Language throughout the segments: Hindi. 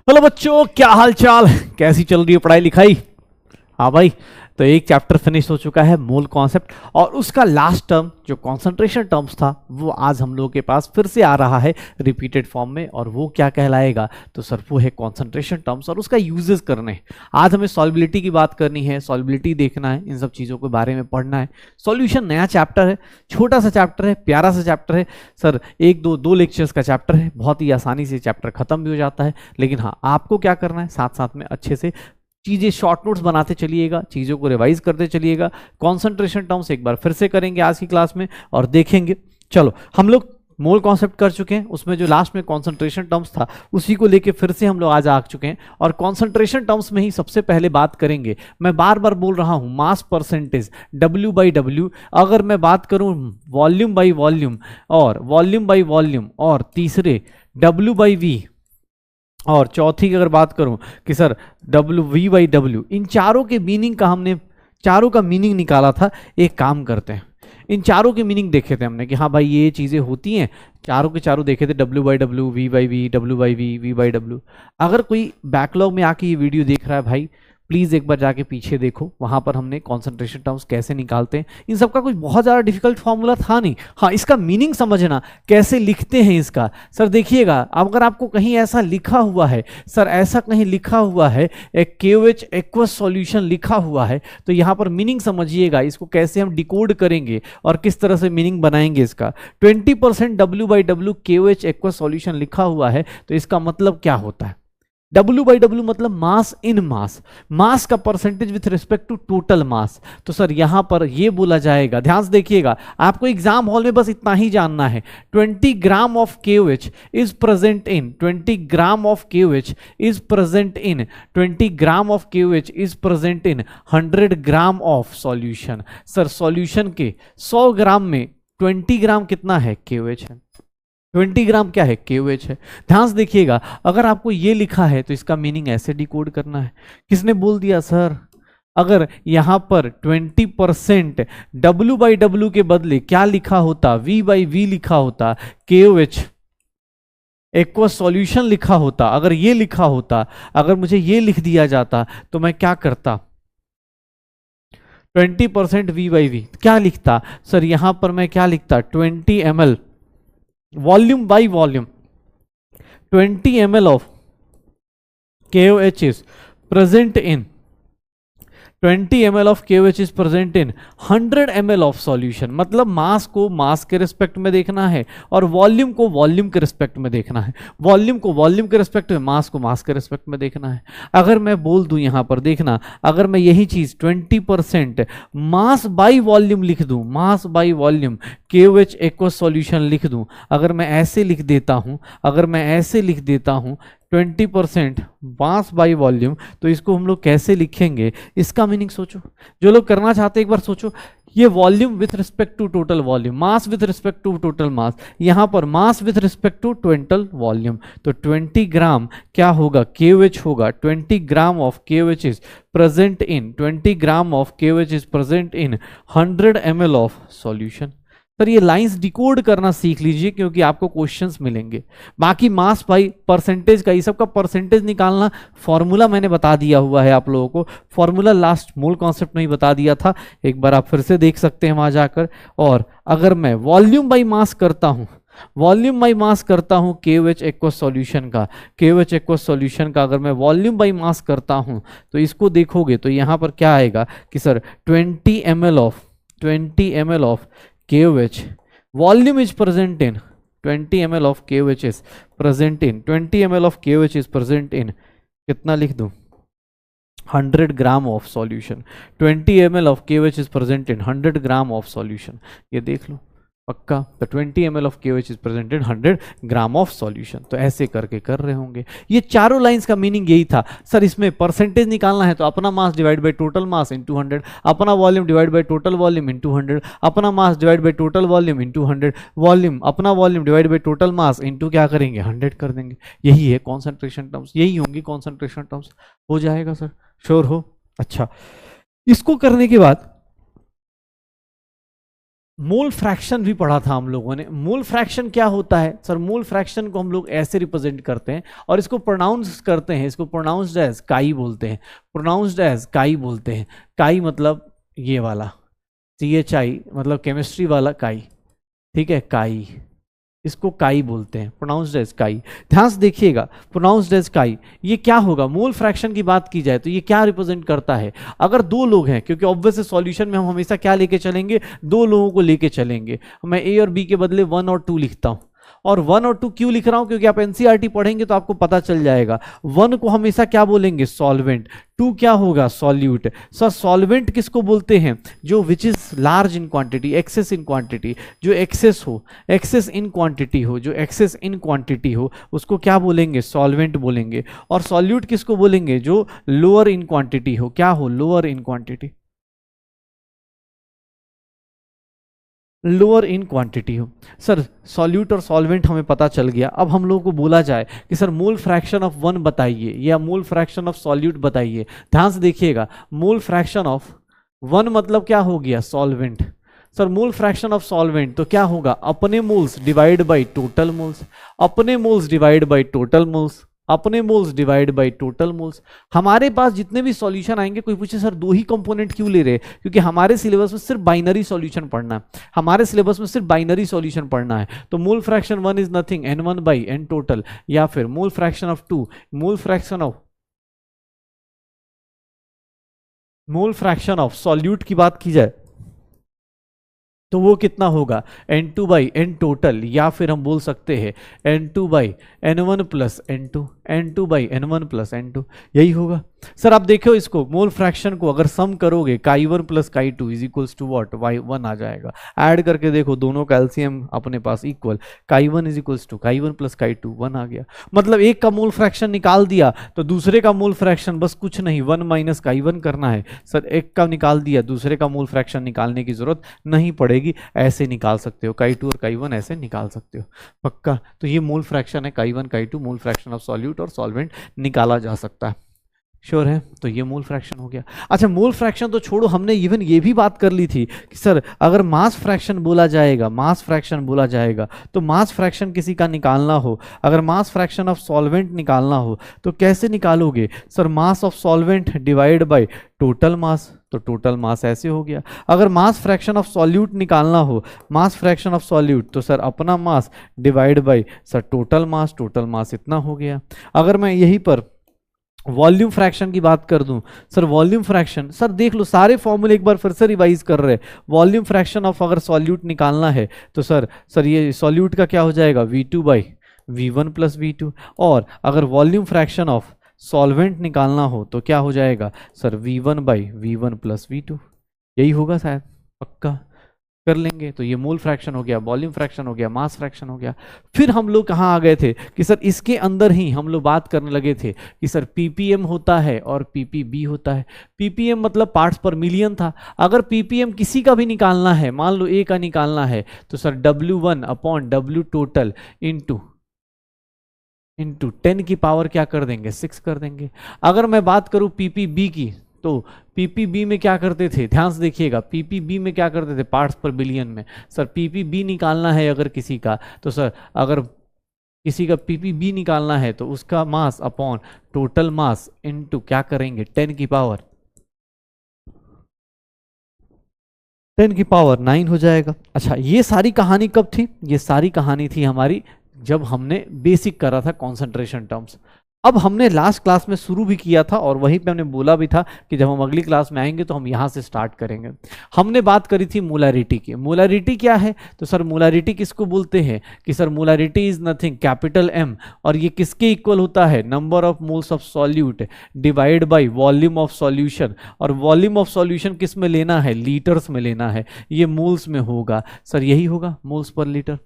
हेलो बच्चों, क्या हाल चाल, कैसी चल रही है पढ़ाई लिखाई। हाँ भाई, तो एक चैप्टर फिनिश हो चुका है, मोल कॉन्सेप्ट, और उसका लास्ट टर्म जो कंसंट्रेशन टर्म्स था वो आज हम लोगों के पास फिर से आ रहा है रिपीटेड फॉर्म में। और वो क्या कहलाएगा, तो सर वो है कंसंट्रेशन टर्म्स और उसका यूजेस करने हैं। आज हमें सॉल्युबिलिटी की बात करनी है, सॉल्युबिलिटी देखना है, इन सब चीज़ों के बारे में पढ़ना है। सॉल्यूशन नया चैप्टर है, छोटा सा चैप्टर है, प्यारा सा चैप्टर है सर। एक दो लेक्चर्स का चैप्टर है, बहुत ही आसानी से चैप्टर खत्म भी हो जाता है। लेकिन हाँ, आपको क्या करना है, साथ साथ में अच्छे से चीज़ें शॉर्ट नोट्स बनाते चलिएगा, चीज़ों को रिवाइज करते चलिएगा। कॉन्सेंट्रेशन टर्म्स एक बार फिर से करेंगे आज की क्लास में और देखेंगे। चलो, हम लोग मोल कॉन्सेप्ट कर चुके हैं, उसमें जो लास्ट में कॉन्सेंट्रेशन टर्म्स था उसी को लेके फिर से हम लोग आज आ चुके हैं। और कॉन्सेंट्रेशन टर्म्स में ही सबसे पहले बात करेंगे, मैं बार बार बोल रहा हूँ, mass percentage W by W. अगर मैं बात करूँ वॉल्यूम बाई वॉल्यूम, और वॉल्यूम बाई वॉल्यूम, और तीसरे W बाई V, और चौथी की अगर बात करूं कि सर V बाई डब्ल्यू, इन चारों के मीनिंग का हमने चारों का मीनिंग निकाला था। एक काम करते हैं, इन चारों के मीनिंग देखे थे हमने कि हाँ भाई ये चीज़ें होती हैं, चारों के चारों देखे थे, W by W, V by V, W by V by W. अगर कोई बैकलॉग में आके ये वीडियो देख रहा है भाई, प्लीज़ एक बार जाके पीछे देखो, वहाँ पर हमने कॉन्सेंट्रेशन टर्म्स कैसे निकालते हैं। इन सब का कुछ बहुत ज़्यादा डिफिकल्ट फॉर्मूला था नहीं। हाँ, इसका मीनिंग समझना, कैसे लिखते हैं इसका। सर देखिएगा, अगर आपको कहीं ऐसा लिखा हुआ है, सर ऐसा कहीं लिखा हुआ है, एक KOH एक्वस सॉल्यूशन लिखा हुआ है, तो यहाँ पर मीनिंग समझिएगा, इसको कैसे हम डिकोड करेंगे और किस तरह से मीनिंग बनाएंगे इसका। 20% W by W KOH aqueous solution लिखा हुआ है, तो इसका मतलब क्या होता है। W बाई डब्ल्यू मतलब मास इन मास, मास का percentage with respect to total mass. तो सर यहां पर ये बोला जाएगा, ध्यान से देखिएगा, आपको एग्जाम हॉल में बस इतना ही जानना है, 20 gram of KOH is present in 20 gram of KOH is present in 20 gram of KOH is present in 100 gram of solution. Sir solution के 100 ग्राम में 20 ग्राम कितना है, KOH है। 20 ग्राम क्या है, KOH है। ध्यान से देखिएगा, अगर आपको ये लिखा है तो इसका मीनिंग ऐसे डिकोड करना है। किसने बोल दिया सर, अगर यहां पर 20% W बाई डब्ल्यू के बदले क्या लिखा होता, V बाई V लिखा होता, KOH एक्वस सॉल्यूशन लिखा होता, अगर ये लिखा होता, अगर मुझे ये लिख दिया जाता तो मैं क्या करता, 20% V बाई V क्या लिखता सर, यहां पर मैं क्या लिखता, 20 ml volume by volume, 20 ml of KOH is present in 20 ml of KOH is present in 100 ml of solution. मतलब मास को मास के रिस्पेक्ट में देखना है और वॉल्यूम को वॉल्यूम के रिस्पेक्ट में देखना है, वॉल्यूम को वॉल्यूम के रिस्पेक्ट में, मास को मास के रिस्पेक्ट में देखना है। अगर मैं बोल दूं यहां पर देखना, अगर मैं यही चीज 20% मास बाई वॉल्यूम लिख दूं, mass by volume KOH aqueous solution लिख दूं, अगर मैं ऐसे लिख देता हूं, अगर मैं ऐसे लिख देता हूं 20% मास बाई वॉल्यूम, तो इसको हम लोग कैसे लिखेंगे, इसका मीनिंग सोचो। जो लोग करना चाहते एक बार सोचो, ये volume with respect to total volume, mass with respect to total mass, यहां पर mass with respect to total volume. तो 20 ग्राम क्या होगा, KOH होगा, 20 gram of KOH is present in 20 gram of KOH is present in 100 ml of solution. Sir ये लाइंस डिकोड करना सीख लीजिए, क्योंकि आपको क्वेश्चंस मिलेंगे। बाकी मास बाई परसेंटेज का, ये सब का परसेंटेज निकालना फॉर्मूला मैंने बता दिया हुआ है आप लोगों को, फॉर्मूला लास्ट मोल कॉन्सेप्ट में ही बता दिया था, एक बार आप फिर से देख सकते हैं वहां जाकर। और अगर मैं वॉल्यूम बाई मास करता हूं, वॉल्यूम बाई मास करता हूं KOH एक्वस सॉल्यूशन का, KOH एक्वस सॉल्यूशन का अगर मैं वॉल्यूम बाई मास करता हूं, तो इसको देखोगे तो यहां पर क्या आएगा कि sir 20 ml of KOH volume is present in 20 ml of KOH is present in 20 ml of KOH is present in कितना लिख दूं, 100 gram of solution. 20 ml of KOH is present in 100 gram of solution, ये देख लो पक्का। तो 20 ml of KOH is present in 100 gram of solution. तो ऐसे करके कर रहे होंगे। ये चारों लाइंस का मीनिंग यही था। सर इसमें परसेंटेज निकालना है तो अपना mass divide by total mass into 100, अपना volume divide by total volume into 100, अपना mass divide by total volume into 100, volume अपना volume divide by total mass into क्या करेंगे, 100 कर देंगे। यही है कॉन्सेंट्रेशन टर्म्स, यही होंगी कॉन्सेंट्रेशन टर्म्स। हो जाएगा सर, श्योर हो। अच्छा, इसको करने के बाद मोल फ्रैक्शन भी पढ़ा था हम लोगों ने। मोल फ्रैक्शन क्या होता है सर? मोल फ्रैक्शन को हम लोग ऐसे रिप्रेजेंट करते हैं और इसको प्रोनाउंस करते हैं, इसको प्रोनाउंस्ड एज काई बोलते हैं, प्रोनाउंस्ड एज काई बोलते हैं। काई मतलब ये वाला CHI, मतलब केमिस्ट्री वाला काई, ठीक है, काई, इसको काई बोलते हैं, प्रोनाउंस्ड एज काई। ध्यान से देखिएगा, प्रोनाउंस्ड एज काई, ये क्या होगा? मोल फ्रैक्शन की बात की जाए तो ये क्या रिप्रेजेंट करता है? अगर दो लोग हैं, क्योंकि ऑब्वियस सॉल्यूशन में हम हमेशा क्या लेके चलेंगे? दो लोगों को लेके चलेंगे। मैं A और B के बदले 1 और 2 लिखता हूं। और 1 और 2 क्यों लिख रहा हूं? क्योंकि आप एनसीईआरटी पढ़ेंगे तो आपको पता चल जाएगा। 1 को हमेशा क्या बोलेंगे? सॉल्वेंट। 2 क्या होगा? सॉल्यूट। सर सॉल्वेंट किसको बोलते हैं? जो which is large in quantity, excess in quantity, जो एक्सेस हो, एक्सेस इन क्वांटिटी हो, जो एक्सेस इन क्वांटिटी हो, उसको क्या बोलेंगे? सॉल्वेंट बोलेंगे। और सॉल्यूट किसको बोलेंगे? जो लोअर इन क्वांटिटी हो, क्या हो? Lower in quantity, lower in quantity हो। सर सॉल्यूट और सॉल्वेंट हमें पता चल गया। अब हम लोगों को बोला जाए कि सर मोल फ्रैक्शन ऑफ 1 बताइए या मोल फ्रैक्शन ऑफ सॉल्यूट बताइए। ध्यान से देखिएगा, मोल फ्रैक्शन ऑफ 1 मतलब क्या हो गया? Solvent. Sir mole fraction of solvent तो क्या होगा? अपने moles divide by total moles, अपने moles divide by total moles, अपने moles divide by total moles. हमारे पास जितने भी सॉल्यूशन आएंगे, कोई पूछे सर 2 ही कंपोनेंट क्यों ले रहे? क्योंकि हमारे सिलेबस में सिर्फ बाइनरी सॉल्यूशन पढ़ना है, हमारे सिलेबस में सिर्फ बाइनरी सॉल्यूशन पढ़ना है। तो mole fraction 1 is nothing N1 by N total, या फिर mole fraction of 2, mole fraction of solute की बात की जाए तो वो कितना होगा? N2 बाई एन टोटल, या फिर हम बोल सकते हैं N2 by N1 plus N2, N2 by N1 plus N2, यही होगा। सर आप देखो इसको, मोल फ्रैक्शन को अगर सम करोगे, काई 1 plus chi 2 is equals to what? Y1 आ जाएगा। ऐड करके देखो, दोनों का एलसीएम अपने पास इक्वल, काई 1 इज इक्वल्स टू काई 1 प्लस काई 2, 1 आ गया। मतलब एक का मोल फ्रैक्शन निकाल दिया तो दूसरे का मोल फ्रैक्शन बस कुछ नहीं, 1 माइनस काई 1 करना है। सर एक का निकाल दिया, दूसरे का मोल फ्रैक्शन निकालने की जरूरत नहीं पड़ेगी, ऐसे निकाल सकते हो, काई 2 और काई 1 ऐसे निकाल सकते हो, पक्का। तो ये मोल फ्रैक्शन है, काई 1 काई 2, मोल फ्रैक्शन ऑफ सॉल्यूट और सॉल्वेंट निकाला जा सकता है। श्योर है? तो ये मोल फ्रैक्शन हो गया। अच्छा मोल फ्रैक्शन तो छोड़ो, हमने इवन ये भी बात कर ली थी कि सर अगर मास फ्रैक्शन बोला जाएगा, मास फ्रैक्शन बोला जाएगा तो मास फ्रैक्शन किसी का निकालना हो, अगर मास फ्रैक्शन ऑफ सॉल्वेंट निकालना हो तो कैसे निकालोगे? Sir mass of solvent divide by total mass, तो टोटल मास ऐसे हो गया। अगर मास फ्रैक्शन ऑफ सॉल्यूट निकालना हो, मास फ्रैक्शन ऑफ सॉल्यूट, तो सर अपना mass divide bye sir total mass, total mass इतना हो गया। अगर मैं यहीं पर वॉल्यूम फ्रैक्शन की बात कर दूं, सर वॉल्यूम फ्रैक्शन, सर देख लो सारे फॉर्मूले एक बार फिर से रिवाइज कर रहे हैं। वॉल्यूम फ्रैक्शन ऑफ अगर सॉल्यूट निकालना है तो सर ये सॉल्यूट का क्या हो जाएगा? V2 by V1 plus V2। और अगर वॉल्यूम फ्रैक्शन ऑफ सॉल्वेंट निकालना हो तो क्या हो जाएगा? Sir V1 by V1 plus V2, यही होगा शायद, पक्का कर लेंगे। तो ये मोल फ्रैक्शन हो गया, वॉल्यूम फ्रैक्शन हो गया, मास फ्रैक्शन हो गया। फिर हम लोग कहाँ आ गए थे कि सर इसके अंदर ही हम लोग बात करने लगे थे कि सर पीपीएम होता है और पीपीबी होता है। पीपीएम मतलब पार्ट्स पर मिलियन था। अगर पीपीएम किसी का भी निकालना है, मान लो ए का निकालना है, तो sir W1 upon W total into 10 की पावर क्या कर देंगे? 6 कर देंगे। अगर मैं बात करूं पीपीबी की, तो पीपीबी में क्या करते थे? ध्यान से देखिएगा, पीपीबी में क्या करते थे? पार्ट्स पर बिलियन में। सर पीपीबी निकालना है अगर किसी का, तो सर अगर किसी का पीपीबी निकालना है तो उसका mass upon total mass into क्या करेंगे? 10 की पावर 9 हो जाएगा। अच्छा ये सारी कहानी कब थी? ये सारी कहानी थी हमारी जब हमने बेसिक करा था कॉन्सेंट्रेशन टर्म्स। अब हमने लास्ट क्लास में शुरू भी किया था और वहीं पे हमने बोला भी था कि जब हम अगली क्लास में आएंगे तो हम यहाँ से स्टार्ट करेंगे। हमने बात करी थी मोलारिटी की। मोलारिटी क्या है? तो सर मोलारिटी किसको बोलते हैं? कि sir molarity is nothing capital M, और ये किसके इक्वल होता है? Number of moles of solute divide by volume of solution. और वॉल्यूम ऑफ सॉल्यूशन किस में लेना है? लीटर्स में लेना है, ये मोल्स में होगा। सर यही होगा, मोल्स पर लीटर।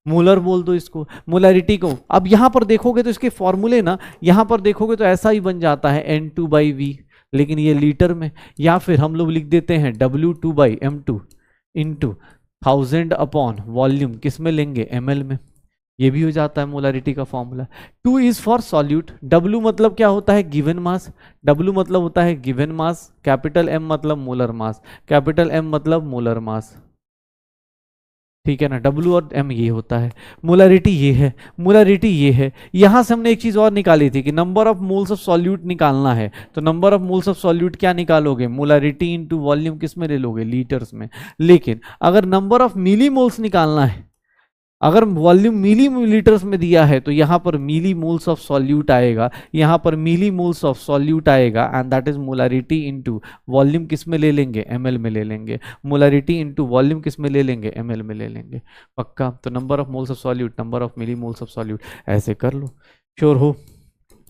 मोलर बोल दो इसको, मोलैरिटी को। अब यहां पर देखोगे तो इसके फॉर्मूले ना, यहां पर देखोगे तो ऐसा ही बन जाता है N2 बाई V, लेकिन ये लीटर में। या फिर हम लोग लिख देते हैं W2 by M2 into 1000 upon volume, किस में लेंगे? ml में। ये भी हो जाता है मोलैरिटी का formula. 2 is for solute. W मतलब क्या होता है? Given mass. W मतलब होता है गिवन मास। कैपिटल M मतलब मोलर मास। कैपिटल M मतलब मोलर मास। ठीक है ना, W और M ये होता है, मोलरिटी ये है, मोलरिटी ये है। यहां से हमने एक चीज और निकाली थी कि number of moles of solute निकालना है, तो number of moles of solute क्या निकालोगे, मोलरिटी इनटू वॉल्यूम किस में ले लोगे, लीटर्स में। लेकिन अगर नंबर ऑफ मिली मोल्स निकालना है, अगर वॉल्यूम मिली लीटर्स में दिया है, तो यहां पर मिली मोल्स ऑफ सॉल्यूट आएगा, यहां पर मिली मोल्स ऑफ सॉल्यूट आएगा, and that is molarity into volume किस में ले लेंगे, ml में ले लेंगे। मोलरिटी इनटू वॉल्यूम किस में ले लेंगे, ml में ले लेंगे। पक्का? तो number of moles of solute, number of millimoles of solute, ऐसे कर लो, श्योर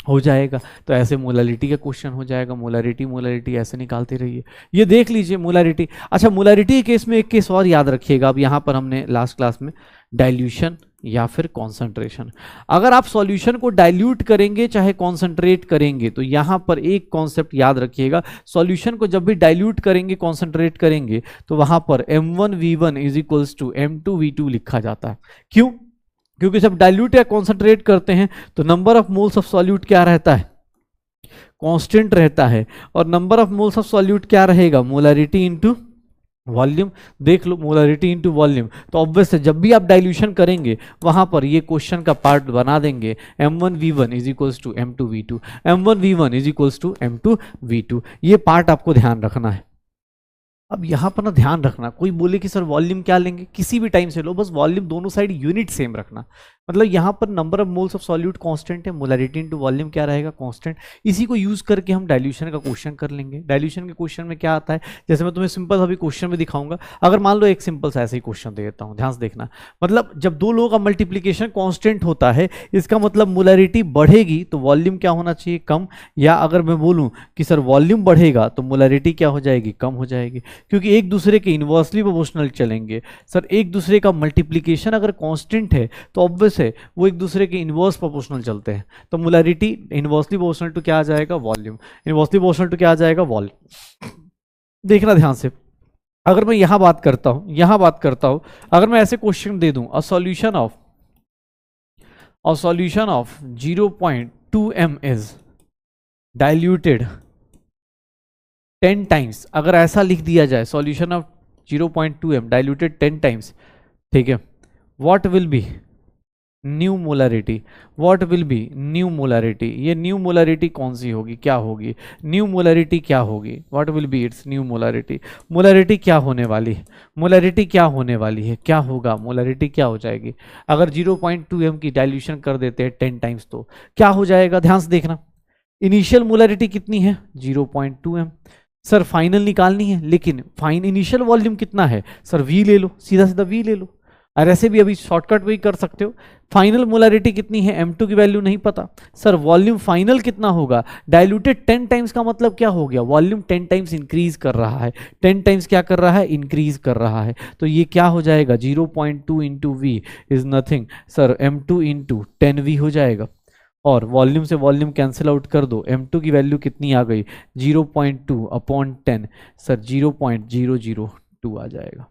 हो जाएगा। तो ऐसे मोलरिटी का क्वेश्चन हो जाएगा, मोलरिटी मोलरिटी ऐसे निकालते रहिए। ये देख लीजिए मोलरिटी। अच्छा, मोलरिटी के केस में एक केस और याद रखिएगा, अब यहाँ पर हमने लास्ट क्लास में डाइल्यूशन या फिर कॉन्सेंट्रेशन, अगर आप सॉल्यूशन को डाइल्यूट करेंगे चाहे कॉन्सेंट्रेट करेंगे, तो यहाँ पर एक कॉन्सेप्ट याद रखिएगा, सॉल्यूशन को जब भी डाइल्यूट करेंगे, कॉन्सेंट्रेट करेंगे, तो वहां पर m1v1 is equals to m2v2 लिखा जाता है। क्यों? क्योंकि जब डाइल्यूट या कॉन्सेंट्रेट करते हैं तो number of moles of solute क्या रहता है, कांस्टेंट रहता है, और number of moles of solute क्या रहेगा, मोलरिटी इनटू वॉल्यूम। देख लो, मोलरिटी इनटू वॉल्यूम। तो ऑब्वियस है जब भी आप डाइल्यूशन करेंगे वहां पर ये क्वेश्चन का पार्ट बना देंगे, m1v1 is equals to m2v2, m1v1 is equals to m2v2। ये पार्ट आपको ध्यान रखना है। अब यहाँ पर ना ध्यान रखना, कोई बोले कि सर वॉल्यूम क्या लेंगे, किसी भी टाइम से लो, बस वॉल्यूम दोनों साइड यूनिट सेम रखना। मतलब यहाँ पर number of moles of solute constant है, मोलरिटी इनटू वॉल्यूम क्या रहेगा, कांस्टेंट। इसी को यूज करके हम डाइल्यूशन का क्वेश्चन कर लेंगे। डाइल्यूशन के क्वेश्चन में क्या आता है, जैसे मैं तुम्हें सिंपल अभी क्वेश्चन में दिखाऊंगा। अगर मान लो एक सिंपल सा ऐसे ही क्वेश्चन दे देता हूँ, ध्यान से देखना। मतलब जब दो लोगों का मल्टीप्लीकेशन कांस्टेंट होता है, इसका मतलब मोलरिटी बढ़ेगी तो वॉल्यूम क्या होना चाहिए, कम। या अगर मैं बोलूँ कि सर वॉल्यूम बढ़ेगा तो मोलरिटी क्या हो जाएगी, कम हो जाएगी, क्योंकि एक दूसरे के इनवर्सली प्रोपोर्शनल चलेंगे। सर एक दूसरे का मल्टीप्लीकेशन अगर कांस्टेंट है तो ऑब्वियस है वो एक दूसरे के इनवर्स प्रोपोर्शनल चलते हैं, तो मोलरिटी इनवर्सली प्रोपोर्शनल टू क्या आ जाएगा, वॉल्यूम। इनवर्सली प्रोपोर्शनल टू क्या आ जाएगा, वॉल्यूम। देखना ध्यान से, अगर मैं यहां बात करता हूं, अगर मैं ऐसे क्वेश्चन दे दूं, a solution of 0.2 m is diluted 10 times, अगर ऐसा लिख दिया जाए, solution of 0.2 m diluted 10 times, ठीक है, what will be new molarity, what will be new molarity. ये न्यू मोलरिटी कौन सी होगी, क्या होगी, न्यू मोलरिटी क्या होगी, what will be it's new molarity. Molarity क्या होने वाली है, मोलरिटी क्या होने वाली है, क्या होगा, मोलरिटी क्या हो जाएगी। अगर 0.2 m की डाइल्यूशन कर देते हैं 10 टाइम्स तो क्या हो जाएगा, ध्यान से देखना। इनिशियल मोलरिटी कितनी है, 0.2 m। सर फाइनल निकालनी है, लेकिन इनिशियल वॉल्यूम कितना है, सर V ले लो, सीधा सीधा V ले लो। और ऐसे भी अभी शॉर्टकट भी कर सकते हो। फाइनल मोलरिटी कितनी है, m2 की वैल्यू नहीं पता, सर वॉल्यूम फाइनल कितना होगा, डाइल्यूटेड 10 टाइम्स का मतलब क्या हो गया, वॉल्यूम 10 टाइम्स इंक्रीज कर रहा है, 10 टाइम्स क्या कर रहा है, इंक्रीज कर रहा है। तो ये क्या हो जाएगा, 0.2 into V is nothing, sir m2 into 10v हो जाएगा। और वॉल्यूम से वॉल्यूम कैंसिल आउट कर दो, m2 की वैल्यू कितनी आ गई, 0.2 अपॉन 10, सर 0.002 आ जाएगा,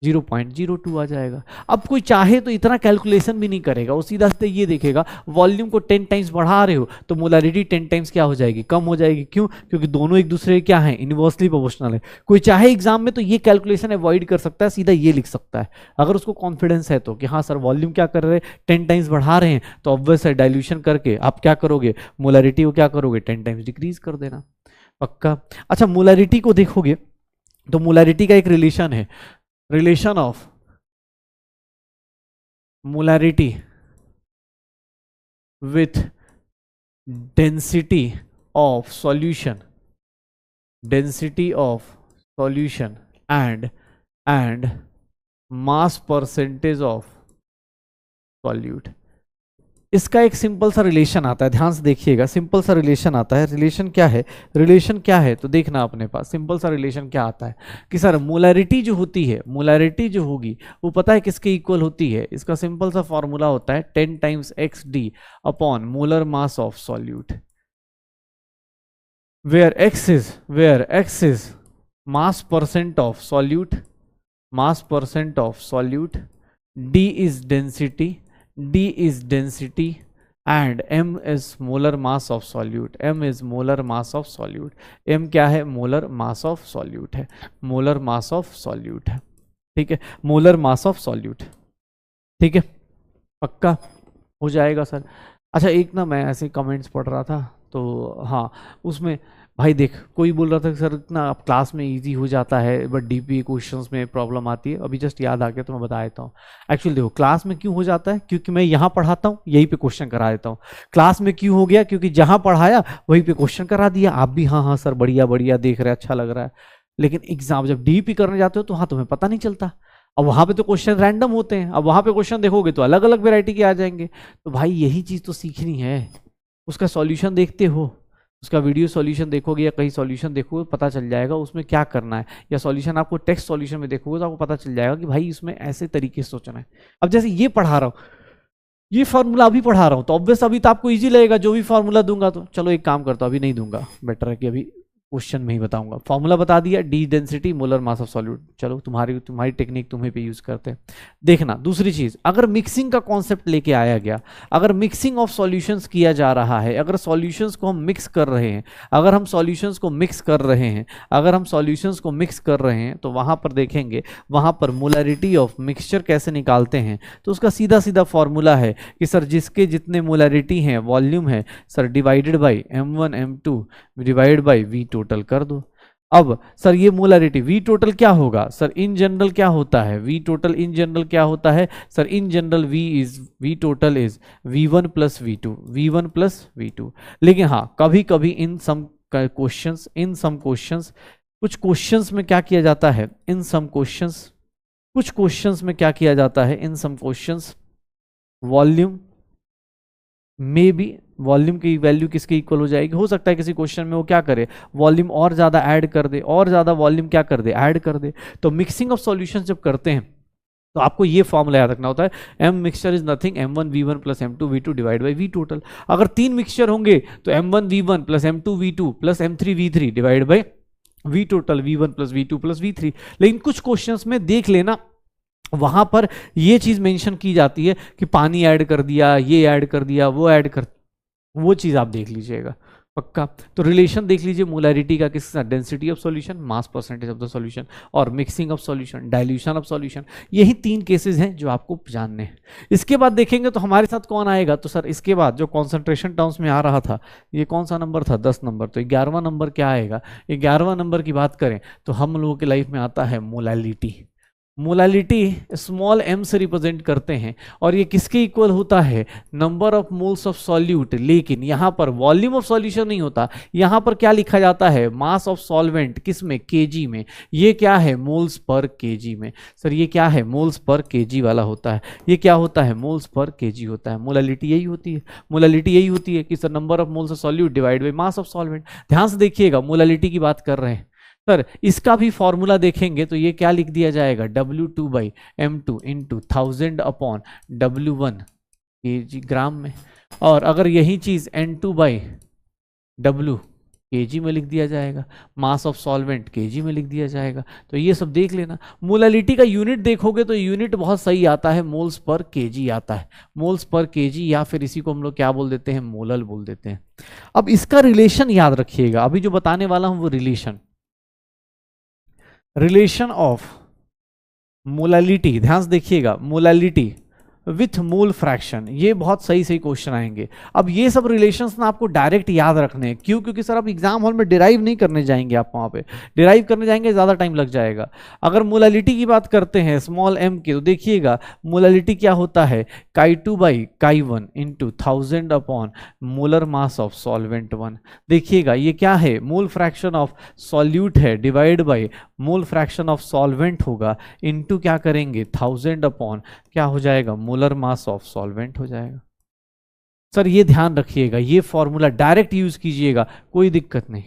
0.02 आ जाएगा। अब कोई चाहे तो इतना कैलकुलेशन भी नहीं करेगा, वो सीधा सीधा ये देखेगा वॉल्यूम को 10 टाइम्स बढ़ा रहे हो तो मोलरिटी 10 टाइम्स क्या हो जाएगी, कम हो जाएगी। क्यों? क्योंकि दोनों एक दूसरे क्या है, इनवर्सली प्रोपोर्शनल है। कोई चाहे एग्जाम में तो ये कैलकुलेशन अवॉइड कर सकता है, सीधा ये लिख सकता है अगर उसको कॉन्फिडेंस है तो, कि हाँ सर वॉल्यूम क्या कर रहे हैं, 10 टाइम्स बढ़ा रहे हैं, तो ऑब्वियस है डाइल्यूशन करके आप क्या करोगे, मोलरिटी को क्या करोगे, 10 टाइम्स डिक्रीज कर देना। पक्का? अच्छा, मोलरिटी को देखोगे तो मोलरिटी का एक रिलेशन है, relation of molarity with density of solution, and mass percentage of solute। इसका एक सिंपल सा रिलेशन आता है, ध्यान से देखिएगा, सिंपल सा रिलेशन आता है। रिलेशन क्या है, रिलेशन क्या है तो देखना अपने पास, सिंपल सा रिलेशन क्या आता है कि सर मोलरिटी जो होती है, मोलरिटी जो होगी वो पता है किसके इक्वल होती है, इसका सिंपल सा फॉर्मूला होता है 10 times XD upon molar mass of solute, where x is mass percent of solute, D is density and M is molar mass of solute, M क्या है, मोलर मास ऑफ सॉल्यूट है, ठीक है, मोलर मास ऑफ सॉल्यूट। ठीक है, पक्का हो जाएगा सर। अच्छा एक ना मैं ऐसे कमेंट्स पढ़ रहा था तो हाँ, उसमें भाई देख कोई बोल रहा था कि सर ना अब क्लास में इजी हो जाता है बट डीपी क्वेश्चंस में प्रॉब्लम आती है। अभी जस्ट याद आ गया तो मैं बता देता हूँ। एक्चुअली देखो क्लास में क्यों हो जाता है, क्योंकि मैं यहाँ पढ़ाता हूँ यहीं पे क्वेश्चन करा देता हूँ। क्लास में क्यों हो गया, क्योंकि जहाँ पढ़ाया वहीं पे क्वेश्चन करा दिया। आप भी हाँ हाँ सर बढ़िया बढ़िया देख रहे हैं, अच्छा लग रहा है। लेकिन एग्जाम जब डीपी करने जाते हो तो हाँ तुम्हें पता नहीं चलता। अब वहां पे तो क्वेश्चन रैंडम होते हैं, अब वहां पे क्वेश्चन देखोगे तो अलग अलग वैरायटी के आ जाएंगे। तो भाई यही चीज तो सीखनी है। उसका सॉल्यूशन देखते हो, उसका वीडियो सॉल्यूशन देखोगे या कहीं सॉल्यूशन देखोगे पता चल जाएगा उसमें क्या करना है, या सॉल्यूशन आपको टेक्स्ट सॉल्यूशन में देखोगे तो आपको पता चल जाएगा कि भाई इसमें ऐसे तरीके से सोचना है। अब जैसे ये पढ़ा रहा हूँ, ये फॉर्मूला अभी पढ़ा रहा हूँ तो ऑब्वियस अभी तो आपको इजी लगेगा जो भी फॉर्मूला दूंगा। तो चलो एक काम करता हूँ अभी नहीं दूंगा, बेटर है कि अभी क्वेश्चन में ही बताऊंगा। फॉर्मूला बता दिया, D density molar mass of solute. चलो तुम्हारी टेक्निक तुम्हें पे यूज करते हैं। देखना दूसरी चीज, अगर मिक्सिंग का कॉन्सेप्ट लेके आया गया, अगर मिक्सिंग ऑफ सॉल्यूशंस किया जा रहा है, अगर सॉल्यूशंस को हम मिक्स कर रहे हैं, अगर हम सॉल्यूशंस को मिक्स कर रहे हैं, अगर हम सॉल्यूशंस को मिक्स कर रहे हैं तो वहां पर देखेंगे वहां पर मोलरिटी ऑफ मिक्सचर कैसे निकालते हैं। तो उसका सीधा सीधा फॉर्मूला है कि सर जिसके जितने मोलरिटी हैं वॉल्यूम है sir divided by m1 m2 divide by V total कर दो। अब सर ये मोलरिटी वी टोटल क्या होगा सर, इन जनरल क्या होता है वी टोटल, इन जनरल क्या होता है sir, in general V total is v1 plus v2, v1 plus v2। लेकिन हाँ कभी कभी इन सम क्वेश्चंस कुछ क्वेश्चंस में क्या किया जाता है, इन सम क्वेश्चंस कुछ क्वेश्चंस में क्या किया जाता है, इन सम क्वेश्चंस वॉल्यूम में भी वॉल्यूम की वैल्यू किसके इक्वल हो जाएगी। हो सकता है किसी क्वेश्चन में वो क्या करे, वॉल्यूम और ज्यादा ऐड कर दे, और ज्यादा वॉल्यूम क्या कर दे, ऐड कर दे। तो मिक्सिंग ऑफ सॉल्यूशंस जब करते हैं तो आपको ये फॉर्मूला याद रखना होता है, M mixture is nothing m1 v1 plus m2 v2 divide by V total. अगर 3 मिक्सचर होंगे तो m1 v1 plus m2 v2 plus m3 v3 divide by V total v1 plus v2 plus v3। लेकिन कुछ क्वेश्चंस में देख लेना वहां पर ये चीज मेंशन की जाती है कि पानी ऐड कर दिया, ये ऐड कर दिया, वो ऐड कर, वो चीज आप देख लीजिएगा पक्का। तो रिलेशन देख लीजिए मोलरिटी का किसके साथ, density of solution, mass percentage of the solution, और mixing of solution, dilution of solution. यही 3 केसेस हैं जो आपको जानने हैं। इसके बाद देखेंगे तो हमारे साथ कौन आएगा, तो सर इसके बाद जो कॉन्सेंट्रेशन टर्म्स में आ रहा था, ये कौन सा नंबर था 10 नंबर, तो 11वां नंबर क्या आएगा। 11वां नंबर की बात करें तो हम लोगों की लाइफ में आता है मोलालिटी। मोलालिटी स्मॉल m से रिप्रेजेंट करते हैं और ये किसके इक्वल होता है, number of moles of solute. लेकिन यहाँ पर वॉल्यूम ऑफ सॉल्यूशन नहीं होता, यहाँ पर क्या लिखा जाता है, मास ऑफ सॉल्वेंट, किसमें, केजी में। ये क्या है, मोल्स पर केजी में। सर ये क्या है, मोल्स पर केजी वाला होता है। ये क्या होता है, मोल्स पर केजी होता है। मोलालिटी यही होती है, मोलालिटी यही होती है कि sir number of moles of solute divide by mass of solvent. ध्यान से देखिएगा मोलालिटी की बात कर रहे हैं सर, इसका भी फॉर्मूला देखेंगे तो ये क्या लिख दिया जाएगा, W2 by M2 into 1000 upon W1 kg ग्राम में। और अगर यही चीज N2 बाई W kg में लिख दिया जाएगा, मास ऑफ सॉल्वेंट kg में लिख दिया जाएगा। तो ये सब देख लेना। मोलालिटी का यूनिट देखोगे तो यूनिट बहुत सही आता है, मोल्स पर kg आता है, मोल्स पर kg, या फिर इसी को हम लोग क्या बोल देते हैं, मोलल बोल देते हैं। अब इसका रिलेशन याद रखिएगा, अभी जो बताने वाला हूं वो रिलेशन ऑफ मोलालिटी, ध्यान से देखिएगा, मोलालिटी विथ मोल फ्रैक्शन, ये बहुत सही सही क्वेश्चन आएंगे। अब ये सब रिलेशंस ना आपको डायरेक्ट याद रखने हैं, क्यों, क्योंकि सर आप एग्जाम हॉल में डिराइव नहीं करने जाएंगे, आप वहां पे डिराइव करने जाएंगे ज़्यादा टाइम लग जाएगा। अगर मोलालिटी की बात करते हैं स्मॉल m की, तो देखिएगा मोलालिटी क्या होता है, chi2 by chi1 into 1000 upon molar mass of solvent 1। देखिएगा ये क्या है, मोल फ्रैक्शन ऑफ सॉल्यूट है divide by mole fraction of solvent होगा, इंटू क्या करेंगे 1000 अपॉन क्या हो जाएगा, मोलर मास ऑफ सॉल्वेंट हो जाएगा। सर ये ध्यान रखिएगा, ये फॉर्मूला डायरेक्ट यूज कीजिएगा, कोई दिक्कत नहीं।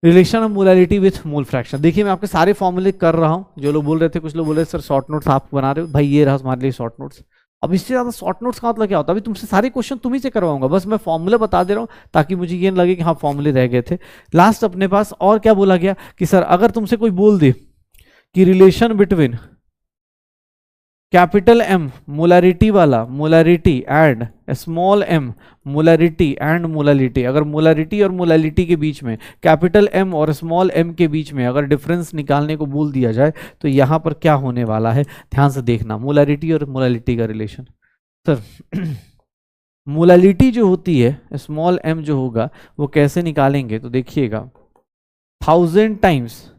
Relation of molality with mole fraction, देखिए मैं आपके सारे फॉर्मूले कर रहा हूं। जो लोग बोल रहे थे, कुछ लोग बोल रहे थे सर शॉर्ट नोट्स आप बना रहे हो, भाई ये रहा हमारे लिए शॉर्ट नोट्स। अब इससे ज्यादा शॉर्ट नोट्स का मतलब क्या होता है, अभी तुमसे सारे क्वेश्चन तुम्ही से करवाऊंगा, बस मैं फॉर्मूला बता दे रहा हूं ताकि मुझे ये लगे कि हाँ फॉर्मूले रह गए थे लास्ट अपने पास। और क्या बोला गया कि सर अगर तुमसे कोई बोल दे कि relation between capital M molarity वाला, molarity and small m molarity and molality. अगर मोलारिटी और मोलालिटी के बीच में, कैपिटल एम और स्मॉल एम के बीच में अगर डिफरेंस निकालने को बोल दिया जाए तो यहां पर क्या होने वाला है, ध्यान से देखना। मोलारिटी और मोलालिटी का रिलेशन सर, मोलालिटी जो होती है, स्मॉल एम जो होगा वो कैसे निकालेंगे, तो देखिएगा 1000 times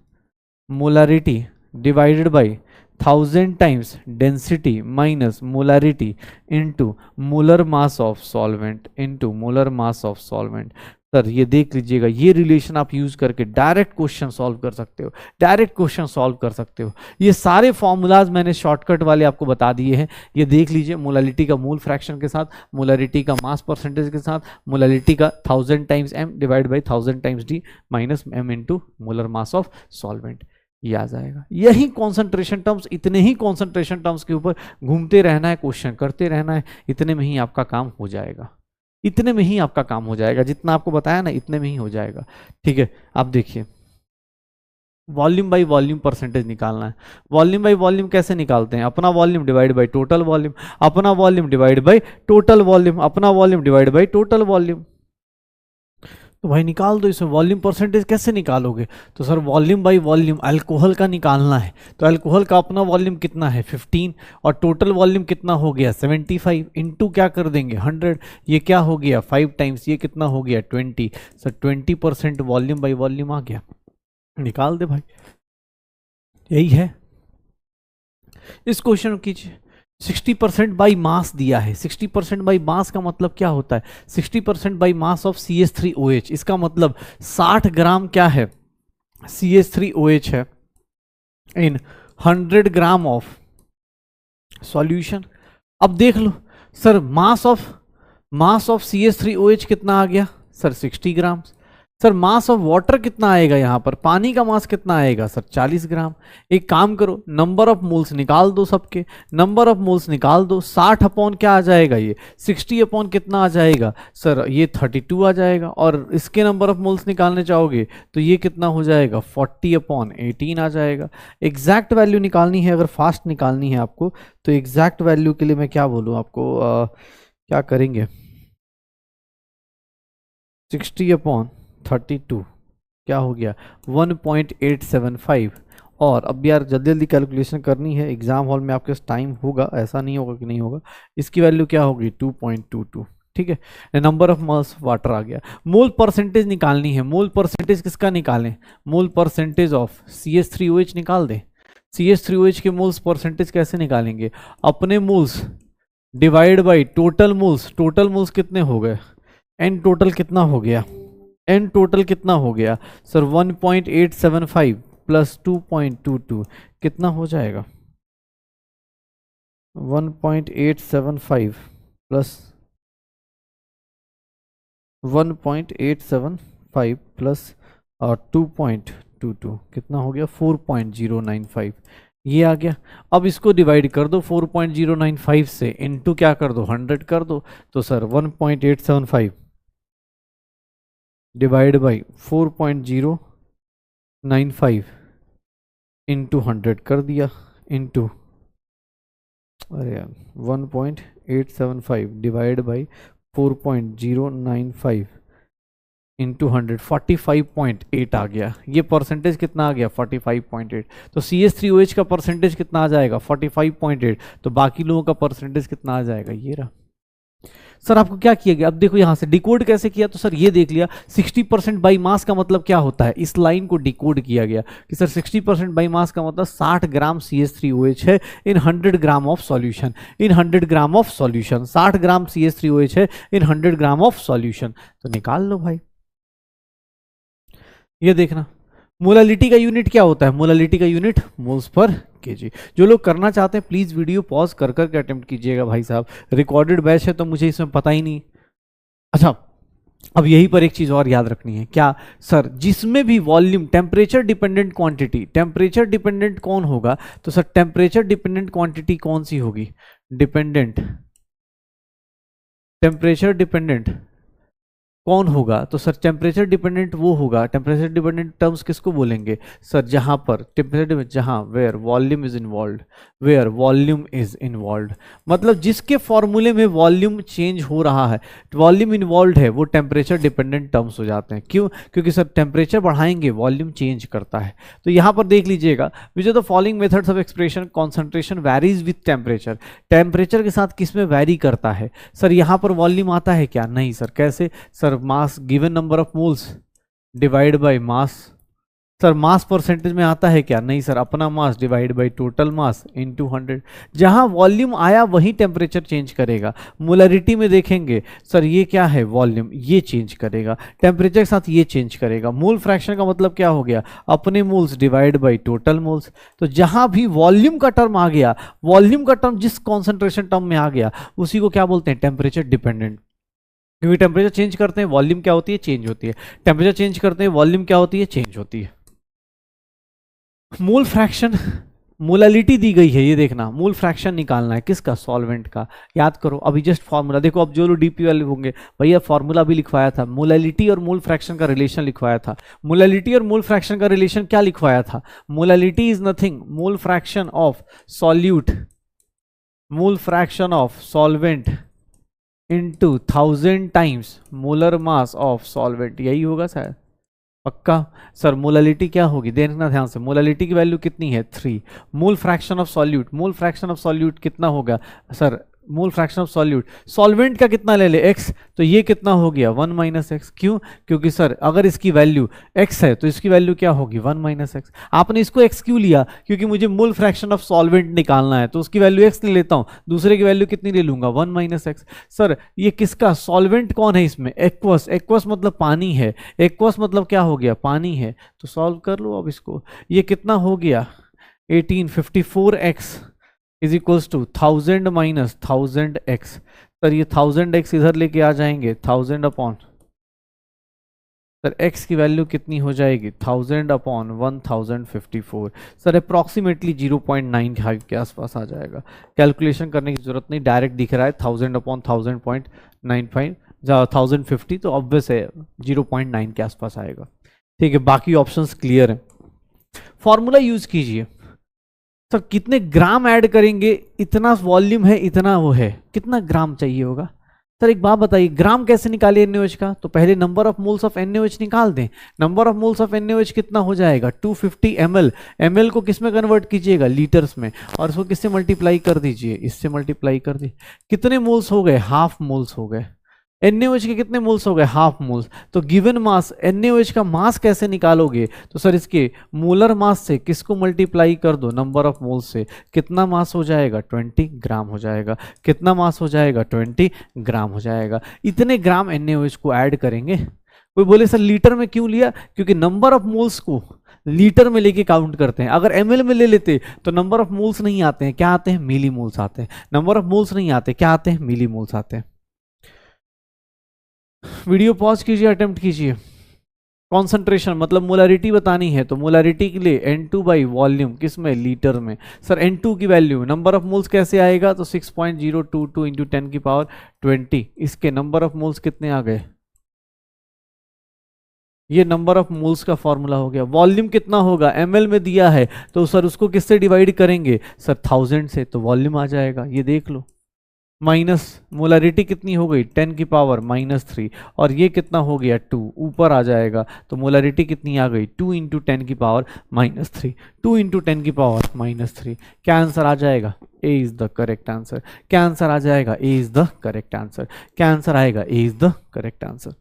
molarity divided by 1000 times density minus molarity into molar mass of solvent, into molar mass of solvent. Sir ये देख लीजिएगा, ये रिलेशन आप यूज करके डायरेक्ट क्वेश्चन सॉल्व कर सकते हो, डायरेक्ट क्वेश्चन सॉल्व कर सकते हो। ये सारे फॉर्मूलाज मैंने शॉर्टकट वाले आपको बता दिए हैं। ये देख लीजिए, मोलालिटी का मोल फ्रैक्शन के साथ, मोलारिटी का मास परसेंटेज के साथ, मोलालिटी का 1000 times M divide by 1000 times d minus M into molar mass of solvent, ये आ जाएगा। यही कॉन्सेंट्रेशन टर्म्स, इतने ही कॉन्सेंट्रेशन टर्म्स के ऊपर घूमते रहना है, क्वेश्चन करते रहना है, इतने में ही आपका काम हो जाएगा, इतने में ही आपका काम हो जाएगा। जितना आपको बताया ना इतने में ही हो जाएगा। ठीक है, आप देखिए वॉल्यूम बाई वॉल्यूम परसेंटेज निकालना है। वॉल्यूम बाई वॉल्यूम कैसे निकालते हैं, अपना volume divide by total volume, अपना volume divide by total volume, अपना volume divide by total volume. तो भाई निकाल दो इसमें। वॉल्यूम परसेंटेज कैसे निकालोगे, तो sir volume by volume alcohol का निकालना है। तो अल्कोहल का अपना वॉल्यूम कितना है 15 और टोटल वॉल्यूम कितना हो गया 75, इनटू क्या कर देंगे 100, ये क्या हो गया 5 टाइम्स, ये कितना हो गया 20। सर 20% वॉल्यूम बाई वॉल्यूम आ गया, निकाल दे भाई, यही है। इस क्वेश्चन कीजिए, 60% बाई मास दिया है। 60% बाई मास का मतलब क्या होता है, 60% बाई मास ऑफ CH3OH, इसका मतलब 60 ग्राम क्या है CH3OH है इन 100 ग्राम ऑफ सॉल्यूशन। अब देख लो सर, मास ऑफ CH3OH कितना आ गया sir 60 gram. Sir mass of water कितना आएगा, यहां पर पानी का मास कितना आएगा सर 40 ग्राम। एक काम करो, नंबर ऑफ मोल्स निकाल दो सबके, नंबर ऑफ मोल्स निकाल दो। 60 अपॉन क्या आ जाएगा, ये 60 अपॉन कितना आ जाएगा सर, ये 32 आ जाएगा। और इसके नंबर ऑफ मोल्स निकालने चाहोगे तो ये कितना हो जाएगा 40 अपॉन 18 आ जाएगा। एग्जैक्ट वैल्यू निकालनी है, अगर फास्ट निकालनी है आपको तो एग्जैक्ट वैल्यू के लिए मैं क्या बोलूँ आपको, क्या करेंगे 60 अपॉन 32 क्या हो गया 1.875। और अब यार जल्दी जल्दी कैलकुलेशन करनी है, एग्जाम हॉल में आपके पास टाइम होगा, ऐसा नहीं होगा कि नहीं होगा। इसकी वैल्यू क्या होगी 2.22, ठीक है। नंबर ऑफ मोल्स वाटर आ गया। मोल परसेंटेज निकालनी है, मोल परसेंटेज किसका निकालें, मोल परसेंटेज ऑफ CH3OH निकाल दें। CH3OH के मोल्स परसेंटेज कैसे निकालेंगे, अपने moles divide by total moles. Total moles कितने हो गए, एन टोटल कितना हो गया, एन टोटल कितना हो गया सर 1.875 प्लस 2.22 कितना हो जाएगा 1.875 प्लस 1.875 प्लस 2.22 कितना हो गया 4.095, ये आ गया। अब इसको डिवाइड कर दो 4.095 से, इनटू क्या कर दो 100 कर दो। तो सर 1.875 डिवाइड बाई 4.095 इंटू 100 कर दिया, इंटू अरे यार 1.875 डिवाइड बाई 4.095 इंटू 100 45.8 आ गया। ये परसेंटेज कितना आ गया 45.8। तो CH3OH का परसेंटेज कितना आ जाएगा 45.8। तो बाकी लोगों का परसेंटेज कितना आ जाएगा, ये रहा। सर आपको क्या किया गया, अब देखो यहां से डिकोड कैसे किया, तो सर ये देख लिया 60% बाई मास का मतलब क्या होता है, इस लाइन को डिकोड किया गया कि सर 60% बाई मास का मतलब 60 ग्राम CH3OH है इन 100 gram of solution, in 100 gram of solution. 60 gram CH3OH है इन 100 ग्राम ऑफ सॉल्यूशन। तो निकाल लो भाई, ये देखना मोलालिटी का यूनिट क्या होता है, मोलालिटी का यूनिट मोल्स पर केजी। जो लोग करना चाहते हैं प्लीज वीडियो पॉज कर करके अटेम्प्ट कीजिएगा भाई साहब, रिकॉर्डेड बैच है तो मुझे इसमें पता ही नहीं। अच्छा अब यहीं पर एक चीज और याद रखनी है, क्या सर जिसमें भी volume temperature dependent quantity, temperature dependent कौन होगा, तो सर टेम्परेचर डिपेंडेंट क्वांटिटी कौन सी होगी, डिपेंडेंट टेम्परेचर डिपेंडेंट कौन होगा? तो सर टेम्परेचर डिपेंडेंट वो होगा। टेम्परेचर डिपेंडेंट टर्म्स किसको बोलेंगे सर? जहां पर टेम्परेचर, जहां where volume is involve, where volume is involve, मतलब जिसके फॉर्मूले में वॉल्यूम चेंज हो रहा है, वॉल्यूम इन्वॉल्व है, वो टेम्परेचर डिपेंडेंट टर्म्स हो जाते हैं। क्यों? क्योंकि सर टेम्परेचर बढ़ाएंगे वॉल्यूम चेंज करता है। तो यहां पर देख लीजिएगा, which are the following methods of expression concentration varies with temperature. Temperature के साथ किस में वैरी करता है सर? यहां पर वॉल्यूम आता है क्या? नहीं सर। कैसे sir? Mass given number of moles divide by mass. Sir mass percentage में आता है क्या? नहीं सर। अपना mass divide by total mass into 100। जहां वॉल्यूम आया वहीं टेम्परेचर चेंज करेगा। मोलरिटी में देखेंगे सर, ये क्या है? वॉल्यूम, ये चेंज करेगा। टेम्परेचर के साथ ये चेंज करेगा। मोल फ्रैक्शन का मतलब क्या हो गया? अपने moles divide by total moles. तो जहां भी वॉल्यूम का टर्म आ गया, वॉल्यूम का टर्म जिस कॉन्सेंट्रेशन टर्म में आ गया, उसी को क्या बोलते हैं? Temperature dependent. क्योंकि टेम्परेचर चेंज करते हैं वॉल्यूम क्या होती है? चेंज होती है। टेम्परेचर चेंज करते हैं वॉल्यूम क्या होती है? चेंज होती है। मोल फ्रैक्शन, मोलालिटी दी गई है, ये देखना। मोल फ्रैक्शन निकालना है किसका? सॉल्वेंट का। याद करो अभी जस्ट फॉर्मूला देखो। अब जो लोग डीपी वाले होंगे, भैया फॉर्मूला भी लिखवाया था, मोलालिटी और मोल फ्रैक्शन का रिलेशन लिखवाया था। मोलालिटी और मोल फ्रैक्शन का रिलेशन क्या लिखवाया था? Molality is nothing, mole fraction of solute, mole fraction of solvent into 1000 times molar mass of solvent. यही होगा शायद, पक्का। सर मोलालिटी क्या होगी? देखना ध्यान से। मोलालिटी की वैल्यू कितनी है? 3। मोल fraction of solute, mole fraction of solute कितना होगा sir? Mole fraction of solute, solvent का कितना ले ले? x। तो ये कितना हो गया? 1 माइनस एक्स। क्यों? क्योंकि सर अगर इसकी वैल्यू x है तो इसकी वैल्यू क्या होगी? 1 माइनस एक्स। आपने इसको x क्यों लिया? क्योंकि मुझे मोल फ्रैक्शन ऑफ सॉल्वेंट निकालना है, तो उसकी वैल्यू x ले लेता हूं, दूसरे की वैल्यू कितनी ले लूंगा? 1 माइनस एक्स। सर ये किसका सॉल्वेंट कौन है इसमें? एक्वस। एक्वस मतलब पानी है। एक्वस मतलब क्या हो गया? पानी है। तो सॉल्व कर लो अब इसको। ये कितना हो गया? 1854x is equals to 1000 minus 1000x। Sir ये 1000x इधर लेके आ जाएंगे, 1000 अपॉन, सर x की वैल्यू कितनी हो जाएगी? 1000 अपॉन 1054। सर अप्रॉक्सीमेटली 0.95 के आसपास आ जाएगा। कैलकुलेशन करने की जरूरत नहीं, डायरेक्ट दिख रहा है 1000 अपॉन 1000.95, 1050, तो ऑब्वियस है 0.9 के आसपास आएगा। ठीक है, बाकी ऑप्शंस क्लियर है। फॉर्मूला यूज कीजिए। सर कितने ग्राम ऐड करेंगे? इतना वॉल्यूम है, इतना वो है, कितना ग्राम चाहिए होगा? सर एक बात बताइए, ग्राम कैसे निकाले NaOH का? तो पहले number of moles of NaOH निकाल दें। Number of moles of NaOH कितना हो जाएगा? 250 ml। ml को किस में कन्वर्ट कीजिएगा? लीटर्स में। और इसको किससे मल्टीप्लाई कर दीजिए? इससे मल्टीप्लाई कर दीजिए। कितने मोल्स हो गए? हाफ मोल्स हो गए। NaOH के कितने मोल्स हो गए? Half moles. तो गिवन मास, NaOH का मास कैसे निकालोगे? तो सर इसके मोलर मास से किसको मल्टीप्लाई कर दो? नंबर ऑफ मोल्स से। कितना मास हो जाएगा? 20 ग्राम हो जाएगा। कितना मास हो जाएगा? 20 ग्राम हो जाएगा। इतने ग्राम NaOH को ऐड करेंगे। कोई बोले सर लीटर में क्यों लिया? क्योंकि नंबर ऑफ मोल्स को लीटर में लेके काउंट करते हैं। अगर ml में ले लेते तो नंबर ऑफ मोल्स नहीं आते हैं, क्या आते हैं? मिली मोल्स आते हैं। नंबर ऑफ मोल्स नहीं आते, क्या आते हैं? मिली मोल्स आते हैं। वीडियो पॉज कीजिए, अटेम्प्ट कीजिए। कॉन्सेंट्रेशन मतलब मोलारिटी बतानी है, तो मोलारिटी के लिए N2 बाई वॉल्यूम किस में? लीटर में। सर N2 की वैल्यू, नंबर ऑफ मोल्स कैसे आएगा? तो 6.022 इंटू 10 की पावर 20। इसके नंबर ऑफ मोल्स कितने आ गए? ये नंबर ऑफ मोल्स का फॉर्मूला हो गया। वॉल्यूम कितना होगा? ml में दिया है, तो सर उसको किससे डिवाइड करेंगे? सर 1000 से, तो वॉल्यूम आ जाएगा। ये देख लो। माइनस मोलारिटी कितनी हो गई? 10 की पावर -3। और ये कितना हो गया? 2। ऊपर आ जाएगा, तो मोलारिटी कितनी आ गई? 2 इंटू 10 की पावर -3। 2 इंटू 10 की पावर -3। क्या आंसर आ जाएगा? ए इज द करेक्ट आंसर। क्या आंसर आ जाएगा? ए इज द करेक्ट आंसर। क्या आंसर आएगा? ए इज द करेक्ट आंसर।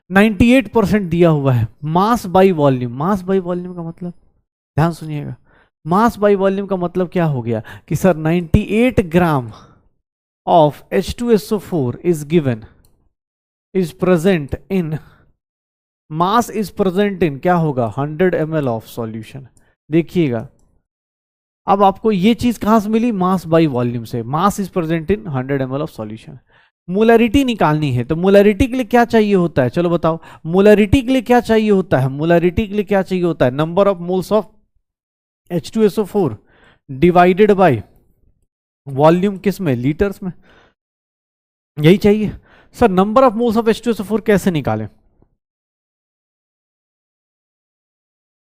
98% दिया हुआ है। Mass by volume, mass by volume का मतलब ध्यान सुनिएगा, मास बाई वॉल्यूम का मतलब क्या हो गया कि sir 98 gram of H2SO4 is given, is present in, mass is present इन, क्या होगा? 100 ml ऑफ सॉल्यूशन। देखिएगा अब आपको ये चीज कहां से मिली? मास बाई वॉल्यूम से। Mass is present in 100 ml of solution. Molarity निकालनी है, तो मोलारिटी के लिए क्या चाहिए होता है? चलो बताओ, मोलारिटी के लिए क्या चाहिए होता है? मोलारिटी के लिए क्या चाहिए होता है? Number of moles of H2SO4 divided by volume किस में? लीटर्स में। यही चाहिए। Sir number of moles of H2SO4 कैसे निकालें?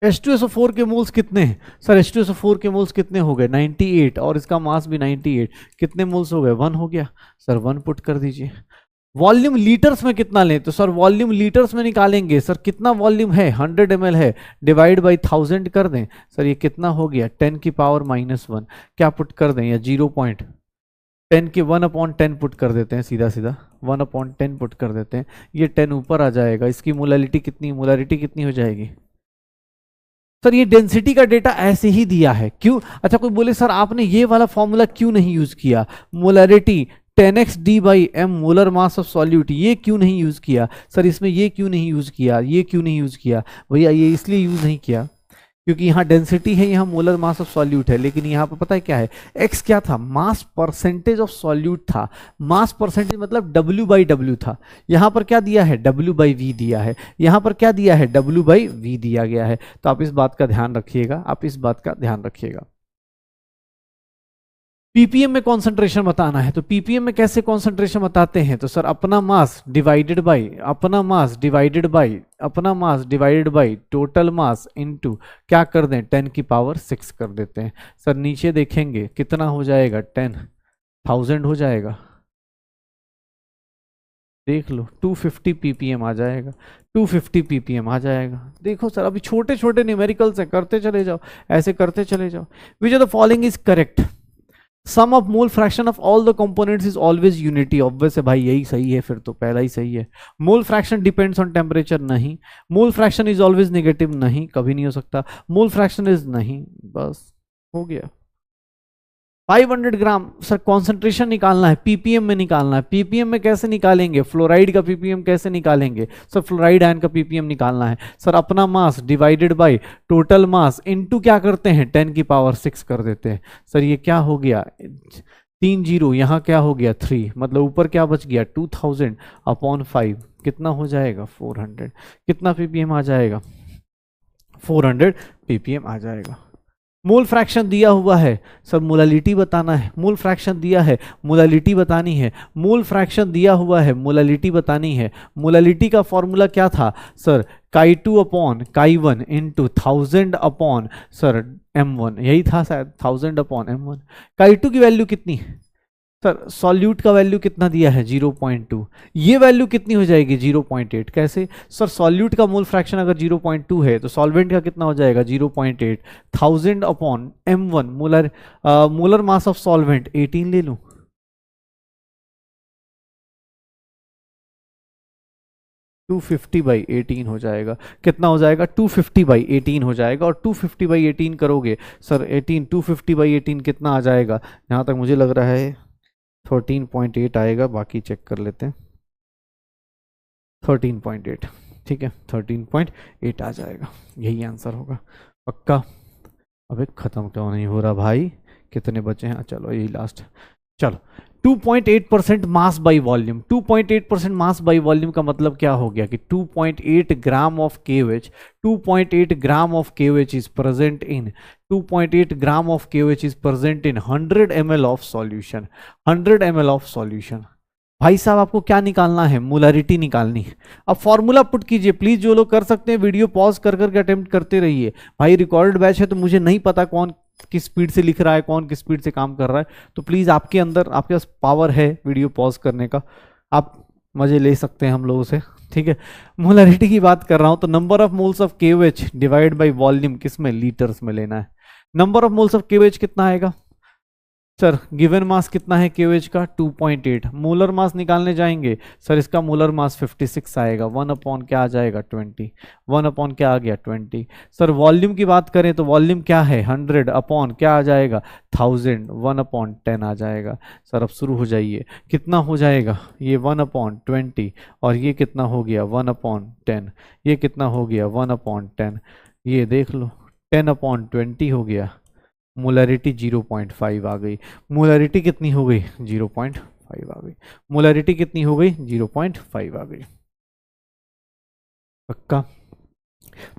H2SO4 के मोल्स कितने हैं? सर H2SO4 के मोल्स कितने हो गए? 98, और इसका मास भी 98। कितने मोल्स हो गए? 1 हो गया। सर 1 पुट कर दीजिए। वॉल्यूम लीटर्स में कितना लें? तो सर वॉल्यूम लीटर्स में निकालेंगे। सर कितना वॉल्यूम है? 100 ml है, डिवाइड बाई 1000 कर दें। सर ये कितना हो गया? 10 की पावर -1। क्या पुट कर दें? या 0.10 की 1/10 पुट कर देते हैं, सीधा सीधा 1/10 पुट कर देते हैं। ये 10 ऊपर आ जाएगा। इसकी मोलालिटी कितनी? मोलालिटी कितनी हो जाएगी? सर ये डेंसिटी का डेटा ऐसे ही दिया है, क्यों? अच्छा कोई बोले सर आपने ये वाला फॉर्मूला क्यों नहीं यूज किया, molarity 10x d by M molar mass of solute, ये क्यों नहीं यूज किया? सर इसमें ये क्यों नहीं यूज किया, ये क्यों नहीं यूज किया? भैया ये इसलिए यूज नहीं किया क्योंकि यहाँ डेंसिटी है, यहाँ मोलर मास ऑफ सॉल्यूट है, लेकिन यहाँ पर पता है क्या है? x क्या था? मास परसेंटेज ऑफ सॉल्यूट था। मास परसेंटेज मतलब W/W था। यहाँ पर क्या दिया है? W/V दिया है। यहाँ पर क्या दिया है? W/V दिया गया है। तो आप इस बात का ध्यान रखिएगा, आप इस बात का ध्यान रखिएगा। पीपीएम में कॉन्सेंट्रेशन बताना है, तो पीपीएम में कैसे कॉन्सेंट्रेशन बताते हैं? तो सर अपना मास डिवाइडेड बाई अपना मास डिवाइडेड बाई अपना mass divided by total mass into क्या कर दें? 10 की पावर 6 कर देते हैं। सर नीचे देखेंगे कितना हो जाएगा? 10,000 हो जाएगा। देख लो 250 ppm आ जाएगा, 250 ppm आ जाएगा। देखो सर अभी छोटे छोटे न्यूमेरिकल्स हैं, करते चले जाओ, ऐसे करते चले जाओ। Which of the following is correct? Sum of mole fraction of all the components is always unity. Obvious है भाई, यही सही है, फिर तो पहला ही सही है। Mole fraction depends on temperature, नहीं। Mole fraction is always negative, नहीं, कभी नहीं हो सकता। मोल फ्रैक्शन इज नहीं, बस हो गया। 500 ग्राम सर कॉन्सेंट्रेशन निकालना है, पीपीएम में निकालना है। पीपीएम में कैसे निकालेंगे? फ्लोराइड का पीपीएम कैसे निकालेंगे? सर फ्लोराइड आयन का पीपीएम निकालना है। सर अपना mass divided by total mass into क्या करते हैं? 10 की पावर 6 कर देते हैं। सर ये क्या हो गया? 3 0, यहाँ क्या हो गया? 3, मतलब ऊपर क्या बच गया? 2000/5 कितना हो जाएगा? 400। कितना पीपीएम आ जाएगा? 400 पीपीएम आ जाएगा। मोल फ्रैक्शन दिया हुआ है, सर मोलालिटी बताना है। मोल फ्रैक्शन दिया है, मोलालिटी बतानी है। मोल फ्रैक्शन दिया हुआ है, मोलालिटी बतानी है। मोलालिटी का फॉर्मूला क्या था? Sir chi2/chi1 into 1000 sir m1, यही था शायद, 1000/m1। chi2 की वैल्यू कितनी है? सर सॉल्यूट का वैल्यू कितना दिया है? 0.2। ये वैल्यू कितनी हो जाएगी? 0.8। कैसे? सर सॉल्यूट का मोल फ्रैक्शन अगर 0.2 है तो सॉल्वेंट का कितना हो जाएगा? 0.8। 1000/m1 molar molar mass of solvent 18 ले लूं। टू 250/18 हो जाएगा। कितना हो जाएगा? 250/18 हो जाएगा। और 250/18 करोगे सर 18 250/18 कितना आ जाएगा? यहाँ तक मुझे लग रहा है 13.8 आएगा, बाकी चेक कर लेते हैं। 13.8, ठीक है, 13.8 आ जाएगा, यही आंसर होगा पक्का। अबे खत्म क्यों नहीं हो रहा भाई? कितने बचे हैं? चलो यही लास्ट। चलो 2.8% mass by volume. 2.8% mass by volume का मतलब क्या हो गया कि 2.8 ग्राम of KOH 2.8 gram of KOH is present in 2.8 gram of KOH is present in 100 ml of solution. 100 ml of solution. भाई साहब आपको क्या निकालना है? मोलारिटी निकालनी है। अब फॉर्मूला पुट कीजिए प्लीज, जो लोग कर सकते हैं वीडियो पॉज कर करके अटेम्प्ट करते रहिए। भाई रिकॉर्डेड बैच है तो मुझे नहीं पता कौन किस स्पीड से लिख रहा है, कौन किस स्पीड से काम कर रहा है, तो प्लीज आपके अंदर, आपके पास पावर है वीडियो पॉज करने का, आप मजे ले सकते हैं हम लोगों से, ठीक है। मोलारिटी की बात कर रहा हूं तो number of moles of KOH divide by volume किस में? लीटर्स में लेना है। Number of moles of KOH कितना आएगा? सर गिवन मास कितना है KOH का? 2.8। मोलर मास निकालने जाएंगे सर, इसका मोलर मास 56 आएगा। 1/, क्या आ जाएगा? 20। 1/, क्या आ गया? 20। सर वॉल्यूम की बात करें तो वॉल्यूम क्या है? 100/, क्या आ जाएगा? 1000। 1/10 आ जाएगा। सर अब शुरू हो जाइए, कितना हो जाएगा? ये 1/20, और ये कितना हो गया? 1/10। ये कितना हो गया? 1/10। ये देख लो 10/20 हो गया। मोलरिटी 0.5 आ गई। मोलरिटी कितनी हो गई? 0.5 आ गई। मोलरिटी कितनी हो गई? 0.5 आ गई। पक्का।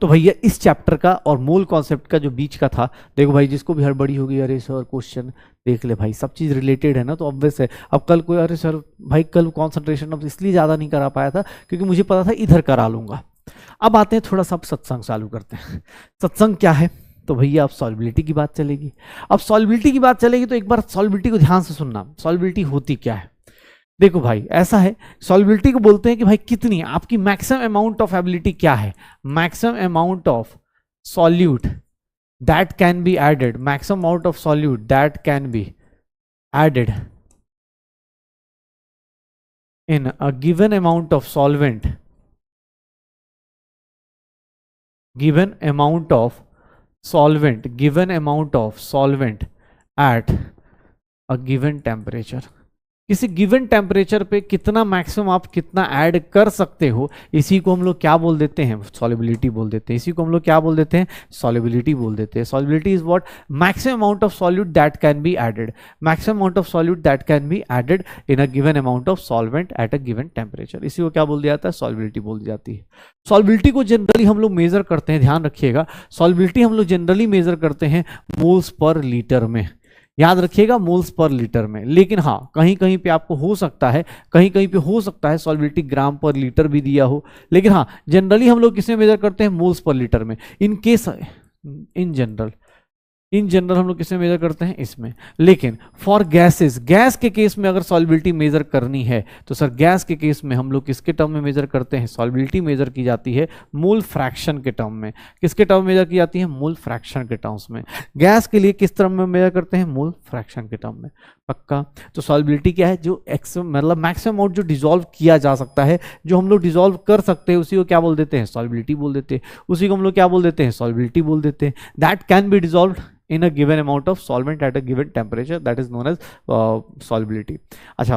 तो भैया इस चैप्टर का और मोल कॉन्सेप्ट का जो बीच का था, देखो भाई जिसको भी हड़बड़ी होगी, अरे सर क्वेश्चन देख ले भाई, सब चीज़ रिलेटेड है ना, तो ऑब्वियस है। अब कल कोई अरे सर भाई कल कॉन्सेंट्रेशन अब इसलिए ज़्यादा नहीं करा पाया था क्योंकि मुझे पता था इधर करा लूंगा। अब आते हैं थोड़ा सा, अब सत्संग चालू करते हैं। सत्संग क्या है, तो भैया अब सॉल्बिलिटी की बात चलेगी। अब सॉल्बिलिटी की बात चलेगी तो एक बार सॉल्बिलिटी को ध्यान से सुनना, सॉल्बिलिटी होती क्या है। देखो भाई ऐसा है, सॉल्बिलिटी को बोलते हैं कि भाई कितनी आपकी मैक्सिमम अमाउंट ऑफ एबिलिटी क्या है, maximum amount of solute that can be added, maximum amount of solute that can be added in a given amount of solvent, given amount of solvent, given amount of solvent at a given temperature। किसी गिवन टेम्परेचर पे कितना मैक्सिमम आप कितना ऐड कर सकते हो, इसी को हम लोग क्या बोल देते हैं, सॉल्युबिलिटी बोल देते हैं। इसी को हम लोग क्या बोल देते हैं, सॉल्युबिलिटी बोल देते हैं। Solubility is what, maximum amount of solute that can be added, maximum amount of solute that can be added in a given amount of solvent at a given temperature. इसी को क्या बोल दिया जाता है, सॉल्युबिलिटी बोल दी जाती है। सॉल्युबिलिटी को जनरली हम लोग मेजर करते हैं, ध्यान रखिएगा, सॉल्युबिलिटी हम लोग जनरली मेजर करते हैं मोल्स पर लीटर में, याद रखिएगा मोल्स पर लीटर में। लेकिन हाँ कहीं कहीं पे आपको हो सकता है, कहीं कहीं पे हो सकता है सॉल्युबिलिटी ग्राम पर लीटर भी दिया हो, लेकिन हाँ जनरली हम लोग किसमें मेजर करते हैं, मोल्स पर लीटर में। इन केस इन जनरल हम लोग किसमें मेजर करते हैं, इसमें। लेकिन फॉर गैसेस, गैस के केस में अगर सॉल्युबिलिटी मेजर करनी है तो सर गैस के केस में हम लोग किसके टर्म में मेजर करते हैं, सॉल्युबिलिटी मेजर की जाती है मोल फ्रैक्शन के टर्म में। किसके टर्म में मेजर की जाती है, मोल फ्रैक्शन के टर्म्स में। गैस के लिए किस टर्म में मेजर करते हैं, मोल फ्रैक्शन के टर्म में। पक्का। तो सॉल्युबिलिटी क्या है, जो मतलब मैक्सिमम अमाउंट जो डिसॉल्व किया जा सकता है, जो हम लोग डिसॉल्व कर सकते हैं, उसी को क्या बोल देते हैं, सॉल्युबिलिटी बोल देते हैं। उसी को हम लोग क्या बोल देते हैं, सॉल्युबिलिटी बोल देते हैं। That can B dissolved in a given amount of solvent at a given temperature, that is known as solubility। अच्छा,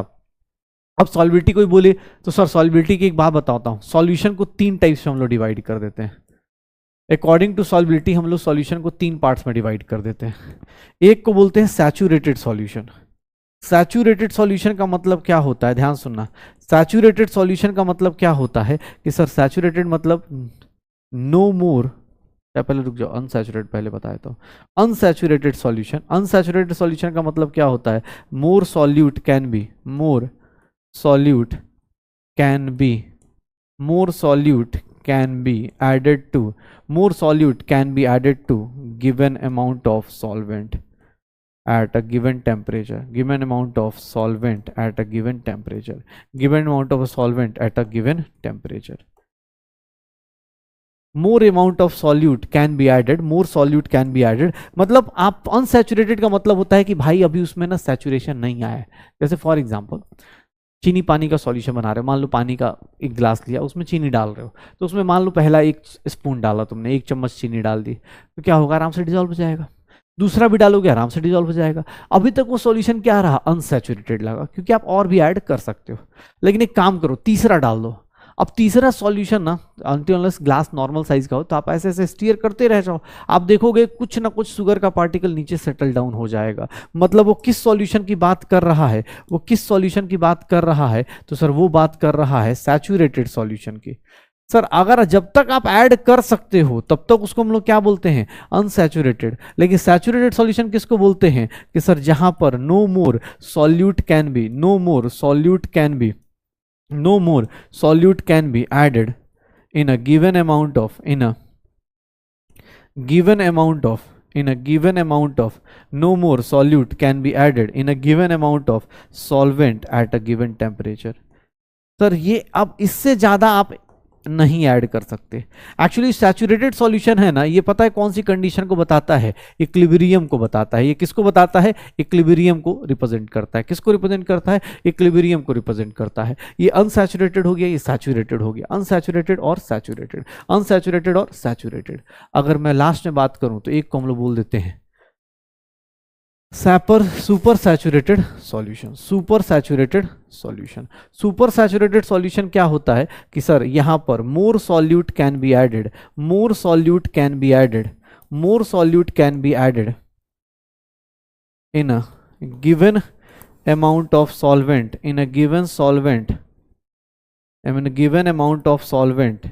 अब सॉल्युबिलिटी कोई बोले तो सर सॉल्युबिलिटी की एक बात बताता हूँ, सॉल्यूशन को 3 टाइप्स में हम लोग डिवाइड कर देते हैं। अकॉर्डिंग टू सॉल्युबिलिटी हम लोग सॉल्यूशन को 3 पार्ट्स में डिवाइड कर देते हैं। एक को बोलते हैं सैचुरेटेड सॉल्यूशन। सैचुरेटेड सॉल्यूशन का मतलब क्या होता है, ध्यान सुनना। सैचुरेटेड सॉल्यूशन का मतलब क्या होता है कि सर सैचुरेटेड मतलब नो मोर, या पहले रुक जाओ, अनसैचुरेटेड पहले बताया तो। अनसैचुरेटेड सॉल्यूशन, अनसैचुरेटेड सॉल्यूशन का मतलब क्या होता है, more solute can be, more solute can be, more solute can be added to, more solute can be added to given amount of solvent at a given temperature, given amount of solvent at a given temperature, given amount of a solvent at a given temperature। More amount of solute can be added, more solute can be added मतलब आप अनसैचुरेटेड का मतलब होता है कि भाई अभी उसमें ना सैचुरेशन नहीं आया है। जैसे फॉर एग्जांपल चीनी पानी का सॉल्यूशन बना रहे हो, मान लो पानी का एक गिलास लिया, उसमें चीनी डाल रहे हो, तो उसमें मान लो पहला 1 स्पून डाला तुमने, 1 चम्मच चीनी डाल दी, तो क्या होगा, आराम से डिजॉल्व हो जाएगा। दूसरा भी डालोगे आराम से डिजॉल्व हो जाएगा। अभी तक वो सॉल्यूशन क्या रहा, अनसैचुरेटेड लगा, क्योंकि आप और भी ऐड कर सकते हो। लेकिन एक काम करो, तीसरा डाल दो। अब तीसरा सॉल्यूशन ना अनटिल ग्लास नॉर्मल साइज का हो, तो आप ऐसे ऐसे स्टीयर करते रह जाओ, आप देखोगे कुछ ना कुछ शुगर का पार्टिकल नीचे सेटल डाउन हो जाएगा। मतलब वो किस सॉल्यूशन की बात कर रहा है, वो किस सॉल्यूशन की बात कर रहा है, तो सर वो बात कर रहा है सैचुरेटेड सॉल्यूशन की। सर अगर जब तक आप ऐड कर सकते हो तब तक उसको हम लोग क्या बोलते हैं, अनसैचुरेटेड। लेकिन सैचुरेटेड सॉल्यूशन किसको बोलते हैं कि सर जहां पर no more solute can be, no more solute can be, no more solute can be added in a given amount of, in a given amount of, in a given amount of, no more solute can be added in a given amount of solvent at a given temperature। Sir ये अब इससे ज्यादा आप नहीं ऐड कर सकते। एक्चुअली सैचुरेटेड सॉल्यूशन है ना, ये पता है कौन सी कंडीशन को बताता है, इक्विलिब्रियम को बताता है। ये किसको बताता है, इक्विलिब्रियम को रिप्रेजेंट करता है। किसको रिप्रेजेंट करता है, इक्विलिब्रियम को रिप्रेजेंट करता है। ये अनसैचुरेटेड हो गया, ये सैचुरेटेड हो गया, अनसैचुरेटेड और सैचुरेटेड, अनसैचुरेटेड और सैचुरेटेड। अगर मैं लास्ट में बात करूं तो एक को हम लोग बोल देते हैं super saturated solution. Super saturated solution, super saturated solution क्या होता है कि सर यहां पर more solute can be added, more solute can be added, more solute can be added in a given amount of solvent, in a given solvent, in a given amount of solvent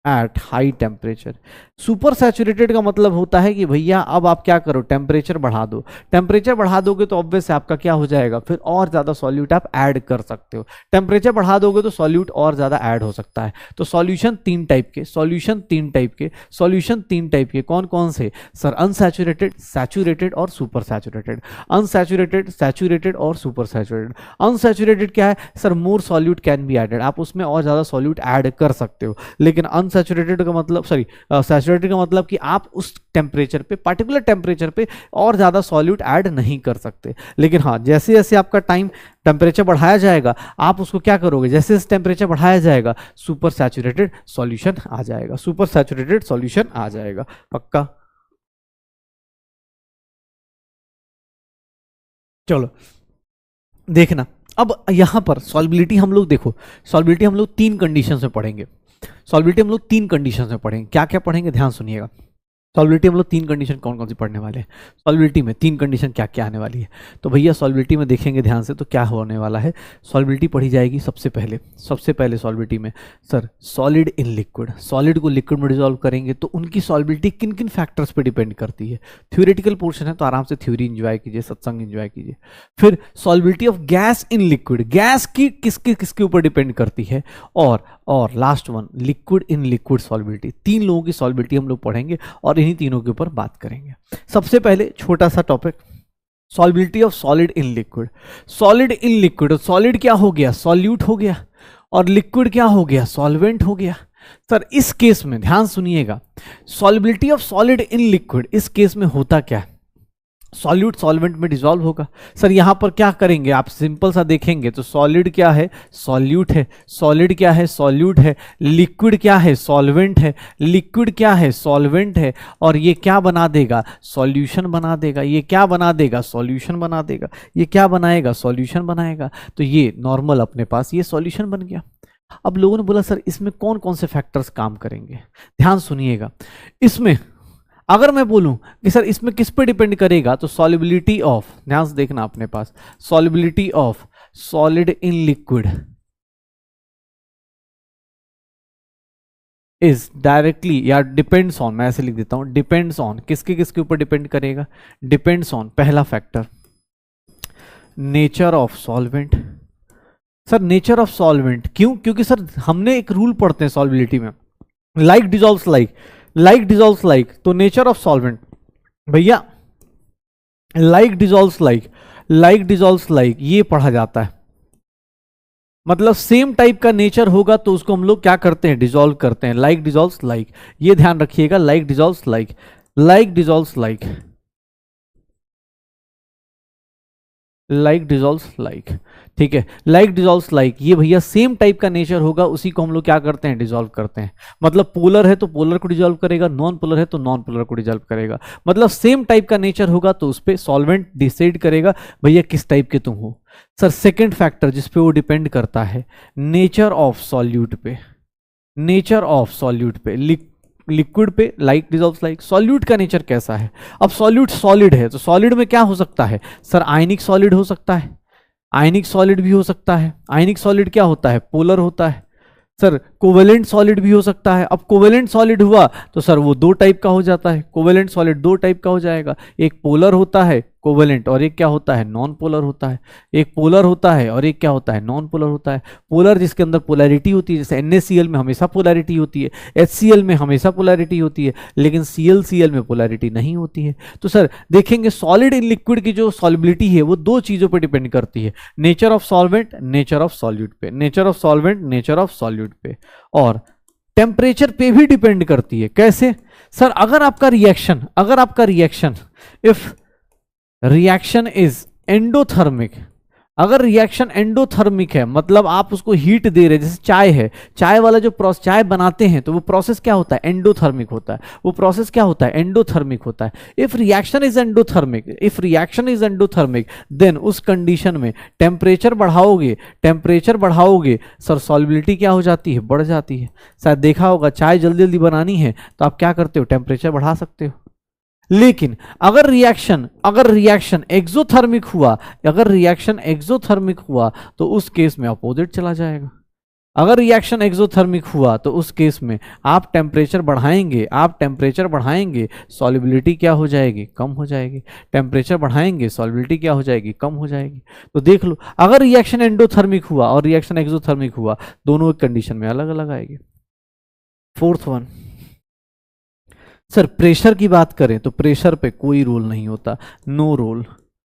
at high temperature. Super saturated का मतलब होता है कि भैया अब आप क्या करो, टेम्परेचर बढ़ा दो। टेम्परेचर बढ़ा दोगे तो ऑब्वियस है आपका क्या हो जाएगा, फिर और ज्यादा सॉल्यूट आप ऐड कर सकते हो। टेम्परेचर बढ़ा दोगे तो सॉल्यूट और ज्यादा ऐड हो सकता है। तो सॉल्यूशन तीन टाइप के, सॉल्यूशन तीन टाइप के, सॉल्यूशन तीन टाइप के, कौन कौन से सर? अनसैचुरेटेड, सैचुरेटेड और सुपर सैचुरेटेड। अनसैचुरेटेड, सैचुरेटेड और सुपर सैचुरेटेड। अनसैचुरेटेड क्या है sir? More solute can be added, आप उसमें और ज्यादा सॉल्यूट ऐड कर सकते हो। लेकिन अनसैचुरेटेड का मतलब, सॉरी, सैचुरेटेड का मतलब कि आप उस टेम्परेचर पे, पर्टिकुलर टेम्परेचर पे और ज्यादा सॉल्यूट ऐड नहीं कर सकते। लेकिन हाँ, जैसे जैसे आपका टाइम टेम्परेचर बढ़ाया जाएगा, आप उसको क्या करोगे, जैसे जैसे टेम्परेचर बढ़ाया जाएगा सुपर सैचुरेटेड सॉल्यूशन आ जाएगा, सुपर सैचुरेटेड सॉल्यूशन आ जाएगा। पक्का? चलो देखना, अब यहां पर सॉल्बिलिटी हम लोग देखो, सॉल्बिलिटी हम लोग तीन कंडीशन में पढ़ेंगे। सॉल्बिलिटी हम लोग तीन कंडीशन में पढ़ेंगे। क्या क्या पढ़ेंगे ध्यान सुनिएगा। सॉल्बिलिटी हम लोग तीन कंडीशन कौन कौन सी पढ़ने वाले हैं, सॉल्बिलिटी में तीन कंडीशन क्या क्या आने वाली है। तो भैया सॉल्बिलिटी में देखेंगे ध्यान से तो क्या होने वाला है। सॉल्बिलिटी पढ़ी जाएगी सबसे पहले सॉल्बिलिटी में sir solid in liquid, solid को लिक्विड में डिजोल्व करेंगे तो उनकी सॉल्बिलिटी किन किन फैक्टर्स पे डिपेंड करती है। थ्योरेटिकल पोर्शन है तो आराम से थ्योरी एंजॉय कीजिए, सत्संग एंजॉय कीजिए। फिर solubility of gas in liquid, gas की किसके किसके ऊपर डिपेंड करती है। और last one liquid in liquid solubility. तीन लोगों की सॉल्बिलिटी हम लोग पढ़ेंगे और इन्हीं तीनों के ऊपर बात करेंगे। सबसे पहले छोटा सा topic, solubility of solid in liquid. Solid in liquid, solid क्या हो गया, सॉल्यूट हो गया, और लिक्विड क्या हो गया, सॉल्वेंट हो गया। सर इस केस में ध्यान सुनिएगा, सॉल्बिलिटी ऑफ सॉलिड इन लिक्विड, इस केस में होता क्या है, सॉल्यूट सॉल्वेंट में डिसॉल्व होगा। सर यहां पर क्या करेंगे, आप सिंपल सा देखेंगे तो सॉलिड क्या है, सॉल्यूट है, सॉलिड क्या है, सॉल्यूट है, लिक्विड क्या है, सॉल्वेंट है, लिक्विड क्या है, सॉल्वेंट है, और ये क्या बना देगा, सॉल्यूशन बना देगा। ये क्या बना देगा, सॉल्यूशन बना देगा। ये क्या बनाएगा, सॉल्यूशन बनाएगा। तो ये नॉर्मल अपने पास ये सॉल्यूशन बन गया। अब लोगों ने बोला सर इसमें कौन कौन से फैक्टर्स काम करेंगे, ध्यान सुनिएगा। इसमें अगर मैं बोलूं कि सर इसमें किस पे डिपेंड करेगा, तो सॉल्युबिलिटी ऑफ, ध्यान से देखना अपने पास, solubility of solid in liquid is directly, या डिपेंड्स ऑन, मैं ऐसे लिख देता हूं, डिपेंड्स ऑन, किसके किसके ऊपर डिपेंड करेगा, डिपेंड्स ऑन, पहला factor nature of solvent. Sir nature of solvent क्यों, क्योंकि सर हमने एक रूल पढ़ते हैं सॉल्युबिलिटी में, like dissolves like, like dissolves like. तो नेचर ऑफ सॉल्वेंट भैया like dissolves like, like dissolves like ये पढ़ा जाता है। मतलब सेम टाइप का नेचर होगा तो उसको हम लोग क्या करते हैं, डिजॉल्व करते हैं, लाइक डिजॉल्व्स लाइक। ये ध्यान रखिएगा, like dissolves like, like dissolves like, like dissolves like, ठीक है, लाइक डिजॉल्व्स लाइक। ये भैया सेम टाइप का नेचर होगा, उसी को हम लोग क्या करते हैं, डिजॉल्व करते हैं। मतलब पोलर है तो पोलर को डिजॉल्व करेगा, नॉन पोलर है तो नॉन पोलर को डिजॉल्व करेगा। मतलब सेम टाइप का नेचर होगा तो उस पर सॉल्वेंट डिसाइड करेगा भैया किस टाइप के तुम हो। सर सेकेंड फैक्टर जिसपे वो डिपेंड करता है, नेचर ऑफ सॉल्यूट पे, नेचर ऑफ सॉल्यूट पे, लिक्विड पे लाइक डिजॉल्व्स लाइक। सॉल्यूट का नेचर कैसा है, अब सॉल्यूट सॉलिड है तो सॉलिड में क्या हो सकता है सर, आयनिक सॉलिड हो सकता है, आयनिक सॉलिड भी हो सकता है। आयनिक सॉलिड क्या होता है, पोलर होता है। सर कोवेलेंट सॉलिड भी हो सकता है। अब कोवेलेंट सॉलिड हुआ तो सर वो दो टाइप का हो जाता है, कोवेलेंट सॉलिड दो टाइप का हो जाएगा, एक पोलर होता है कोवेलेंट और एक क्या होता है, नॉन पोलर होता है। एक पोलर होता है और एक क्या होता है, नॉन पोलर होता है। पोलर जिसके अंदर पोलैरिटी होती है, जैसे NaCl में हमेशा पोलैरिटी होती है, HCl में हमेशा पोलैरिटी होती है, लेकिन ClCl में पोलैरिटी नहीं होती है। तो सर देखेंगे सॉलिड इन लिक्विड की जो सॉल्युबिलिटी है वो दो चीजों पर डिपेंड करती है, nature of solvent, nature of solute पे, nature of solvent, nature of solute पे, और टेम्परेचर पे भी डिपेंड करती है। कैसे सर, अगर आपका reaction if reaction is endothermic, अगर रिएक्शन एंडोथर्मिक है मतलब आप उसको हीट दे रहे हैं, जैसे चाय है, चाय वाला जो प्रोसेस चाय बनाते हैं तो वो प्रोसेस क्या होता है, एंडोथर्मिक होता है। वो प्रोसेस क्या होता है, एंडोथर्मिक होता है। If reaction is endothermic, if reaction is endothermic then उस कंडीशन में टेम्परेचर बढ़ाओगे, टेम्परेचर बढ़ाओगे सर सॉल्युबिलिटी क्या हो जाती है, बढ़ जाती है। शायद देखा होगा चाय जल्दी जल्दी बनानी है तो आप क्या करते हो, टेम्परेचर बढ़ा सकते हो। लेकिन अगर रिएक्शन एक्सोथर्मिक हुआ, अगर रिएक्शन एक्सोथर्मिक हुआ तो उस केस में अपोजिट चला जाएगा। अगर रिएक्शन एक्सोथर्मिक हुआ तो उस केस में आप टेम्परेचर बढ़ाएंगे, सॉल्युबिलिटी क्या हो जाएगी, कम हो जाएगी। टेम्परेचर बढ़ाएंगे, सॉल्युबिलिटी क्या हो जाएगी, कम हो जाएगी। तो देख लो, अगर रिएक्शन एंडोथर्मिक हुआ और रिएक्शन एक्सोथर्मिक हुआ, दोनों एक कंडीशन में अलग अलग आएगी। फोर्थ वन, सर प्रेशर की बात करें तो प्रेशर पे कोई रोल नहीं होता, नो रोल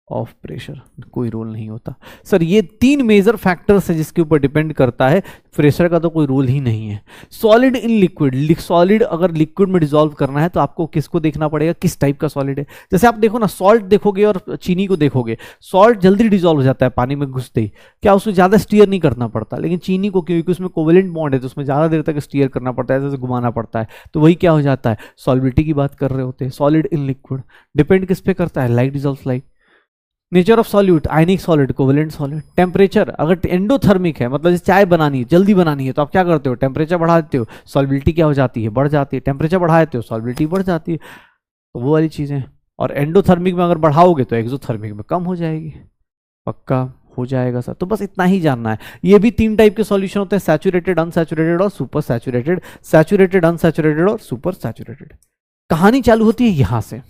ऑफ प्रेशर, कोई रोल नहीं होता। सर ये 3 मेजर फैक्टर्स है जिसके ऊपर डिपेंड करता है, प्रेशर का तो कोई रोल ही नहीं है। सॉलिड इन लिक्विड, सॉलिड अगर लिक्विड में डिसॉल्व करना है तो आपको किसको देखना पड़ेगा, किस टाइप का सॉलिड है। जैसे आप देखो ना, सॉल्ट देखोगे और चीनी को देखोगे, सॉल्ट जल्दी डिसॉल्व हो जाता है पानी में घुसते ही, क्या उसमें ज़्यादा स्टीयर नहीं करना पड़ता। लेकिन चीनी को, क्योंकि उसमें कोवेलेंट बॉन्ड है तो उसमें ज़्यादा देर तक स्टीयर करना पड़ता है, जैसे घुमाना पड़ता है, तो वही क्या हो जाता है, सॉल्बिलिटी की बात कर रहे होते हैं। सॉलिड इन लिक्विड डिपेंड किस पे करता है, like dissolves like. Nature of solute, ionic solid, covalent solid. Temperature अगर एंडोथर्मिक है, मतलब चाय बनानी है, जल्दी बनानी है, तो आप क्या करते हो, टेम्परेचर बढ़ा देते हो, सॉल्बिलिटी क्या हो जाती है, बढ़ जाती है। टेम्परेचर बढ़ा देते हो, सॉल्बिलिटी बढ़ जाती है। तो वो वाली चीजें। और एंडोथर्मिक में अगर बढ़ाओगे तो एक्सोथर्मिक में कम हो जाएगी। पक्का हो जाएगा सर। तो बस इतना ही जानना है। ये भी 3 टाइप के सॉल्यूशन होते हैं, सैचुरेटेड, अनसैचुरेटेड और सुपर सैचुरेटेड। सैचुरेटेड, अनसैचुरेटेड और सुपर सैचुरेटेड। कहानी चालू होती है यहां से,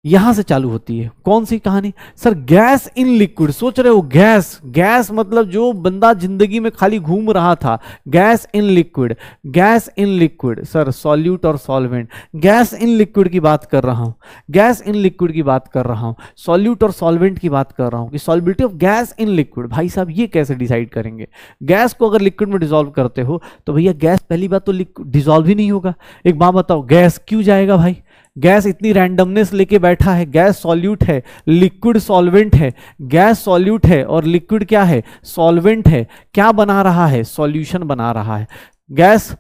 यहां से चालू होती है। कौन सी कहानी सर, गैस इन लिक्विड। सोच रहे हो गैस, गैस मतलब जो बंदा जिंदगी में खाली घूम रहा था, gas in liquid, gas in liquid. Sir solute और सॉल्वेंट, गैस इन लिक्विड की बात कर रहा हूं, गैस इन लिक्विड की बात कर रहा हूं, सॉल्यूट और सॉल्वेंट की बात कर रहा हूं कि सॉल्बिलिटी ऑफ गैस इन लिक्विड। भाई साहब ये कैसे डिसाइड करेंगे, गैस को अगर लिक्विड में डिसॉल्व करते हो तो भैया गैस पहली बात तो डिसॉल्व ही नहीं होगा। एक बात बताओ, गैस क्यों जाएगा भाई, गैस इतनी रैंडमनेस लेके बैठा है। गैस सॉल्यूट है, लिक्विड सॉल्वेंट है, गैस सॉल्यूट है और लिक्विड क्या है, सॉल्वेंट है। क्या बना रहा है, सॉल्यूशन बना रहा है। गैस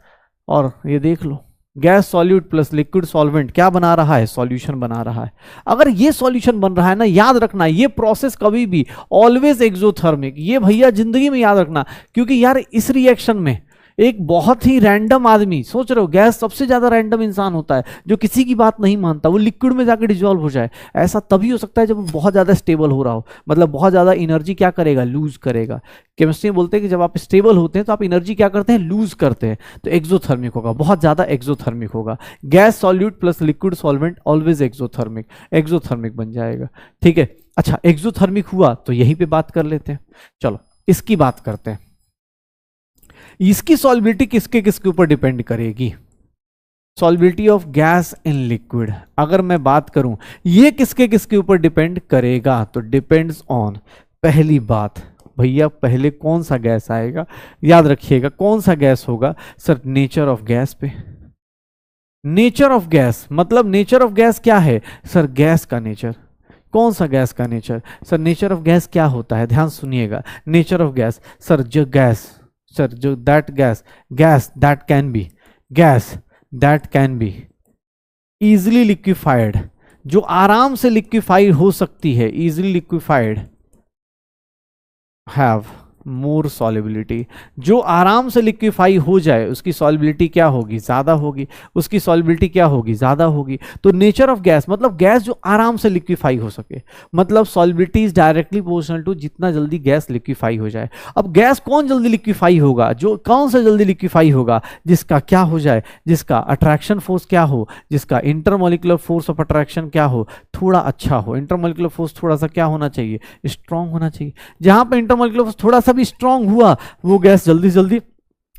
और ये देख लो, gas solute plus liquid solvent क्या बना रहा है, सॉल्यूशन बना रहा है। अगर ये सॉल्यूशन बन रहा है ना, याद रखना ये प्रोसेस कभी भी ऑलवेज एक्सोथर्मिक। ये भैया जिंदगी में याद रखना, क्योंकि यार इस रिएक्शन में एक बहुत ही रैंडम आदमी, सोच रहे हो गैस सबसे ज्यादा रैंडम इंसान होता है जो किसी की बात नहीं मानता, वो लिक्विड में जाकर डिसॉल्व हो जाए। ऐसा तभी हो सकता है जब वो बहुत ज्यादा स्टेबल हो रहा हो, मतलब बहुत ज्यादा एनर्जी क्या करेगा, लूज करेगा। केमिस्ट्री में बोलते हैं कि जब आप स्टेबल होते हैं तो आप एनर्जी क्या करते हैं, लूज करते हैं। तो एक्सोथर्मिक होगा, बहुत ज्यादा एक्सोथर्मिक होगा। Gas solute plus liquid solvent always exothermic, exothermic बन जाएगा। ठीक है, अच्छा एक्सोथर्मिक हुआ तो यहीं पे बात कर लेते हैं। चलो इसकी बात करते हैं। इसकी सॉल्बिलिटी किसके किसके ऊपर डिपेंड करेगी, सॉल्बिलिटी ऑफ गैस इन लिक्विड। अगर मैं बात करूं ये किसके किसके ऊपर डिपेंड करेगा, तो डिपेंड्स ऑन, पहली बात भैया पहले कौन सा गैस आएगा, याद रखिएगा कौन सा गैस होगा सर, नेचर ऑफ गैस पे। नेचर ऑफ गैस मतलब नेचर ऑफ गैस क्या है सर, गैस का नेचर। कौन सा गैस का nature sir, nature of gas क्या होता है, ध्यान सुनिएगा। नेचर ऑफ गैस सर, जो गैस सर जो that gas, gas that can B, gas that can be easily liquefied, जो आराम से लिक्विफाई हो सकती है, easily liquefied, have more solubility. जो आराम से लिक्विफाई हो जाए उसकी सॉल्युबिलिटी क्या होगी, ज्यादा होगी, उसकी सॉल्युबिलिटी क्या होगी, ज्यादा होगी। तो नेचर ऑफ गैस मतलब गैस जो आराम से लिक्विफाई हो सके, मतलब solubility is directly proportional to जितना जल्दी गैस लिक्विफाई हो जाए। अब गैस कौन जल्दी लिक्विफाई होगा, जो कौन सा जल्दी लिक्विफाई होगा, जिसका क्या हो जाए, जिसका अट्रैक्शन फोर्स क्या हो, जिसका इंटरमोलिकुलर फोर्स ऑफ अट्रैक्शन क्या हो, थोड़ा अच्छा हो। इंटरमोलिकुलर फोर्स थोड़ा सा क्या होना चाहिए, स्ट्रांग होना चाहिए। जहां पर इंटरमोलिकुलर फोर्स थोड़ा सा भी स्ट्रांग हुआ, वो गैस जल्दी जल्दी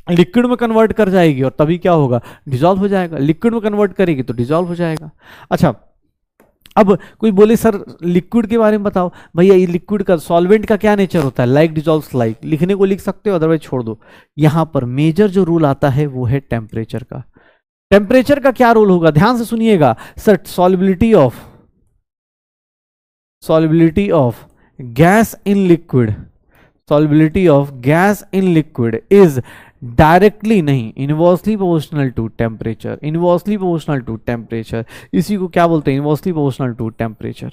लिक्विड में कन्वर्ट कर जाएगी और तभी क्या होगा, डिसॉल्व हो जाएगा। लिक्विड में कन्वर्ट करेगी तो डिसॉल्व हो जाएगा। अच्छा अब कोई बोले सर लिक्विड के बारे में बताओ, भैया ये लिक्विड का सॉल्वेंट का क्या नेचर होता है, लाइक डिसॉल्व्स लाइक, लिखने को लिख सकते हो अदरवाइज छोड़ दो। यहां पर मेजर जो रूल आता है वो है टेम्परेचर का। टेम्परेचर का क्या रोल होगा, ध्यान से सुनिएगा sir, solubility of gas in liquid, solubility of gas in liquid is directly नहीं, inversely proportional to temperature, inversely proportional to temperature. इसी को क्या बोलते हैं, इनवर्सली प्रोपोर्शनल टू टेम्परेचर।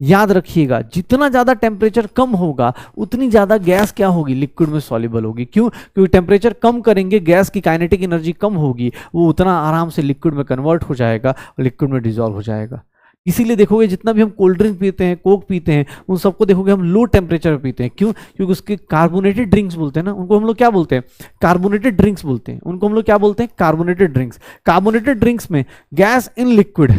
याद रखिएगा जितना ज्यादा टेम्परेचर कम होगा उतनी ज्यादा गैस क्या होगी, लिक्विड में सॉल्युबल होगी। क्यों, क्योंकि टेम्परेचर कम करेंगे गैस की काइनेटिक एनर्जी कम होगी, वो उतना आराम से लिक्विड में कन्वर्ट हो जाएगा और लिक्विड में डिसॉल्व हो जाएगा। इसीलिए देखोगे जितना भी हम कोल्ड ड्रिंक पीते हैं, कोक पीते हैं, उन सबको देखोगे हम लो टेम्परेचर पे पीते हैं। क्यों? क्योंकि उसके कार्बोनेटेड ड्रिंक्स बोलते हैं ना, उनको हम लोग क्या बोलते हैं? कार्बोनेटेड ड्रिंक्स बोलते हैं। उनको हम लोग क्या बोलते हैं? Carbonated drinks. कार्बोनेटेड ड्रिंक्स में gas in liquid,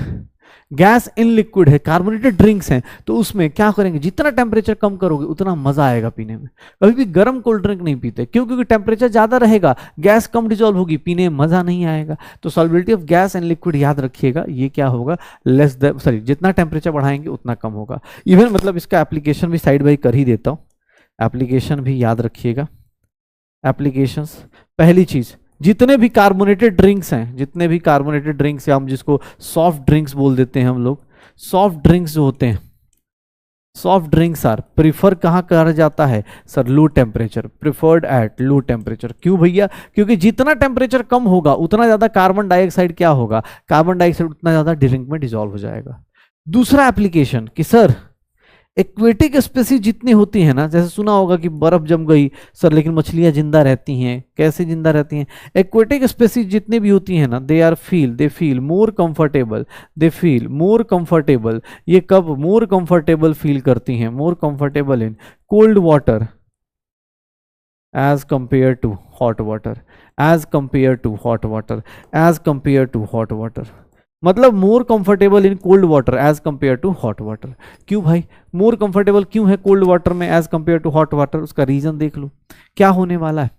gas in liquid है, कार्बोनेटेड ड्रिंक्स हैं, तो उसमें क्या करेंगे? जितना टेम्परेचर कम करोगे उतना मजा आएगा पीने में। कभी भी गर्म कोल्ड ड्रिंक नहीं पीते, क्यों? क्योंकि टेम्परेचर ज्यादा रहेगा, गैस कम डिजोल्व होगी, पीने में मजा नहीं आएगा। तो solubility of gas and liquid याद रखिएगा, ये क्या होगा? जितना टेम्परेचर बढ़ाएंगे उतना कम होगा। इवन मतलब इसका एप्लीकेशन भी साइड बाई कर ही देता हूं, एप्लीकेशन भी याद रखिएगा। एप्लीकेशंस, पहली चीज, जितने भी कार्बोनेटेड ड्रिंक्स हैं, जितने भी कार्बोनेटेड ड्रिंक्स, या हम जिसको सॉफ्ट ड्रिंक्स बोल देते हैं हम लोग, सॉफ्ट ड्रिंक्स जो होते हैं, सॉफ्ट ड्रिंक्स आर प्रिफर कहाँ करा जाता है sir? Low temperature, preferred at low temperature. क्यों भैया? क्योंकि जितना टेम्परेचर कम होगा उतना ज्यादा कार्बन डाइऑक्साइड क्या होगा? कार्बन डाइऑक्साइड उतना ज्यादा ड्रिंक में डिजोल्व हो जाएगा। दूसरा एप्लीकेशन कि सर एक्वेटिक स्पीसीज जितनी होती है ना, जैसे सुना होगा कि बर्फ जम गई सर लेकिन मछलियां जिंदा रहती हैं। कैसे जिंदा रहती हैं? एक्वेटिक स्पीसीज जितनी भी होती हैं ना, they feel more comfortable, they feel more comfortable. ये कब मोर कंफर्टेबल फील करती हैं? More comfortable in cold water as compare to hot water, as compare to hot water, as compare to hot water. मतलब more comfortable in cold water as compare to hot water. क्यों भाई मोर कंफर्टेबल क्यों है कोल्ड वाटर में as compare to hot water? उसका रीजन देख लो क्या होने वाला है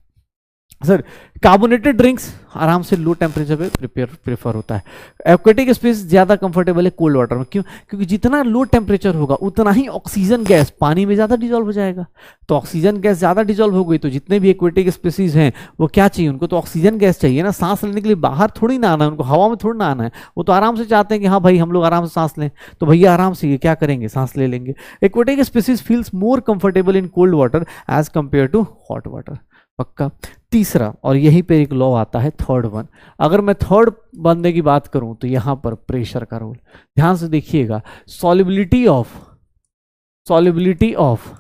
सर। कार्बोनेटेड ड्रिंक्स आराम से लो टेम्परेचर पे प्रेफर होता है। एक्वेटिक स्पेस ज्यादा कंफर्टेबल है कोल्ड वाटर में। क्यों? क्योंकि जितना लो टेम्परेचर होगा उतना ही ऑक्सीजन गैस पानी में ज्यादा डिजोल्व हो जाएगा। तो ऑक्सीजन गैस ज्यादा डिजोल्व हो गई तो जितने भी एक्वेटिक स्पीसीज हैं वो क्या चाहिए? उनको तो ऑक्सीजन गैस चाहिए ना, सांस लेने के लिए बाहर थोड़ी ना आना है, उनको हवा में थोड़ी ना आना है। वो तो आराम से चाहते हैं कि हाँ भाई हम लोग आराम से सांस लें, तो भैया आराम से ये क्या करेंगे? सांस ले लेंगे। Aquatic species feels more comfortable in cold water as compare to hot water. पक्का। तीसरा, और यहीं पे एक लॉ आता है, थर्ड वन। अगर मैं थर्ड बंदे की बात करूं तो यहां पर प्रेशर का रोल ध्यान से देखिएगा। Solubility of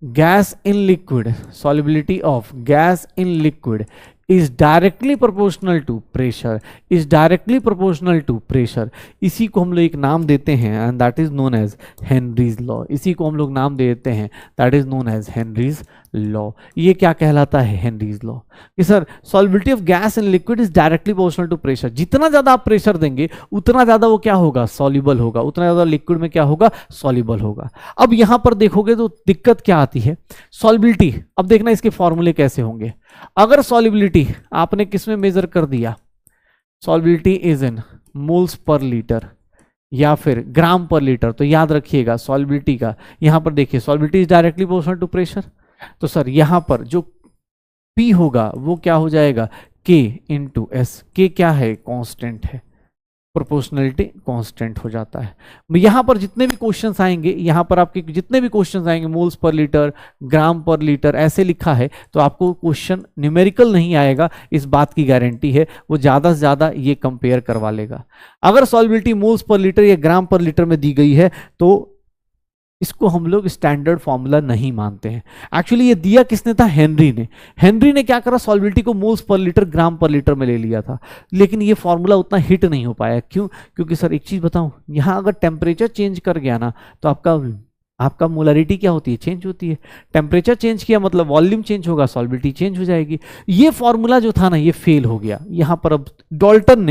gas in liquid, solubility of gas in liquid is directly proportional to pressure, is directly proportional to pressure। इसी को हम लोग एक नाम देते हैं and that is known as Henry's law। इसी को हम लोग नाम देते हैं that is known as Henry's law। ये क्या कहलाता है? Henry's law कि sir solubility of gas in liquid is directly proportional to pressure। जितना ज्यादा आप प्रेशर देंगे उतना ज्यादा वो क्या होगा? सॉल्युबल होगा। उतना ज्यादा लिक्विड में क्या होगा? सॉल्युबल होगा। अब यहां पर देखोगे तो दिक्कत क्या आती है? सॉल्युबिलिटी। अब देखना इसके फॉर्मूले कैसे होंगे। अगर सॉल्युबिलिटी आपने किस में मेजर कर दिया? Solubility is in moles per litre या फिर ग्राम पर लीटर, तो याद रखिएगा सॉल्युबिलिटी का यहां पर देखिए solubility is directly proportional to pressure. तो सर यहां पर जो P होगा वो क्या हो जाएगा? K into S. K क्या है? कांस्टेंट है, प्रोपोर्शनलिटी कांस्टेंट हो जाता है। यहां पर जितने भी क्वेश्चंस आएंगे, यहां पर आपके जितने भी क्वेश्चंस आएंगे मोल्स पर लीटर, ग्राम पर लीटर ऐसे लिखा है तो आपको क्वेश्चन न्यूमेरिकल नहीं आएगा, इस बात की गारंटी है। वो ज्यादा से ज्यादा ये कंपेयर करवा लेगा। अगर सॉल्युबिलिटी मोल्स पर लीटर या ग्राम पर लीटर में दी गई है तो इसको हम लोग स्टैंडर्ड फॉर्मूला नहीं मानते हैं। एक्चुअली ये दिया किसने था? हेनरी ने। हेनरी ने क्या करा? सॉल्युबिलिटी को मोल्स पर लीटर, ग्राम पर लीटर में ले लिया था, लेकिन ये फॉर्मूला उतना हिट नहीं हो पाया। क्यों? क्योंकि सर एक चीज बताऊं, यहां अगर टेम्परेचर चेंज कर गया ना तो आपका मोलरिटी क्या होती है? चेंज होती है। टेम्परेचर चेंज किया मतलब वॉल्यूम चेंज होगा, सॉल्युबिलिटी चेंज हो जाएगी। ये फॉर्मूला जो था ना ये फेल हो गया यहां पर। अब डॉल्टन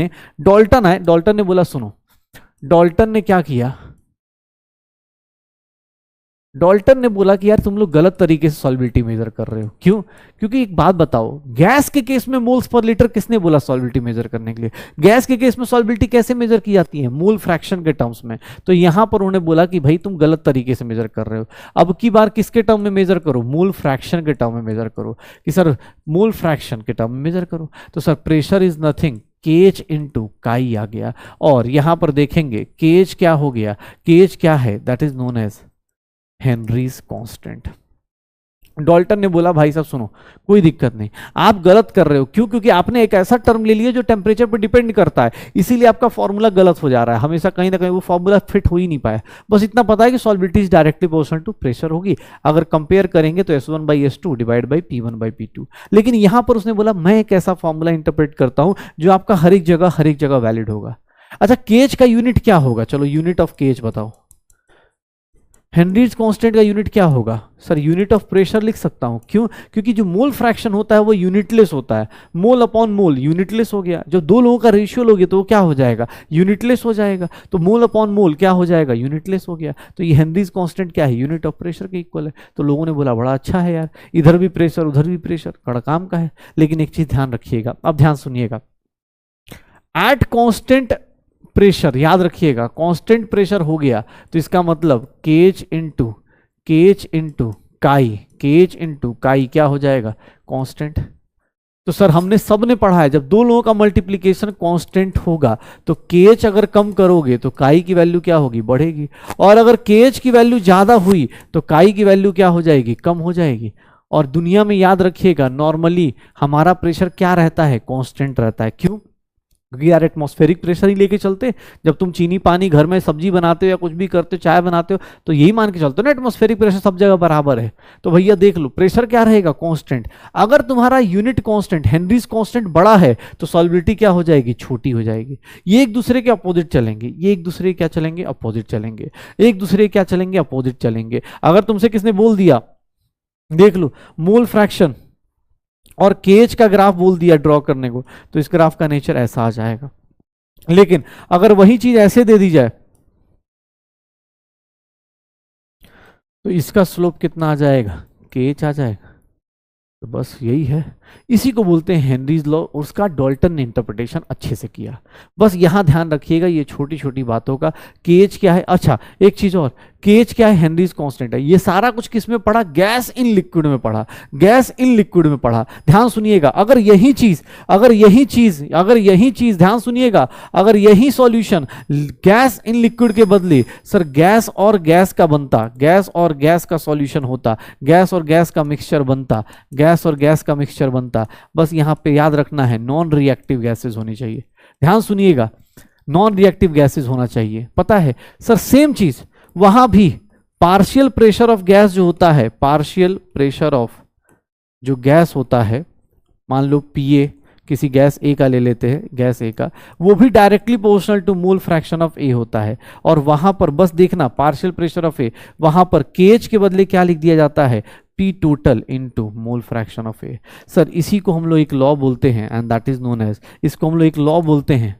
ने बोला सुनो, डॉल्टन ने क्या किया? डॉल्टन ने बोला कि यार तुम लोग गलत तरीके से सॉल्युबिलिटी मेजर कर रहे हो। क्यों? क्योंकि एक बात बताओ, गैस के केस में मोल्स पर लीटर किसने बोला सॉल्युबिलिटी मेजर करने के लिए? गैस के केस में सॉल्युबिलिटी कैसे मेजर की जाती है? मोल फ्रैक्शन के टर्म्स में। तो यहां पर उन्होंने बोला कि भाई तुम गलत तरीके से मेजर कर रहे हो, अब की बार किसके टर्म में मेजर करो? मोल फ्रैक्शन के टर्म में मेजर करो। कि सर मोल फ्रैक्शन के टर्म में मेजर करो। तो sir pressure is nothing, KH into काई आ गया। और यहां पर देखेंगे KH क्या हो गया? KH क्या है? That is known as Henry's constant. Dalton ने बोला भाई साहब सुनो, कोई दिक्कत नहीं, आप गलत कर रहे हो। क्यों? क्योंकि आपने एक ऐसा टर्म ले लिया जो टेम्परेचर पर डिपेंड करता है, इसीलिए आपका फॉर्मूला गलत हो जा रहा है। हमेशा कहीं ना कहीं वो फॉर्मूला फिट हो ही नहीं पाया। बस इतना पता है कि solubility is directly proportional to pressure होगी। अगर कंपेयर करेंगे तो S1/S2 डिवाइड बाई P1/P2। लेकिन यहां पर उसने बोला मैं एक ऐसा फॉर्मूला इंटरप्रेट करता हूं जो आपका हर एक जगह वैलिड होगा। अच्छा केज का यूनिट क्या होगा, चलो यूनिट ऑफ केज बताओ। हेनरीज कांस्टेंट का यूनिट क्या होगा सर, यूनिट ऑफ प्रेशर लिख सकता हूं, क्यों, क्योंकि जो मोल फ्रैक्शन होता है वो यूनिटलेस होता है, मोल अपॉन मोल यूनिटलेस हो गया, जो दो लोगों का रेशियो लोगे तो वो क्या हो जाएगा, यूनिटलेस हो जाएगा, तो मोल अपॉन मोल क्या हो जाएगा, यूनिटलेस हो गया। तो ये हेनरीज कांस्टेंट क्या है, यूनिट ऑफ प्रेशर के इक्वल है। तो लोगों ने बोला बड़ा अच्छा है यार, इधर भी प्रेशर उधर भी प्रेशर, बड़ा काम का है। लेकिन एक चीज ध्यान रखिएगा, अब ध्यान सुनिएगा, एट कांस्टेंट प्रेशर, याद रखिएगा कांस्टेंट प्रेशर हो गया तो इसका मतलब केज इंटू काई, केज इंटू काई क्या हो जाएगा, कांस्टेंट। तो सर हमने सब ने पढ़ा है जब दो लोगों का मल्टीप्लीकेशन कांस्टेंट होगा तो केज अगर कम करोगे तो काई की वैल्यू क्या होगी, बढ़ेगी, और अगर केज की वैल्यू ज्यादा हुई तो काई की वैल्यू क्या हो जाएगी, कम हो जाएगी। और दुनिया में याद रखिएगा नॉर्मली हमारा प्रेशर क्या रहता है, कांस्टेंट रहता है। क्यों, क्योंकि यार एटमॉस्फेरिक प्रेशर ही लेके चलते। जब तुम चीनी पानी घर में सब्जी बनाते हो या कुछ भी करते हो, चाय बनाते हो, तो यही मान के चलते हो ना एटमॉस्फेरिक प्रेशर सब जगह बराबर है। तो भैया देख लो प्रेशर क्या रहेगा, कांस्टेंट। अगर तुम्हारा यूनिट कांस्टेंट हेनरीज कांस्टेंट बड़ा है तो सॉल्युबिलिटी क्या हो जाएगी, छोटी हो जाएगी। ये एक दूसरे के अपोजिट चलेंगे, ये एक दूसरे क्या चलेंगे, अपोजिट चलेंगे, एक दूसरे क्या चलेंगे, अपोजिट चलेंगे। अगर तुमसे किसने बोल दिया, देख लो मोल फ्रैक्शन और केज का ग्राफ बोल दिया ड्रॉ करने को, तो इस ग्राफ का नेचर ऐसा आ जाएगा। लेकिन अगर वही चीज ऐसे दे दी जाए तो इसका स्लोप कितना आ जाएगा, केज आ जाएगा। तो बस यही है, इसी को बोलते हैं हेनरीज लॉ, और उसका डाल्टन ने इंटरप्रिटेशन अच्छे से किया। बस यहां ध्यान रखिएगा ये छोटी छोटी बातों का, केज क्या है। अच्छा एक चीज और, केज क्या है, हेनरीज कांस्टेंट है। ये सारा कुछ किस में पढ़ा, गैस इन लिक्विड में पढ़ा, गैस इन लिक्विड में पढ़ा। ध्यान सुनिएगा, अगर यही चीज ध्यान सुनिएगा, अगर यही सॉल्यूशन गैस इन लिक्विड के बदले सर गैस और गैस का बनता, गैस और गैस का सॉल्यूशन होता, गैस और गैस का मिक्सचर बनता, गैस और गैस का मिक्सचर बनता। बस यहां पे याद रखना है नॉन रिएक्टिव गैसेस होनी चाहिए। ध्यान सुनिएगा, नॉन रिएक्टिव गैसेस होना चाहिए। पता है सर सेम चीज वहां भी पार्शियल प्रेशर ऑफ गैस जो होता है, पार्शियल प्रेशर ऑफ जो गैस होता है, मान लो पीए किसी गैस ए का ले लेते हैं, गैस ए का, वो भी directly proportional to mole fraction of A होता है। और वहां पर बस देखना पार्शियल प्रेशर ऑफ ए, वहां पर केज के बदले क्या लिख दिया जाता है, P total into mole fraction of A. Sir इसी को हम लोग एक लॉ बोलते हैं and that is known as, इसको हम लोग एक लॉ बोलते हैं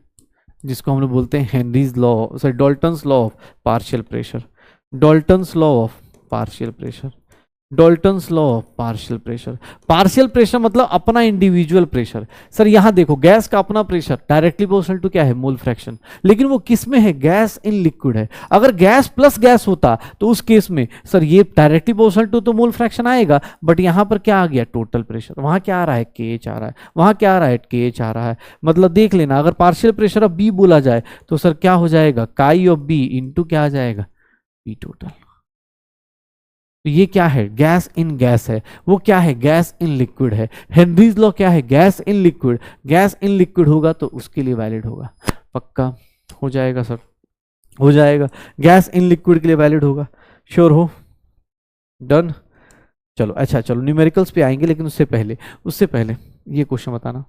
जिसको हम लोग बोलते हैं Henry's law, sir Dalton's law of partial pressure, Dalton's law of partial pressure, Dalton's law of partial pressure. Partial pressure मतलब अपना इंडिविजुअल प्रेशर। सर यहां देखो गैस का अपना प्रेशर डायरेक्टली प्रोपोर्शनल टू क्या है, मोल फ्रैक्शन, लेकिन वो किस में है, गैस इन लिक्विड है। अगर गैस प्लस गैस होता तो उस केस में सर ये डायरेक्टली प्रोपोर्शनल टू तो मोल फ्रैक्शन आएगा, बट यहां पर क्या आ गया, टोटल प्रेशर। वहां क्या आ रहा है, केएच आ रहा है, वहां क्या आ रहा है, केएच आ रहा है। मतलब देख लेना अगर पार्शियल प्रेशर ऑफ बी बोला जाए तो सर क्या हो जाएगा, काई ऑफ बी इंटू क्या आ जाएगा, पी टोटल। तो ये क्या है, गैस इन गैस है, वो क्या है, गैस इन लिक्विड है। हेनरीज लॉ क्या है, gas in liquid, gas in liquid होगा तो उसके लिए वैलिड होगा। पक्का हो जाएगा सर, हो जाएगा, गैस इन लिक्विड के लिए वैलिड होगा, श्योर हो, डन। चलो अच्छा चलो न्यूमेरिकल्स पे आएंगे, लेकिन उससे पहले ये क्वेश्चन बताना,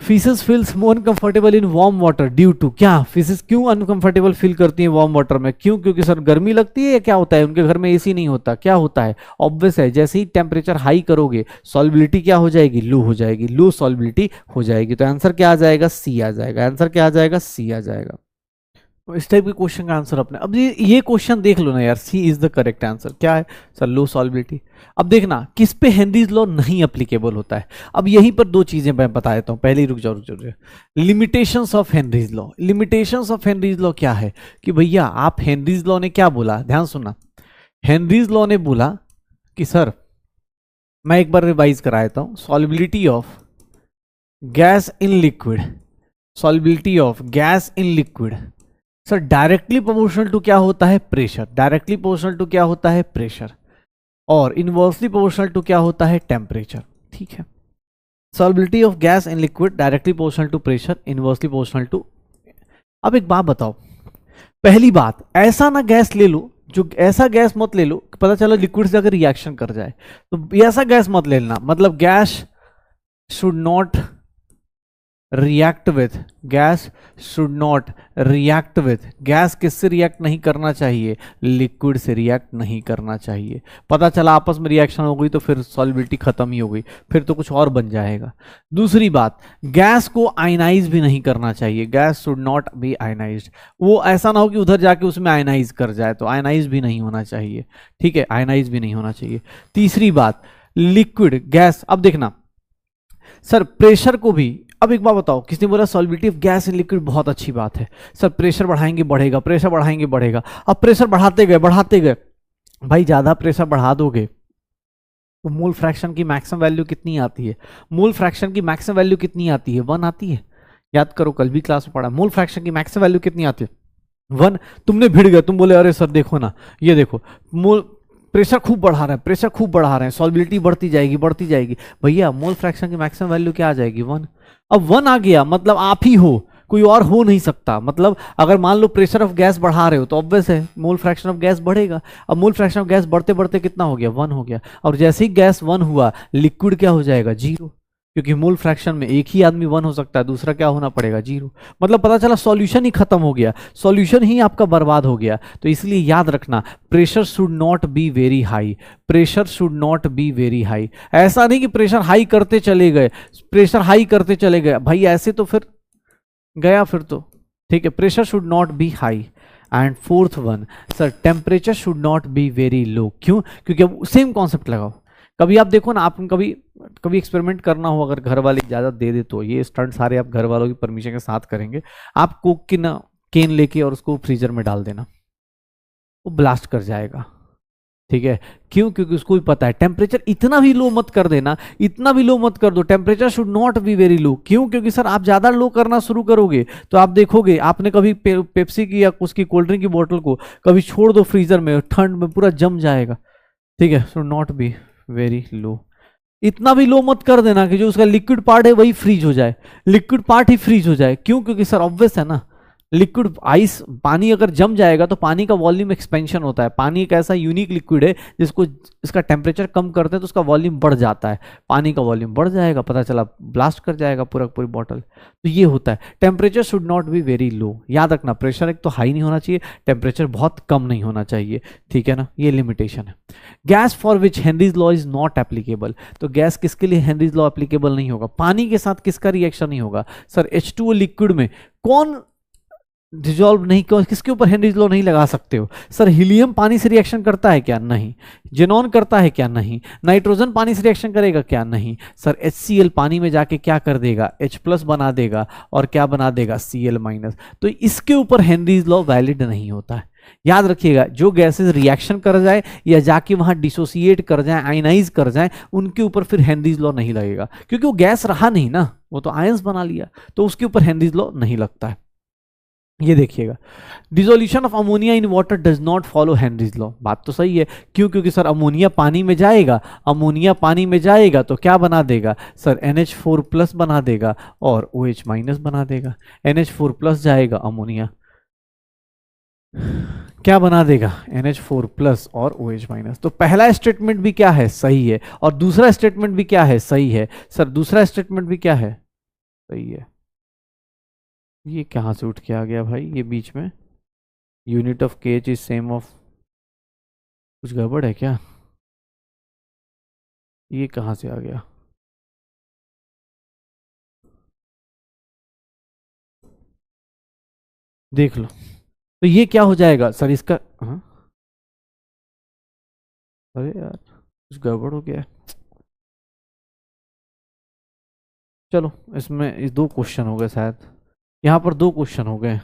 fishes feels more uncomfortable in warm water due to, क्या फीसेस क्यों अनकंफर्टेबल फील करती हैं वार्म वाटर में, क्यों, क्योंकि सर गर्मी लगती है या क्या होता है, उनके घर में एसी नहीं होता, क्या होता है, ऑब्वियस है जैसे ही टेम्परेचर हाई करोगे सॉल्युबिलिटी क्या हो जाएगी, लो हो जाएगी, लो सॉल्युबिलिटी हो जाएगी। तो आंसर क्या आ जाएगा, सी आ जाएगा, आंसर क्या आ जाएगा, सी आ जाएगा। इस टाइप के क्वेश्चन का आंसर अपने, अब ये क्वेश्चन देख लो ना यार, सी इज द करेक्ट आंसर। क्या है सर, लो सॉल्युबिलिटी। अब देखना किस पे हेनरीज लॉ नहीं एप्लीकेबल होता है। अब यहीं पर दो चीजें मैं बता देता हूं, पहले ही रुक जाओ। Limitations of Henry's law, limitations of Henry's law क्या है कि भैया आप हेनरीज लॉ ने क्या बोला, ध्यान सुनना, हेनरीज लॉ ने बोला कि सर मैं एक बार रिवाइज करा देता हूं, solubility of gas in liquid, solubility of gas in liquid sir directly proportional to क्या होता है, प्रेशर, डायरेक्टली प्रोपोर्शनल टू क्या होता है, प्रेशर, और इनवर्सली प्रोपोर्शनल टू क्या होता है, टेम्परेचर। ठीक है, solubility of gas in liquid directly proportional to pressure, inversely proportional to. अब एक बात बताओ, पहली बात ऐसा ना गैस ले लो, जो ऐसा गैस मत ले लो पता चला लिक्विड से अगर रिएक्शन कर जाए, तो ऐसा गैस मत ले लेना। मतलब gas should not react with, gas should not react with, gas किससे रिएक्ट नहीं करना चाहिए, लिक्विड से रिएक्ट नहीं करना चाहिए। पता चला आपस में रिएक्शन हो गई तो फिर सॉल्युबिलिटी खत्म ही हो गई, फिर तो कुछ और बन जाएगा। दूसरी बात, गैस को आयनाइज भी नहीं करना चाहिए, gas should not be ionised, वो ऐसा ना हो कि उधर जाके उसमें आयनाइज कर जाए, तो आयनाइज भी नहीं होना चाहिए, ठीक है, आयनाइज भी नहीं होना चाहिए। तीसरी बात, लिक्विड गैस, अब देखना सर प्रेशर को भी, अब एक बात बताओ, किसने बोला solubility of gas in liquid, बहुत अच्छी बात है सर, प्रेशर बढ़ाएंगे बढ़ेगा, प्रेशर बढ़ाएंगे बढ़ेगा। अब प्रेशर बढ़ाते गए भाई, ज्यादा प्रेशर बढ़ा दोगे तो मोल फ्रैक्शन की मैक्सिमम वैल्यू कितनी आती है, मोल फ्रैक्शन की मैक्सिमम वैल्यू कितनी आती है, 1 आती है। याद करो, कल भी क्लास में पढ़ा, मोल फ्रैक्शन की मैक्सिमम वैल्यू कितनी आती है, 1। तुमने भिड़ गए, तुम बोले अरे सर देखो ना, ये देखो मोल प्रेशर खूब बढ़ा रहे हैं, प्रेशर खूब बढ़ा रहे हैं, सॉल्युबिलिटी बढ़ती जाएगी, भैया मोल फ्रैक्शन की मैक्सिमम वैल्यू क्या आ जाएगी, 1। अब 1 आ गया मतलब आप ही हो, कोई और हो नहीं सकता। मतलब अगर मान लो प्रेशर ऑफ गैस बढ़ा रहे हो तो ऑब्वियस है मोल फ्रैक्शन ऑफ गैस बढ़ेगा। अब मोल फ्रैक्शन ऑफ गैस बढ़ते बढ़ते कितना हो गया, 1 हो गया। और जैसे ही गैस 1 हुआ, लिक्विड क्या हो जाएगा, 0, क्योंकि मोल फ्रैक्शन में एक ही आदमी 1 हो सकता है, दूसरा क्या होना पड़ेगा, 0। मतलब पता चला सॉल्यूशन ही खत्म हो गया, सॉल्यूशन ही आपका बर्बाद हो गया। तो इसलिए याद रखना, pressure should not be very high, pressure should not be very high. ऐसा नहीं कि प्रेशर हाई करते चले गए, प्रेशर हाई करते चले गए, भाई ऐसे तो फिर गया फिर तो, ठीक है। Pressure should not be high. And fourth one sir, temperature should not be very low. क्यों? क्योंकि अब सेम कॉन्सेप्ट लगाओ। कभी आप देखो ना, आप कभी एक्सपेरिमेंट करना हो, अगर घर वाले इजाजत दे दे तो ये स्टंट सारे आप घर वालों की परमिशन के साथ करेंगे। आप कोक की ना केन लेके और उसको फ्रीजर में डाल देना, वो ब्लास्ट कर जाएगा, ठीक है। क्यों? क्योंकि उसको भी पता है टेम्परेचर इतना भी लो मत कर देना, इतना भी लो मत कर दो, temperature should not be very low. क्यों? क्योंकि सर आप ज्यादा लो करना शुरू करोगे तो आप देखोगे, आपने कभी पेप्सी की या उसकी कोल्ड ड्रिंक की बोतल को कभी छोड़ दो फ्रीजर में, ठंड में पूरा जम जाएगा, ठीक है। Should not be very low. इतना भी लो मत कर देना कि जो उसका लिक्विड पार्ट है वही फ्रीज हो जाए, लिक्विड पार्ट ही फ्रीज हो जाए। क्यों? क्योंकि सर ऑब्वियस है ना, लिक्विड आइस पानी अगर जम जाएगा तो पानी का वॉल्यूम एक्सपेंशन होता है। पानी एक ऐसा यूनिक लिक्विड है जिसको इसका टेम्परेचर कम करते हैं तो उसका वॉल्यूम बढ़ जाता है, पानी का वॉल्यूम बढ़ जाएगा, पता चला ब्लास्ट कर जाएगा पूरी बॉटल। तो ये होता है, temperature should not be very low. याद रखना, प्रेशर एक तो हाई नहीं होना चाहिए, टेम्परेचर बहुत कम नहीं होना चाहिए, ठीक है ना, ये लिमिटेशन है। Gas for which Henrys law is not applicable. तो गैस किसके लिए हेनरीज लॉ एप्लीकेबल नहीं होगा? पानी के साथ किसका रिएक्शन नहीं होगा? सर H2O लिक्विड में कौन डिजॉल्व नहीं, किसके ऊपर हेनरीज लॉ नहीं लगा सकते हो? सर हीलियम पानी से रिएक्शन करता है क्या? नहीं। जेनॉन करता है क्या? नहीं। नाइट्रोजन पानी से रिएक्शन करेगा क्या? नहीं। सर HCl पानी में जाके क्या कर देगा? H+ बना देगा, और क्या बना देगा? Cl-। तो इसके ऊपर हेनरीज लॉ वैलिड नहीं होता है। याद रखिएगा, जो गैसेस रिएक्शन कर जाए या जाके वहां डिसोसिएट कर जाए, आयनाइज कर जाए, उनके ऊपर फिर हेनरीज लॉ नहीं लगेगा, क्योंकि वो गैस रहा नहीं ना, वो तो आयंस बना लिया, तो उसके ऊपर हेनरीज लॉ नहीं लगता है। ये देखिएगा, dissolution of ammonia in water does not follow Henry's law. बात तो सही है। क्यों? क्योंकि सर अमोनिया पानी में जाएगा, अमोनिया पानी में जाएगा तो क्या बना देगा? सर NH4+ बना देगा और OH- बना देगा। NH4+ जाएगा, अमोनिया क्या बना देगा? NH4+ और OH-। तो पहला स्टेटमेंट भी क्या है? सही है। और दूसरा स्टेटमेंट भी क्या है? सही है। सर दूसरा स्टेटमेंट भी क्या है? सही है। ये कहाँ से उठ के आ गया भाई? ये बीच में unit of KH is same of, कुछ गड़बड़ है क्या? ये कहाँ से आ गया? देख लो। तो ये क्या हो जाएगा सर इसका? हाँ, अरे यार कुछ गड़बड़ हो गया है। चलो, इसमें इस 2 क्वेश्चन हो गए शायद, यहाँ पर 2 क्वेश्चन हो गए,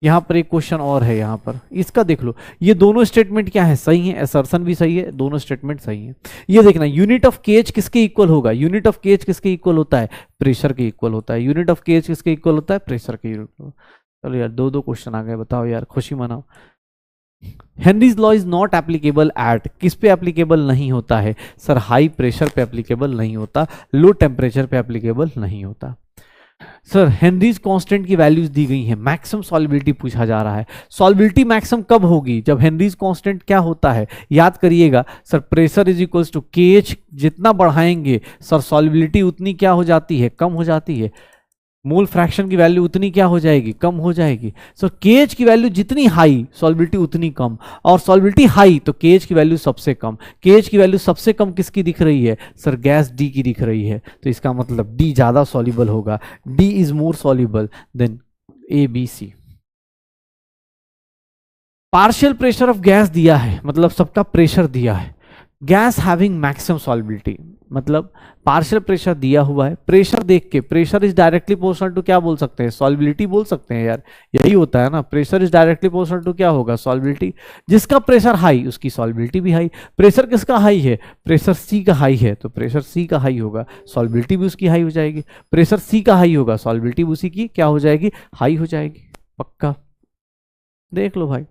यहाँ पर एक क्वेश्चन और है। यहाँ पर इसका देख लो, ये दोनों स्टेटमेंट क्या है? सही है, असर्शन भी सही है, दोनों स्टेटमेंट सही है। ये देखना, यूनिट ऑफ KH किसके इक्वल होगा? यूनिट ऑफ KH किसके इक्वल होता है? प्रेशर के इक्वल होता है। यूनिट ऑफ KH किसके इक्वल होता है? प्रेशर के इक्वल। चलो यार, 2 क्वेश्चन आ गए, बताओ यार, खुशी मनाओ। Henry's law is not applicable at, किस पे एप्लीकेबल नहीं होता है? सर हाई प्रेशर पे एप्लीकेबल नहीं होता, लो टेम्परेचर पे एप्लीकेबल नहीं होता। सर हेनरीज कांस्टेंट की वैल्यूज दी गई हैं, मैक्सिमम सॉल्युबिलिटी पूछा जा रहा है। सॉल्युबिलिटी मैक्सिमम कब होगी? जब हेनरीज कांस्टेंट क्या होता है? याद करिएगा sir, pressure is equals to KH, जितना बढ़ाएंगे सर सॉल्युबिलिटी उतनी क्या हो जाती है? कम हो जाती है। मोल फ्रैक्शन की वैल्यू उतनी क्या हो जाएगी, कम हो जाएगी। सो केएच की वैल्यू जितनी हाई सॉल्बिलिटी उतनी कम, और सॉल्बिलिटी हाई तो केएच की वैल्यू सबसे कम। केएच की वैल्यू सबसे कम किसकी दिख रही है सर, गैस डी की दिख रही है, तो इसका मतलब डी ज्यादा सॉल्युबल होगा, D is more soluble than A B C. Partial pressure of gas दिया है, मतलब सबका प्रेशर दिया है, गैस हैविंग मैक्सिमम सॉल्बिलिटी, मतलब पार्शियल प्रेशर दिया हुआ है, प्रेशर देख के, pressure is directly proportional to क्या बोल सकते हैं, सॉल्बिलिटी बोल सकते हैं यार, यही होता है ना, pressure is directly proportional to क्या होगा, सॉल्बिलिटी। जिसका प्रेशर हाई उसकी सॉल्बिलिटी भी हाई, प्रेशर किसका हाई है, प्रेशर सी का हाई है, तो प्रेशर सी का हाई होगा, सॉल्बिलिटी भी उसकी हाई हो जाएगी, प्रेशर सी का हाई होगा, सॉल्बिलिटी भी उसी की क्या हो जाएगी, हाई हो जाएगी, पक्का देख लो भाई,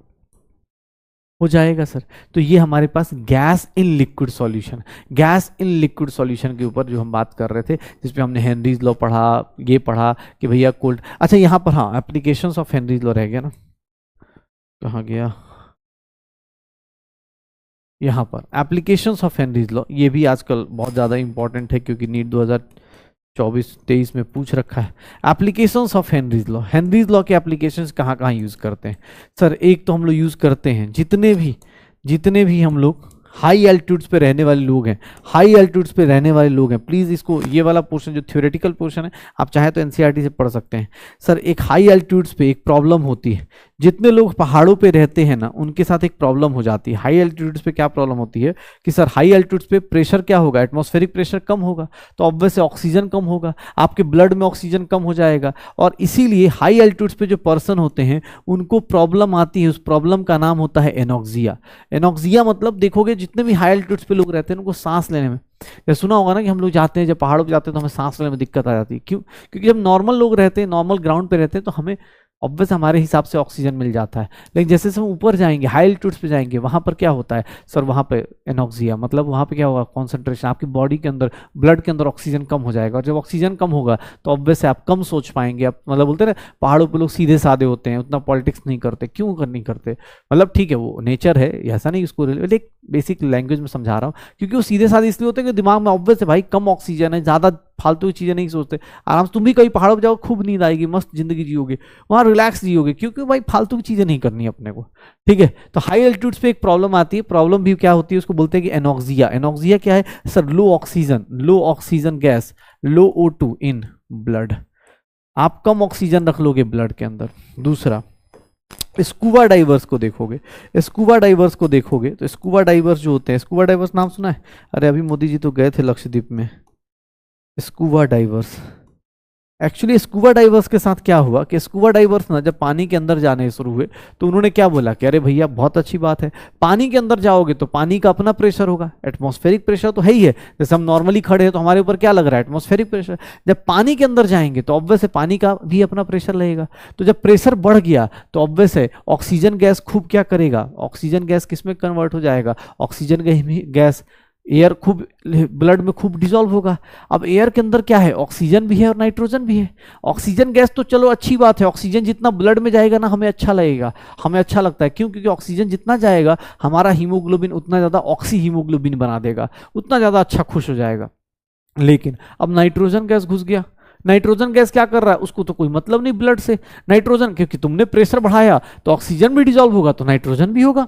हो जाएगा सर। तो ये हमारे पास gas in liquid solution, gas in liquid solution के ऊपर जो हम बात कर रहे थे, जिसपे हमने हेनरीज लॉ पढ़ा, ये पढ़ा कि भैया कोल्ड, अच्छा यहाँ पर हाँ एप्लीकेशंस ऑफ हेनरीज लॉ रह गया ना, कहाँ गया, यहाँ पर एप्लीकेशंस ऑफ हेनरीज लॉ, ये भी आजकल बहुत ज़्यादा इंपॉर्टेंट है क्योंकि नीट 2024-23 में पूछ रखा है। Applications of Henry's law, Henry's law के एप्लीकेशंस कहाँ कहाँ यूज़ करते हैं सर, एक तो हम लोग यूज़ करते हैं जितने भी हम लोग हाई एल्टीट्यूड्स पे रहने वाले लोग हैं, हाई एल्टीट्यूड्स पे रहने वाले लोग हैं, प्लीज़ इसको ये वाला पोर्शन जो थ्योरेटिकल पोर्शन है आप चाहे तो एनसीईआरटी से पढ़ सकते हैं। सर एक हाई एल्टीट्यूड्स पे एक प्रॉब्लम होती है, जितने लोग पहाड़ों पे रहते हैं ना उनके साथ एक प्रॉब्लम हो जाती है। हाई एल्टीट्यूड्स पे क्या प्रॉब्लम होती है कि सर हाई एल्टीट्यूड्स पे प्रेशर क्या होगा, एटमॉस्फेरिक प्रेशर कम होगा, तो ऑब्वियस ऑक्सीजन कम होगा, आपके ब्लड में ऑक्सीजन कम हो जाएगा, और इसीलिए हाई एल्टीट्यूड्स पे जो पर्सन होते हैं उनको प्रॉब्लम आती है, उस प्रॉब्लम का नाम होता है एनॉक्सिया। एनॉक्सिया मतलब देखोगे जितने भी हाई एल्टीट्यूड्स पे लोग रहते हैं उनको सांस लेने में, ये सुना होगा ना कि हम लोग जाते हैं जब पहाड़ों पे जाते हैं तो हमें सांस लेने में दिक्कत आ जाती है, क्यों, क्योंकि जब नॉर्मल लोग रहते हैं, नॉर्मल ग्राउंड पे रहते हैं तो हमें ऑब्वियस हमारे हिसाब से ऑक्सीजन मिल जाता है, लेकिन जैसे हम ऊपर जाएंगे हाई एल्टीट्यूड्स पे जाएंगे वहां पर क्या होता है सर, वहां पे एनॉक्सिया, मतलब वहां पे क्या होगा, कॉन्सेंट्रेशन आपकी बॉडी के अंदर, ब्लड के अंदर ऑक्सीजन कम हो जाएगा, और जब ऑक्सीजन कम होगा तो ऑब्वियस आप कम सोच पाएंगे, आप मतलब बोलते हैं ना पहाड़ों पे लोग सीधे साधे होते हैं, उतना पॉलिटिक्स नहीं करते, क्यों नहीं करते, मतलब ठीक है वो नेचर है, ऐसा नहीं उसको एक बेसिक लैंग्वेज में समझा रहा हूँ, क्योंकि वो सीधे साधे इसलिए होते हैं कि दिमाग में ऑब्वियस है भाई कम ऑक्सीजन है, ज़्यादा फालतू की चीज़ें नहीं सोचते, आराम से तुम भी कहीं पहाड़ों पर जाओ खूब नींद आएगी, मस्त जिंदगी जियोगे, वहाँ रिलैक्स जियोगे, क्योंकि भाई फालतू की चीज़ें नहीं करनी अपने को, ठीक है। तो हाई एल्टीट्यूड्स पे एक प्रॉब्लम आती है, प्रॉब्लम भी क्या होती है उसको बोलते हैं कि एनॉक्सिया। एनॉक्सिया क्या है sir, low oxygen gas, low O2 in blood, आप कम ऑक्सीजन रख लोगे ब्लड के अंदर। दूसरा स्कूबा डाइवर्स को देखोगे, तो स्कूबा डाइवर्स जो होते हैं, स्कूबा डाइवर्स नाम सुना है, अरे अभी मोदी जी तो गए थे लक्षद्वीप में। Scuba divers, actually scuba divers के साथ क्या हुआ कि स्कूबा डाइवर्स ना जब पानी के अंदर जाने शुरू हुए तो उन्होंने क्या बोला कि अरे भैया बहुत अच्छी बात है, पानी के अंदर जाओगे तो पानी का अपना प्रेशर होगा, एटमॉस्फेरिक प्रेशर तो है ही है, जैसे हम नॉर्मली खड़े हैं तो हमारे ऊपर क्या लग रहा है, एटमॉस्फेरिक प्रेशर, जब पानी के अंदर जाएंगे तो ऑब्वियस है पानी का भी अपना प्रेशर लगेगा, तो जब प्रेशर बढ़ गया तो ऑब्वियस है ऑक्सीजन गैस खूब क्या करेगा, ऑक्सीजन गैस किस में कन्वर्ट हो जाएगा, ऑक्सीजन गैस एयर खूब ब्लड में खूब डिसॉल्व होगा। अब एयर के अंदर क्या है, ऑक्सीजन भी है और नाइट्रोजन भी है, ऑक्सीजन गैस तो चलो अच्छी बात है, ऑक्सीजन जितना ब्लड में जाएगा ना हमें अच्छा लगेगा, हमें अच्छा लगता है, क्यों, क्योंकि ऑक्सीजन जितना जाएगा हमारा हीमोग्लोबिन उतना ज़्यादा ऑक्सी हीमोग्लोबिन बना देगा, उतना ज़्यादा अच्छा खुश हो जाएगा। लेकिन अब नाइट्रोजन गैस घुस गया, नाइट्रोजन गैस क्या कर रहा है, उसको तो कोई मतलब नहीं ब्लड से, नाइट्रोजन क्योंकि तुमने प्रेशर बढ़ाया तो ऑक्सीजन भी डिसॉल्व होगा तो नाइट्रोजन भी होगा,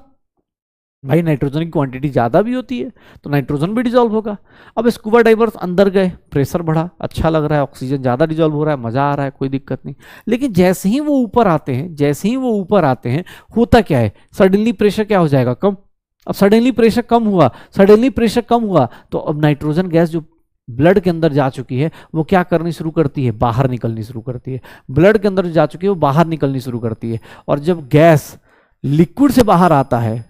भाई नाइट्रोजन की क्वांटिटी ज़्यादा भी होती है तो नाइट्रोजन भी डिसॉल्व होगा। अब स्कूबा डाइवर्स अंदर गए, प्रेशर बढ़ा, अच्छा लग रहा है, ऑक्सीजन ज़्यादा डिसॉल्व हो रहा है, मज़ा आ रहा है, कोई दिक्कत नहीं, लेकिन जैसे ही वो ऊपर आते हैं होता क्या है, सडनली प्रेशर क्या हो जाएगा, कम। अब सडनली प्रेशर कम हुआ तो अब नाइट्रोजन गैस जो ब्लड के अंदर जा चुकी है वो क्या करनी शुरू करती है, बाहर निकलनी शुरू करती है, ब्लड के अंदर जा चुकी है वो बाहर निकलनी शुरू करती है, और जब गैस लिक्विड से बाहर आता है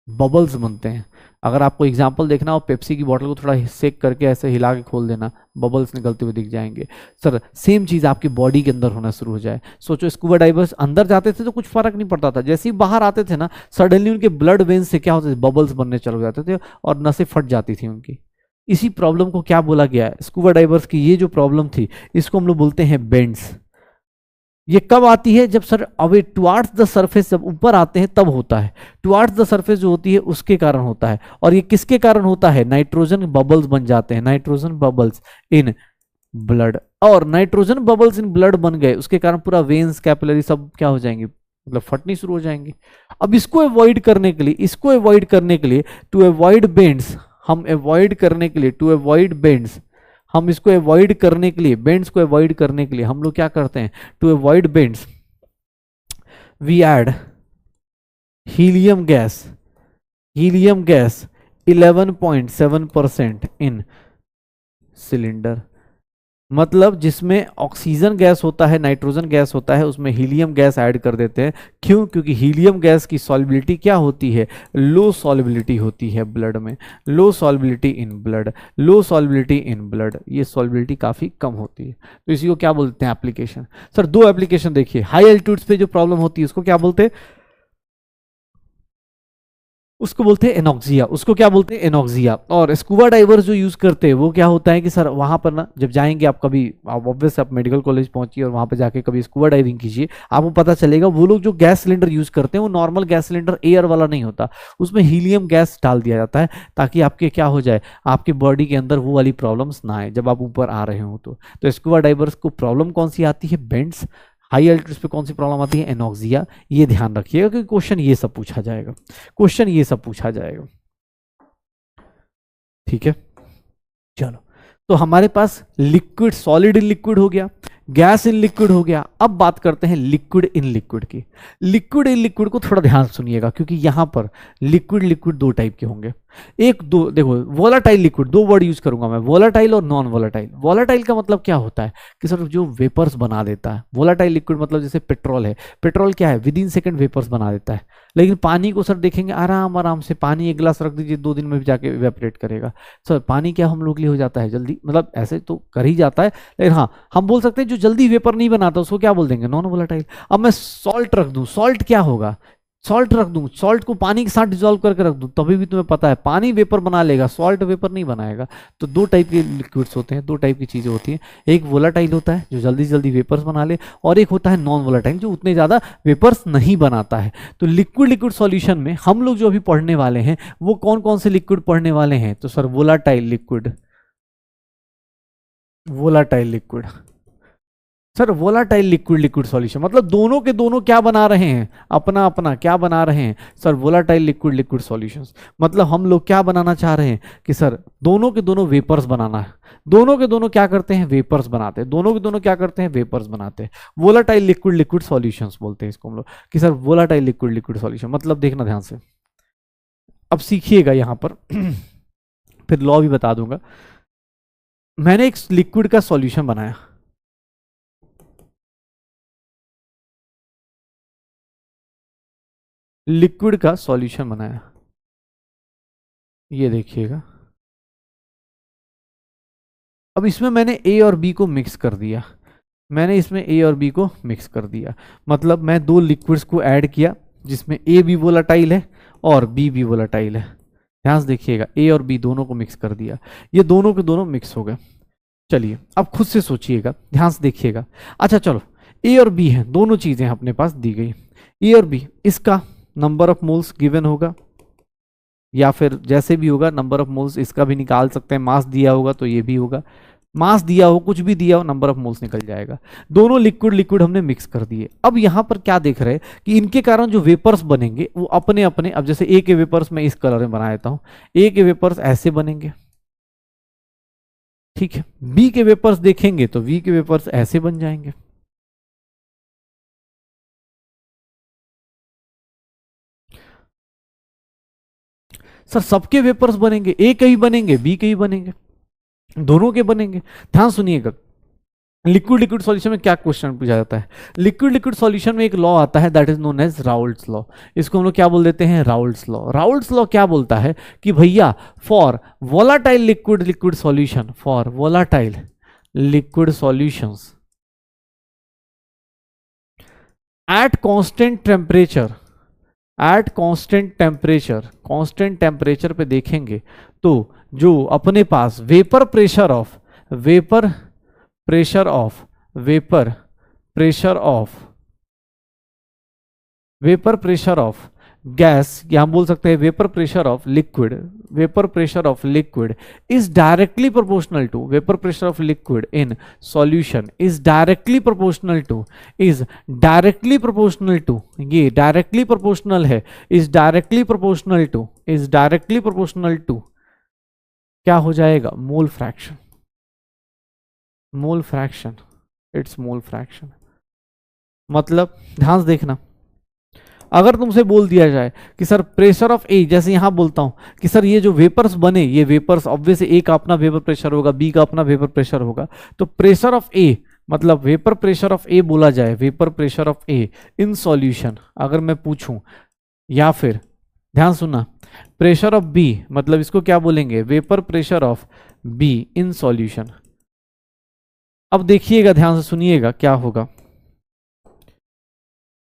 बबल्स बनते हैं। अगर आपको एग्जांपल देखना हो, पेप्सी की बोतल को थोड़ा सेक करके ऐसे हिला के खोल देना, बबल्स निकलते हुए दिख जाएंगे। सर सेम चीज़ आपकी बॉडी के अंदर होना शुरू हो जाए। सोचो स्कूबा डाइवर्स अंदर जाते थे तो कुछ फर्क नहीं पड़ता था, जैसे ही बाहर आते थे ना सडनली उनके ब्लड वेन से क्या होता था, बबल्स बनने चल जाते थे और नसें फट जाती थी उनकी। इसी प्रॉब्लम को क्या बोला गया है, स्कूबा डाइवर्स की ये जो प्रॉब्लम थी इसको हम लोग बोलते हैं बेंड्स। ये कब आती है, जब sir away towards the surface, जब ऊपर आते हैं तब होता है, टुवार्ड्स द सरफेस जो होती है उसके कारण होता है। और ये किसके कारण होता है, नाइट्रोजन बबल्स बन जाते हैं, नाइट्रोजन बबल्स इन ब्लड, और नाइट्रोजन बबल्स इन ब्लड बन गए, उसके कारण पूरा वेन्स कैपिलरी सब क्या हो जाएंगे, मतलब फटनी शुरू हो जाएंगे। अब इसको अवॉइड करने के लिए, इसको अवॉइड करने के लिए, टू अवॉइड बेंड्स, हम अवॉइड करने के लिए, टू अवॉइड बेंड्स, हम इसको अवॉइड करने के लिए, बेंड्स को अवॉइड करने के लिए हम लोग क्या करते हैं, to avoid bends we add helium gas, helium gas 11.7% in cylinder. मतलब जिसमें ऑक्सीजन गैस होता है, नाइट्रोजन गैस होता है, उसमें हीलियम गैस ऐड कर देते हैं। क्यों? क्योंकि हीलियम गैस की सॉल्युबिलिटी क्या होती है, लो सॉल्युबिलिटी होती है ब्लड में, low solubility in blood, low solubility in blood, ये सॉल्युबिलिटी काफी कम होती है। तो इसी को क्या बोलते हैं, एप्लीकेशन। सर दो एप्लीकेशन देखिए, हाई एल्टीट्यूड्स पे जो प्रॉब्लम होती है उसको क्या बोलते हैं, उसको बोलते हैं एनॉक्सिया, उसको क्या बोलते हैं, एनॉक्सिया। और स्कूबा डाइवर्स जो यूज करते हैं वो क्या होता है कि सर वहां पर ना जब जाएंगे आप, कभी आप ऑब्वियस आप मेडिकल कॉलेज पहुंचिए और वहां पर जाके कभी स्कूबा डाइविंग कीजिए, आपको पता चलेगा वो लोग जो गैस सिलेंडर यूज करते हैं वो नॉर्मल गैस सिलेंडर एयर वाला नहीं होता, उसमें हीलियम गैस डाल दिया जाता है ताकि आपके क्या हो जाए, आपके बॉडी के अंदर वो वाली प्रॉब्लम्स ना आए जब आप ऊपर आ रहे हो। तो स्कूबा डाइवर्स को प्रॉब्लम कौन सी आती है, बेंड्स। हाई एल्टीट्यूड्स पे कौन सी प्रॉब्लम आती है, एनॉक्सिया। ये ध्यान रखिएगा क्योंकि क्वेश्चन ये सब पूछा जाएगा, क्वेश्चन ये सब पूछा जाएगा। ठीक है, चलो। तो हमारे पास लिक्विड, सॉलिड इन लिक्विड हो गया, गैस इन लिक्विड हो गया। अब बात करते हैं लिक्विड इन लिक्विड की। लिक्विड इन लिक्विड को थोड़ा ध्यान सुनिएगा क्योंकि यहां पर लिक्विड लिक्विड दो टाइप के होंगे। एक दो देखो, वोलाटाइल लिक्विड, दो वर्ड यूज करूंगा मैं, वोलाटाइल और नॉन वोलाटाइल। वोलाटाइल का मतलब क्या होता है कि सर जो वेपर्स बना देता है। वोलाटाइल लिक्विड मतलब जैसे पेट्रोल है, पेट्रोल क्या है, विद इन सेकंड वेपर्स बना देता है। लेकिन पानी को सर देखेंगे आराम आराम से, पानी एक गिलास रख दीजिए 2 दिन में भी जाके इवेपोरेट करेगा। सर पानी क्या हम लोग के लिए हो जाता है जल्दी, मतलब ऐसे तो कर ही जाता है, लेकिन हाँ हम बोल सकते हैं जो जल्दी वेपर नहीं बनाता उसको क्या बोल देंगे, नॉन वोलाटाइल। अब मैं सॉल्ट रख दूं, सॉल्ट क्या होगा, सॉल्ट रख दूं, सॉल्ट को पानी के साथ डिसॉल्व करके रख दूं तभी भी तुम्हें पता है पानी वेपर बना लेगा, सॉल्ट वेपर नहीं बनाएगा। तो दो टाइप के लिक्विड्स होते हैं, दो टाइप की चीजें होती हैं। एक वोलाटाइल होता है जो जल्दी जल्दी वेपर्स बना ले, और एक होता है नॉन वोलाटाइल जो उतने ज्यादा वेपर्स नहीं बनाता है। तो लिक्विड लिक्विड सॉल्यूशन में हम लोग जो अभी पढ़ने वाले हैं वो कौन कौन से लिक्विड पढ़ने वाले हैं, तो sir volatile liquid, volatile liquid. Sir volatile liquid liquid solution मतलब दोनों के दोनों क्या बना रहे हैं, अपना अपना क्या बना रहे हैं, sir volatile liquid liquid solutions. मतलब हम लोग क्या बनाना चाह रहे हैं कि सर दोनों के दोनों वेपर्स बनाना है, दोनों के दोनों क्या करते हैं, वेपर्स बनाते हैं, दोनों के दोनों क्या करते हैं, वेपर्स बनाते हैं। वोलाटाइल लिक्विड लिक्विड सॉल्यूशंस बोलते हैं इसको हम लोग कि sir volatile liquid liquid solution. मतलब देखना ध्यान से, अब सीखिएगा यहां पर फिर लॉ भी बता दूंगा। मैंने एक लिक्विड का सॉल्यूशन बनाया, लिक्विड का सॉल्यूशन बनाया, ये देखिएगा। अब इसमें मैंने ए और बी को मिक्स कर दिया, मैंने इसमें ए और बी को मिक्स कर दिया। मतलब मैं दो लिक्विड्स को ऐड किया जिसमें ए भी वोलाटाइल है और बी भी वोलाटाइल है। ध्यान से देखिएगा, ए और बी दोनों को मिक्स कर दिया, ये दोनों के दोनों मिक्स हो गए। चलिए अब खुद से सोचिएगा, ध्यान से देखिएगा। अच्छा चलो, ए और बी है, दोनों चीजें अपने पास दी गई, ए और बी, इसका नंबर ऑफ मोल्स गिवन होगा या फिर जैसे भी होगा नंबर ऑफ मोल्स इसका भी निकाल सकते हैं, मास दिया होगा तो ये भी होगा, मास दिया हो कुछ भी दिया हो नंबर ऑफ मोल्स निकल जाएगा। दोनों लिक्विड लिक्विड हमने मिक्स कर दिए। अब यहां पर क्या देख रहे हैं कि इनके कारण जो वेपर्स बनेंगे वो अपने अपने, अब जैसे ए के वेपर्स मैं इस कलर में बना देता हूं, ए के वेपर्स ऐसे बनेंगे, ठीक है। बी के वेपर्स देखेंगे तो बी के वेपर्स ऐसे बन जाएंगे। सर सबके वेपर्स बनेंगे, ए के ही बनेंगे बी के ही बनेंगे, दोनों के बनेंगे। ध्यान सुनिएगा, लिक्विड लिक्विड सॉल्यूशन में क्या क्वेश्चन पूछा जाता है, लिक्विड लिक्विड सॉल्यूशन में एक लॉ आता है that is known as Raoult's law. इसको हम लोग क्या बोल देते हैं, राउल्ट्स लॉ। राउल्ट्स लॉ क्या बोलता है कि भैया for volatile liquid liquid solution, for volatile liquid solutions at constant temperature, at constant temperature, constant temperature पे देखेंगे तो जो अपने पास vapour pressure of, vapour pressure of, vapour pressure of, vapour pressure of gas, या हम बोल सकते हैं vapour pressure of liquid, vapour pressure of liquid is directly proportional to, vapour pressure of liquid in solution is directly proportional to, is directly proportional to, ये डायरेक्टली प्रोपोर्शनल है, is directly proportional to, is directly proportional to, क्या हो जाएगा, mole fraction, mole fraction, it's mole fraction. मतलब ध्यान से देखना, अगर तुमसे बोल दिया जाए कि सर प्रेशर ऑफ ए, जैसे यहां बोलता हूं कि सर ये जो वेपर्स बने, ये वेपर्स ऑब्वियस ए का अपना वेपर प्रेशर होगा, बी का अपना वेपर प्रेशर होगा, तो प्रेशर ऑफ ए मतलब वेपर प्रेशर ऑफ ए बोला जाए, vapour pressure of A in solution अगर मैं पूछूं, या फिर ध्यान सुनना, प्रेशर ऑफ बी मतलब इसको क्या बोलेंगे, vapour pressure of B in solution. अब देखिएगा, ध्यान से सुनिएगा क्या होगा,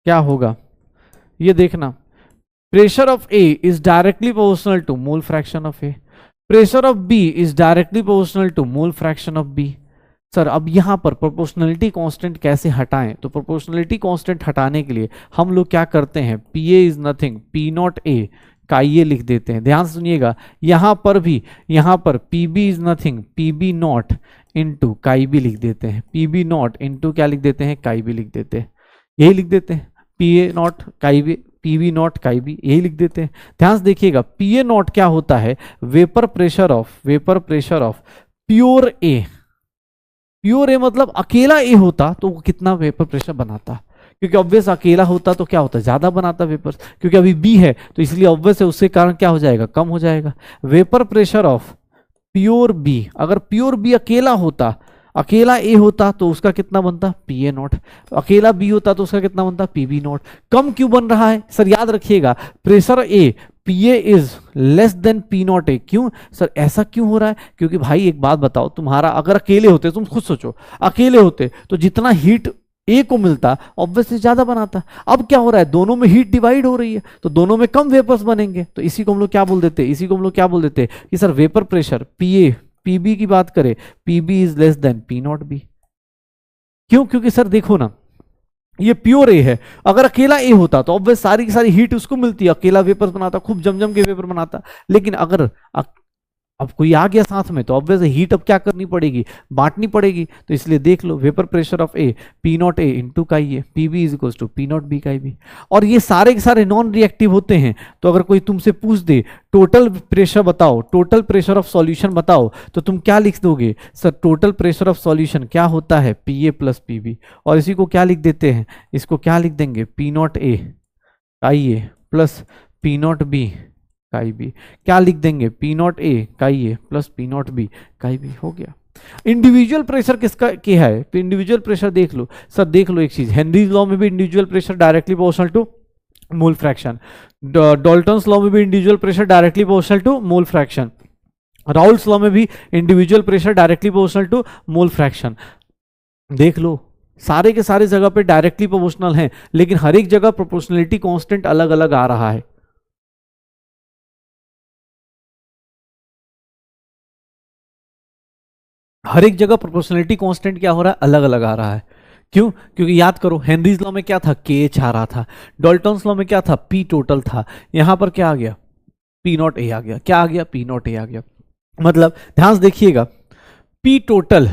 क्या होगा ये देखना, pressure of A is directly proportional to mole fraction of A, pressure of B is directly proportional to mole fraction of B. Sir अब यहां पर प्रोपोर्शनलिटी कांस्टेंट कैसे हटाएं, तो प्रोपोर्शनलिटी कांस्टेंट हटाने के लिए हम लोग क्या करते हैं, P A is nothing P not A का ये लिख देते हैं, ध्यान से सुनिएगा, यहां पर भी, यहां पर P B is nothing P B not into chi B लिख देते हैं, पी बी नॉट इंटू क्या लिख देते हैं, काई बी लिख देते हैं, यही लिख देते हैं, पी ए नॉट काई बी, पी बी नॉट काई बी, यही लिख देते हैं। ध्यान से देखिएगा, पी ए नॉट क्या होता है, vapour pressure of, vapour pressure of pure A, pure A मतलब अकेला ए होता तो वो कितना वेपर प्रेशर बनाता, क्योंकि ऑब्वियस अकेला होता तो क्या होता, ज्यादा बनाता वेपर, क्योंकि अभी बी है तो इसलिए ऑब्वियस है, उसके कारण क्या हो जाएगा, कम हो जाएगा। Vapour pressure of pure B, अगर प्योर बी अकेला होता, अकेला ए होता तो उसका कितना बनता, पी ए नॉट, अकेला बी होता तो उसका कितना बनता, पी बी नॉट। कम क्यों बन रहा है सर, याद रखिएगा, pressure A P A is less than P not a, क्यों सर ऐसा क्यों हो रहा है, क्योंकि भाई एक बात बताओ, तुम्हारा अगर अकेले होते, तुम खुद सोचो, अकेले होते तो जितना हीट ए को मिलता ऑब्वियसली ज्यादा बनाता, अब क्या हो रहा है, दोनों में हीट डिवाइड हो रही है तो दोनों में कम वेपर्स बनेंगे, तो इसी को हम लोग क्या बोल देते, इसी को हम लोग क्या बोल देते कि sir vapour pressure P A, P B की बात करें, P B is less than P not B. क्यों, क्योंकि सर देखो ना, ये प्योर ए है, अगर अकेला ए होता तो ऑब्वियस सारी की सारी हीट उसको मिलती, अकेला वेपर बनाता, खूब जमजम के वेपर बनाता, लेकिन अगर अब कोई आ गया साथ में तो ऑब्वियस हीट अब क्या करनी पड़ेगी, बांटनी पड़ेगी, तो इसलिए देख लो vapour pressure of A P not A into chi A, P B is equal to P not B chi B. और ये सारे के सारे नॉन रिएक्टिव होते हैं, तो अगर कोई तुमसे पूछ दे टोटल प्रेशर बताओ, टोटल प्रेशर ऑफ सॉल्यूशन बताओ, तो तुम क्या लिख दोगे, sir total pressure of solution क्या होता है, P A plus P B, और इसी को क्या लिख देते हैं, इसको क्या लिख देंगे, P not A chi A plus P not B chi B, क्या लिख देंगे, P not A chi A plus P not B chi B, हो गया। इंडिविजुअल प्रेशर किसका क्या है, तो इंडिविजुअल प्रेशर देख लो सर, देख लो एक चीज, हेनरीज लॉ में भी individual pressure directly proportional to mole fraction, Dalton's law में भी individual pressure directly proportional to mole fraction, Raoult's law में भी individual pressure directly proportional to mole fraction. देख लो सारे के सारे जगह पे डायरेक्टली प्रोपोर्शनल है, लेकिन हर एक जगह प्रोपोर्शनलिटी कांस्टेंट अलग अलग आ रहा है। हर एक जगह प्रोपोर्शनलिटी कांस्टेंट क्या हो रहा है, अलग अलग आ रहा है। क्यों, क्योंकि याद करो हेनरीज लॉ में क्या था, के एच आ रहा था, डाल्टन्स लॉ में क्या था, पी टोटल था, यहां पर क्या आ गया, पी नॉट ए आ गया, क्या आ गया, पी नॉट ए आ गया। मतलब ध्यान से देखिएगा, पी टोटल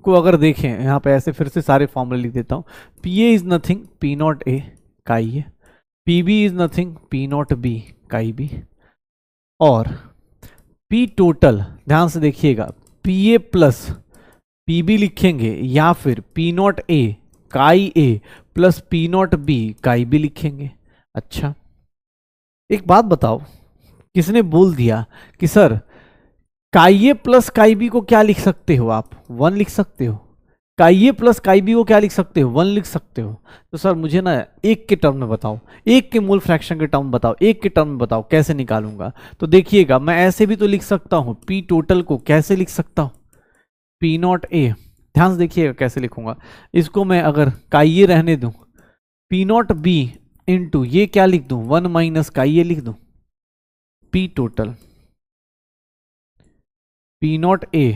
को अगर देखें यहां पे ऐसे फिर से सारे फॉर्मूले लिख देता हूं, P A is nothing P not A chi A, P B is nothing P not B chi B, और पी टोटल ध्यान से देखिएगा, P A plus P B लिखेंगे, या फिर P not A chi A plus P not B chi B लिखेंगे। अच्छा एक बात बताओ, किसने बोल दिया कि सर काई ए प्लस काई बी को क्या लिख सकते हो आप, वन लिख सकते हो, काई ए प्लस काई बी को क्या लिख सकते हो, वन लिख सकते हो। तो सर मुझे ना एक के टर्म में बताओ, एक के मोल फ्रैक्शन के टर्म बताओ, एक के टर्म में बताओ कैसे निकालूंगा। तो देखिएगा मैं ऐसे भी तो लिख सकता हूं, पी टोटल को कैसे लिख सकता हूं, पी नॉट ए, ध्यान से देखिएगा कैसे लिखूंगा, इसको मैं अगर काई ए रहने दूं, पी नॉट बी इंटू ये क्या लिख दूं, वन माइनस काई ए लिख दूं, P total P not A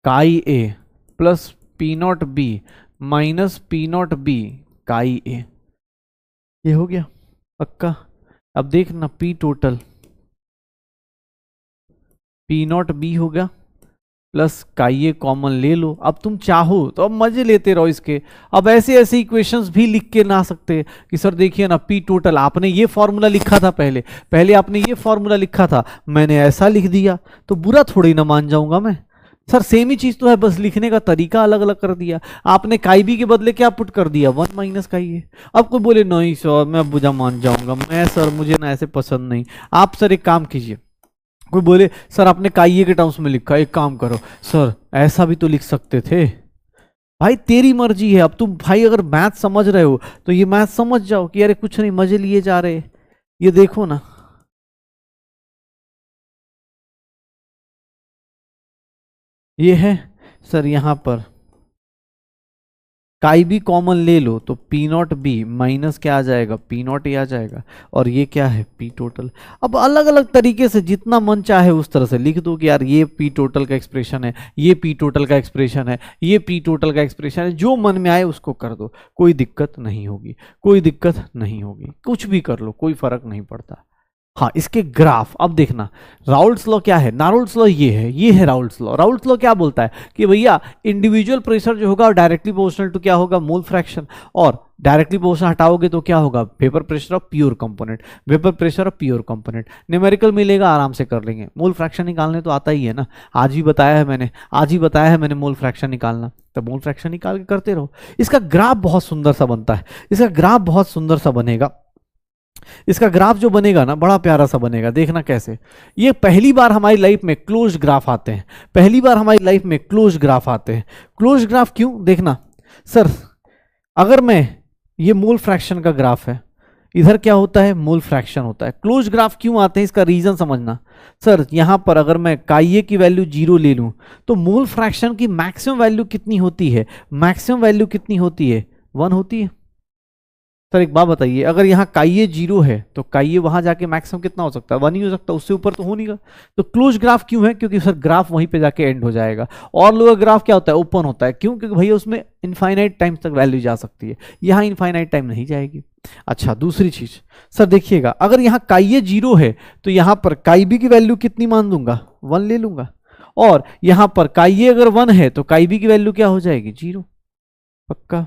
chi A plus P not B minus P not B chi A, ये हो गया पक्का। अब देखना P total P not B हो गया प्लस का ये कॉमन ले लो। अब तुम चाहो तो अब मजे लेते रहो इसके। अब ऐसे ऐसे इक्वेशंस भी लिख के ना सकते कि सर देखिए ना पी टोटल आपने ये फॉर्मूला लिखा था, पहले आपने ये फॉर्मूला लिखा था, मैंने ऐसा लिख दिया तो बुरा थोड़ी ना मान जाऊंगा मैं। सर सेम ही चीज तो है, बस लिखने का तरीका अलग अलग कर दिया। आपने काई बी के बदले क्या पुट कर दिया, 1 माइनस काई ए। अब कोई बोले नहीं सर मैं बुरा मान जाऊंगा, मैं सर मुझे ना ऐसे पसंद नहीं। आप सर एक काम कीजिए, कोई बोले सर आपने काई ए के टर्म्स में लिखा, एक काम करो सर ऐसा भी तो लिख सकते थे। भाई तेरी मर्जी है। अब तुम भाई अगर मैथ समझ रहे हो तो ये मैथ समझ जाओ कि अरे कुछ नहीं मजे लिए जा रहे। ये देखो ना, ये है सर यहां पर काई भी कॉमन ले लो तो पी नॉट बी माइनस क्या आ जाएगा, पी नॉट ए आ जाएगा। और ये क्या है, पी टोटल। अब अलग अलग तरीके से जितना मन चाहे उस तरह से लिख दो कि यार ये पी टोटल का एक्सप्रेशन है, ये पी टोटल का एक्सप्रेशन है, ये पी टोटल का एक्सप्रेशन है। जो मन में आए उसको कर दो, कोई दिक्कत नहीं होगी, कोई दिक्कत नहीं होगी। कुछ भी कर लो कोई फर्क नहीं पड़ता। हाँ इसके ग्राफ अब देखना, राउल्ट्स लॉ क्या है, नारुल्ट्स लॉ ये है राउल्ट्स लॉ। राउल्ट्स लॉ क्या बोलता है कि भैया इंडिविजुअल प्रेशर जो होगा डायरेक्टली प्रोपोर्शनल टू क्या होगा, मोल फ्रैक्शन। और डायरेक्टली प्रोपोर्शनल हटाओगे तो क्या होगा, vapour pressure of pure component, vapour pressure of pure component. Numerical मिलेगा आराम से कर लेंगे। मोल फ्रैक्शन निकालने तो आता ही है ना, आज ही बताया है मैंने मोल फ्रैक्शन निकालना, तो मोल फ्रैक्शन निकाल के करते रहो। इसका ग्राफ बहुत सुंदर सा बनता है, इसका ग्राफ बहुत सुंदर सा बनेगा। इसका ग्राफ जो बनेगा ना बड़ा प्यारा सा बनेगा, देखना कैसे। ये पहली बार हमारी लाइफ में क्लोज ग्राफ आते हैं, पहली बार हमारी लाइफ में क्लोज ग्राफ आते हैं। क्लोज ग्राफ क्यों, देखना सर अगर मैं ये मोल फ्रैक्शन का ग्राफ है, इधर क्या होता है, मोल फ्रैक्शन होता है। क्लोज ग्राफ क्यों आते हैं इसका रीजन समझना। सर यहां पर अगर मैं काई ए की वैल्यू 0 ले लूं तो मोल फ्रैक्शन की मैक्सिमम वैल्यू कितनी होती है, मैक्सिमम वैल्यू कितनी होती है, 1 होती है। सर एक बात बताइए, अगर यहाँ काई 0 है तो काई वहां जाके मैक्सिमम कितना हो सकता है, 1 ही हो सकता है, उससे ऊपर तो हो नहीं का। तो क्लोज ग्राफ क्यों है, क्योंकि सर ग्राफ वहीं पे जाके एंड हो जाएगा। और लोअर ग्राफ क्या होता है, ओपन होता है। क्यों, क्योंकि भैया उसमें इनफाइनाइट टाइम तक वैल्यू जा सकती है, यहाँ इनफाइनाइट टाइम नहीं जाएगी। अच्छा दूसरी चीज सर देखिएगा, अगर यहाँ काई 0 है तो यहाँ पर काई बी की वैल्यू कितनी मान दूंगा, 1 ले लूंगा। और यहाँ पर काई अगर 1 है तो काई बी की वैल्यू क्या हो जाएगी, 0। पक्का,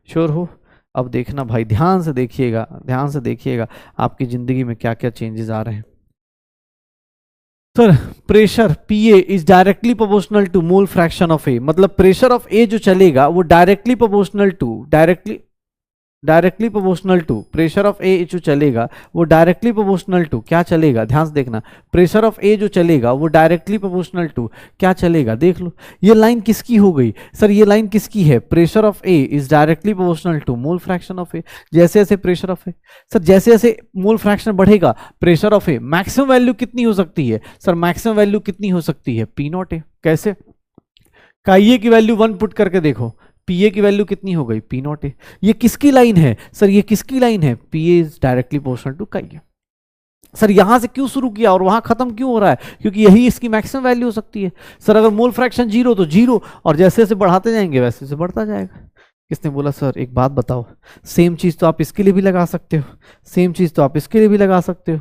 श्योर हो। अब देखना भाई ध्यान से देखिएगा, ध्यान से देखिएगा आपकी जिंदगी में क्या क्या चेंजेस आ रहे हैं। Sir pressure P A is directly proportional to mole fraction of A, मतलब प्रेशर ऑफ ए जो चलेगा वो directly proportional to directly proportional to pressure of A जो चलेगा वो डायरेक्टली प्रोपोर्शनल टू क्या चलेगा, ध्यान से देखना। प्रेशर ऑफ ए जो चलेगा वो डायरेक्टली प्रोपोर्शनल टू क्या चलेगा, देख लो। ये लाइन किसकी हो गई सर, ये लाइन किसकी है, pressure of A is directly proportional to mole fraction of A. जैसे जैसे प्रेशर ऑफ ए, सर जैसे जैसे मोल फ्रैक्शन बढ़ेगा pressure of A maximum value कितनी हो सकती है, सर मैक्सिमम वैल्यू कितनी हो सकती है, पी नॉट ए। कैसे, काई ए की वैल्यू 1 पुट करके देखो, पी ए की वैल्यू कितनी हो गई, पी नॉट ए। ये किसकी लाइन है सर, ये किसकी लाइन है, P A is directly proportional to chi A. Sir यहां से क्यों शुरू किया और वहां खत्म क्यों हो रहा है, क्योंकि यही इसकी मैक्सिमम वैल्यू हो सकती है। सर अगर मोल फ्रैक्शन 0 तो 0, और जैसे जैसे बढ़ाते जाएंगे वैसे वैसे बढ़ता जाएगा। किसने बोला सर, एक बात बताओ, सेम चीज तो आप इसके लिए भी लगा सकते हो, सेम चीज तो आप इसके लिए भी लगा सकते हो,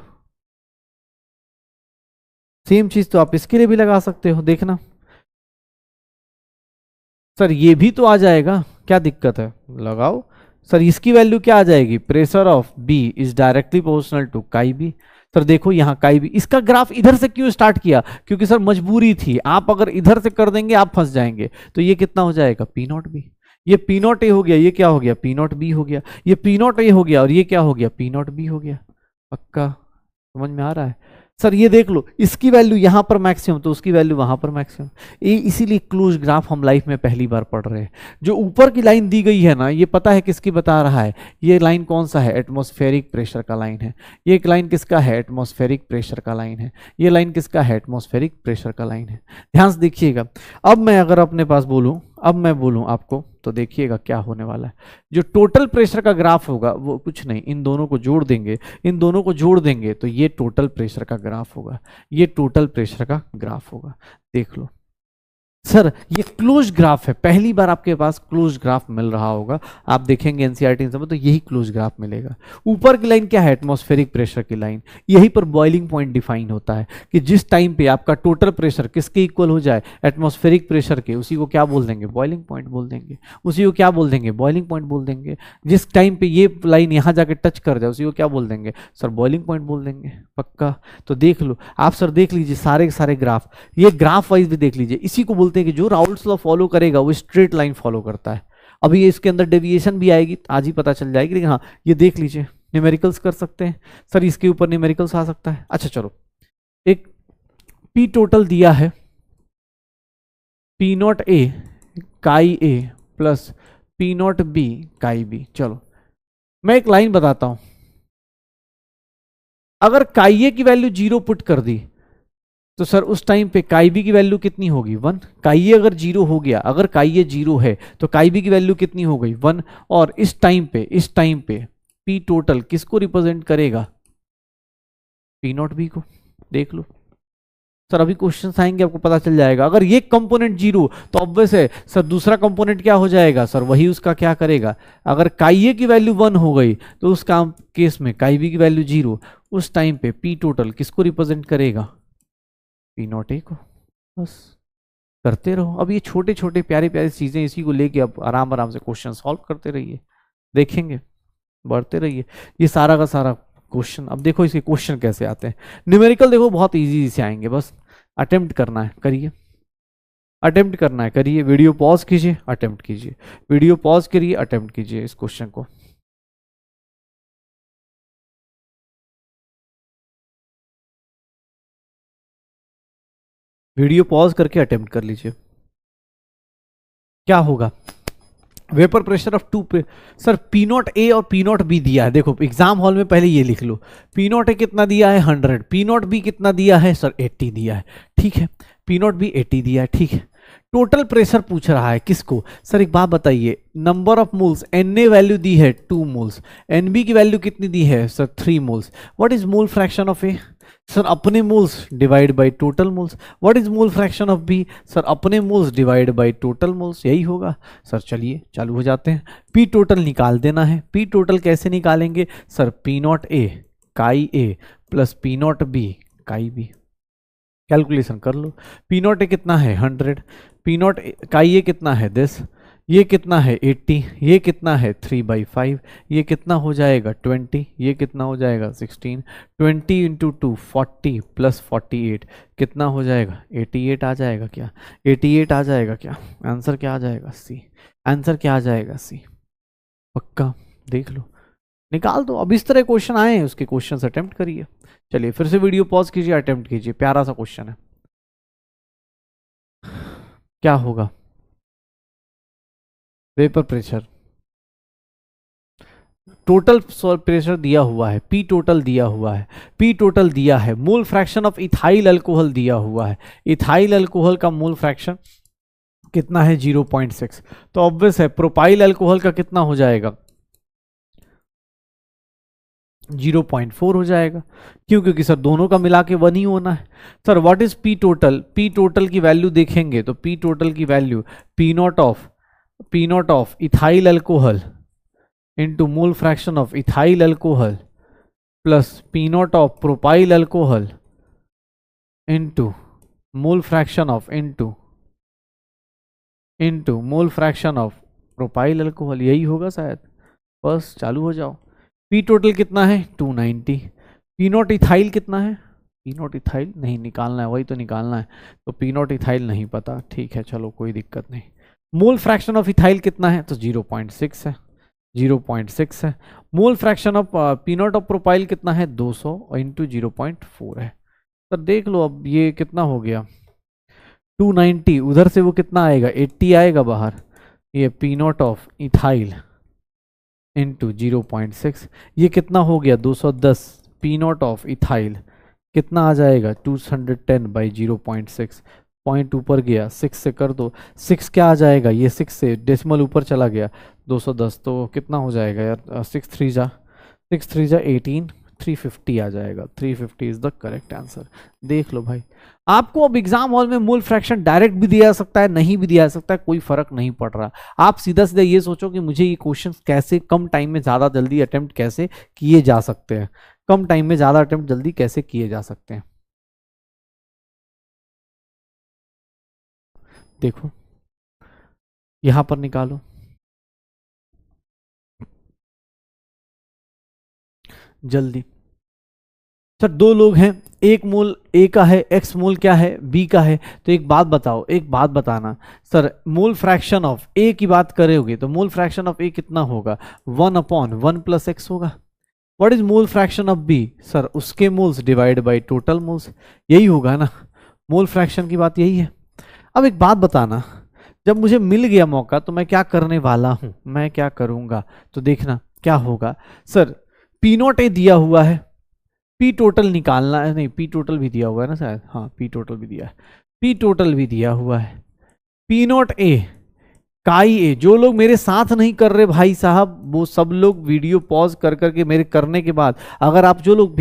सेम चीज तो आप इसके लिए भी लगा सकते हो। देखना सर ये भी तो आ जाएगा, क्या दिक्कत है, लगाओ। सर इसकी वैल्यू क्या आ जाएगी, pressure of B is directly proportional to chi B. Sir देखो यहाँ काई बी, इसका ग्राफ इधर से क्यों स्टार्ट किया, क्योंकि सर मजबूरी थी। आप अगर इधर से कर देंगे आप फंस जाएंगे। तो ये कितना हो जाएगा, पी नॉट बी। ये पी नॉट ए हो गया, ये क्या हो गया, पी नॉट बी हो गया। ये पी नॉट ए हो गया और ये क्या हो गया, पी नॉट बी हो गया। पक्का समझ में आ रहा है। सर ये देख लो, इसकी वैल्यू यहां पर मैक्सिमम तो उसकी वैल्यू वहां पर मैक्सिमम। ये इसीलिए क्लोज ग्राफ हम लाइफ में पहली बार पढ़ रहे हैं। जो ऊपर की लाइन दी गई है ना, ये पता है किसकी बता रहा है, ये लाइन कौन सा है, एटमॉस्फेरिक प्रेशर का लाइन है। ये एक लाइन किसका है, एटमॉस्फेरिक प्रेशर का लाइन है। ये लाइन किसका है, एटमॉस्फेरिक प्रेशर का लाइन है। ध्यान से देखिएगा। अब मैं अगर अपने पास बोलूं, अब मैं बोलूं आपको, तो देखिएगा क्या होने वाला है। जो टोटल प्रेशर का ग्राफ होगा वो कुछ नहीं, इन दोनों को जोड़ देंगे, इन दोनों को जोड़ देंगे तो ये टोटल प्रेशर का ग्राफ होगा, ये टोटल प्रेशर का ग्राफ होगा। देख लो सर ये क्लोज ग्राफ है, पहली बार आपके पास क्लोज ग्राफ मिल रहा होगा, आप देखेंगे एनसीईआरटी में तो यही क्लोज ग्राफ मिलेगा। ऊपर की लाइन क्या है, एटमॉस्फेरिक प्रेशर की लाइन, यहीं पर बॉइलिंग पॉइंट डिफाइन होता है कि जिस टाइम पे आपका टोटल प्रेशर किसके इक्वल हो जाए, एटमॉस्फेरिक प्रेशर के, उसी को क्या बोल देंगे, बॉइलिंग पॉइंट बोल देंगे, उसी को क्या बोल देंगे, बॉइलिंग पॉइंट बोल देंगे। जिस टाइम पे ये लाइन यहाँ जाके टच कर जाए उसी को क्या बोल देंगे, सर बॉइलिंग पॉइंट बोल देंगे। पक्का? तो देख लो आप सर, देख लीजिए सारे के सारे ग्राफ, ये ग्राफ वाइज भी देख लीजिए, इसी को बोलते हैं कि जो राउल्ट्स लॉ फॉलो करेगा वो स्ट्रेट लाइन फॉलो करता है। अभी ये इसके अंदर डेविएशन भी आएगी, आज ही पता चल जाएगी, लेकिन हाँ ये देख लीजिए, न्यूमेरिकल्स कर सकते हैं सर, इसके ऊपर न्यूमेरिकल्स आ सकता है। अच्छा चलो, एक पी टोटल दिया है, P not A chi A plus P not B chi B. चलो मैं एक लाइन बताता हूं, अगर काई ए की वैल्यू 0 पुट कर दी तो सर उस टाइम पे काई बी की वैल्यू कितनी होगी, 1। काई ए अगर 0 हो गया, अगर काई ए 0 है तो काई बी की वैल्यू कितनी हो गई, 1। और इस टाइम पे पी टोटल किसको रिप्रेजेंट करेगा, पी नॉट बी को। देख लो सर, अभी क्वेश्चन आएंगे आपको पता चल जाएगा। अगर ये कंपोनेंट 0 तो ऑब्वियस है सर दूसरा कंपोनेंट क्या हो जाएगा, सर वही उसका क्या करेगा। अगर काई ए की वैल्यू 1 हो गई तो उस काम केस में काई बी की वैल्यू 0, उस टाइम पे पी टोटल किसको रिप्रेजेंट करेगा, पी नॉट ए को। बस करते रहो, अब ये छोटे छोटे प्यारे प्यारे चीजें, इसी को लेके अब आराम आराम से क्वेश्चन सॉल्व करते रहिए, देखेंगे, बढ़ते रहिए। ये सारा का सारा क्वेश्चन, अब देखो इसके क्वेश्चन कैसे आते हैं। न्यूमेरिकल देखो बहुत इजी से आएंगे, बस अटेम्प्ट करना है, करिए, अटेम्प्ट करना है, करिए। वीडियो पॉज कीजिए, अटेम्प्ट कीजिए, वीडियो पॉज करिए, अटेम्प्ट कीजिए इस क्वेश्चन को। वीडियो पॉज करके अटेम्प्ट कर लीजिए। क्या होगा, वेपर प्रेशर ऑफ टू पे, सर पी नॉट ए और पी नॉट बी दिया है, देखो एग्जाम हॉल में पहले ये लिख लो, पी नॉट ए कितना दिया है 100, पी नॉट बी कितना दिया है सर 80 दिया है, ठीक है, पी नॉट बी 80 दिया है, ठीक है। टोटल प्रेशर पूछ रहा है किसको, सर एक बात बताइए, नंबर ऑफ मोल्स, एन ने वैल्यू दी है 2 मोल्स, एन बी की वैल्यू कितनी दी है sir 3 moles, what is mole fraction of A, sir अपने moles divide by total moles, what is mole fraction of B, sir अपने moles divide by total moles, यही होगा। सर चलिए चालू हो जाते हैं, पी टोटल निकाल देना है। पी टोटल कैसे निकालेंगे, sir P not A chi A plus P not B chi B, calculation कर लो। पी नॉट ए कितना है 100, पी नॉट काई ए कितना है 10, ये कितना है 80, ये कितना है 3/5, ये कितना हो जाएगा 20, ये कितना हो जाएगा 16, 20 इंटू 2 40 प्लस 48 कितना हो जाएगा 88 आ जाएगा क्या, 88 आ जाएगा क्या, आंसर क्या आ जाएगा सी, आंसर क्या आ जाएगा सी। पक्का देख लो, निकाल दो। अब इस तरह क्वेश्चन आए हैं उसके क्वेश्चन अटेम्प्ट करिए। चलिए फिर से वीडियो पॉज कीजिए, अटेम्प्ट कीजिए, प्यारा सा क्वेश्चन है। क्या होगा, वेपर प्रेशर, टोटल प्रेशर दिया हुआ है, पी टोटल दिया हुआ है, पी टोटल दिया है, mole fraction of ethyl alcohol दिया हुआ है, इथाइल अल्कोहल का मोल फ्रैक्शन कितना है 0.6, तो ऑब्वियस है प्रोपाइल अल्कोहल का कितना हो जाएगा 0.4 हो जाएगा, क्यों, क्योंकि सर दोनों का मिला के 1 ही होना है। Sir what is P total, P total की वैल्यू देखेंगे तो पी टोटल की value P not of ethyl alcohol into mole fraction of ethyl alcohol plus P not of propyl alcohol into mole fraction of into mole fraction of propyl alcohol, यही होगा शायद। बस चालू हो जाओ। पी टोटल कितना है 290, पी नॉट इथाइल कितना है, पी नॉट इथाइल नहीं निकालना है, वही तो निकालना है, तो पी नॉट इथाइल नहीं पता, ठीक है चलो कोई दिक्कत नहीं। मोल फ्रैक्शन ऑफ इथाइल कितना है, तो 0.6 है, 0.6 है। Mole fraction of P not of propyl कितना है 200 इंटू 0.4 है। तो देख लो अब ये कितना हो गया 290, उधर से वो कितना आएगा 80 आएगा बाहर, ये P not of ethyl into 0.6, ये कितना हो गया 210, पी नॉट ऑफ इथाइल कितना आ जाएगा 210/0.6, पॉइंट ऊपर गया 6 से कर दो, 6 क्या आ जाएगा, ये 6 से डेसिमल ऊपर चला गया 210, तो कितना हो जाएगा यार 6 3 जा 18, 350 आ जाएगा, 350 इज द करेक्ट आंसर। देख लो भाई, आपको अब एग्जाम हॉल में मोल फ्रैक्शन डायरेक्ट भी दिया जा सकता है, नहीं भी दिया जा सकता है, कोई फर्क नहीं पड़ रहा। आप सीधा सीधा ये सोचो कि मुझे ये क्वेश्चन कैसे कम टाइम में ज्यादा जल्दी अटेम्प्ट कैसे किए जा सकते हैं, कम टाइम में ज्यादा अटेम्प्ट जल्दी कैसे किए जा सकते हैं। देखो यहां पर निकालो, जल्दी। सर दो लोग हैं, एक मोल ए का है, एक्स मोल क्या है बी का है, तो एक बात बताओ, एक बात बताना सर, मोल फ्रैक्शन ऑफ ए की बात करोगे तो मोल फ्रैक्शन ऑफ ए कितना होगा, 1/1 प्लस एक्स होगा। What is mole fraction of B, sir उसके moles divide by total moles, यही होगा ना, मोल फ्रैक्शन की बात यही है। अब एक बात बताना, जब मुझे मिल गया मौका तो मैं क्या करने वाला हूं, मैं क्या करूंगा, तो देखना क्या होगा। सर पी नॉट ए दिया हुआ है, पी टोटल निकालना है, नहीं पी टोटल भी दिया हुआ है ना शायद, हाँ पी टोटल भी दिया है, पी टोटल भी दिया हुआ है, पी नॉट ए काई ए। जो लोग मेरे साथ नहीं कर रहे भाई साहब, वो सब लोग वीडियो पॉज कर करके मेरे करने के बाद, अगर आप जो लोग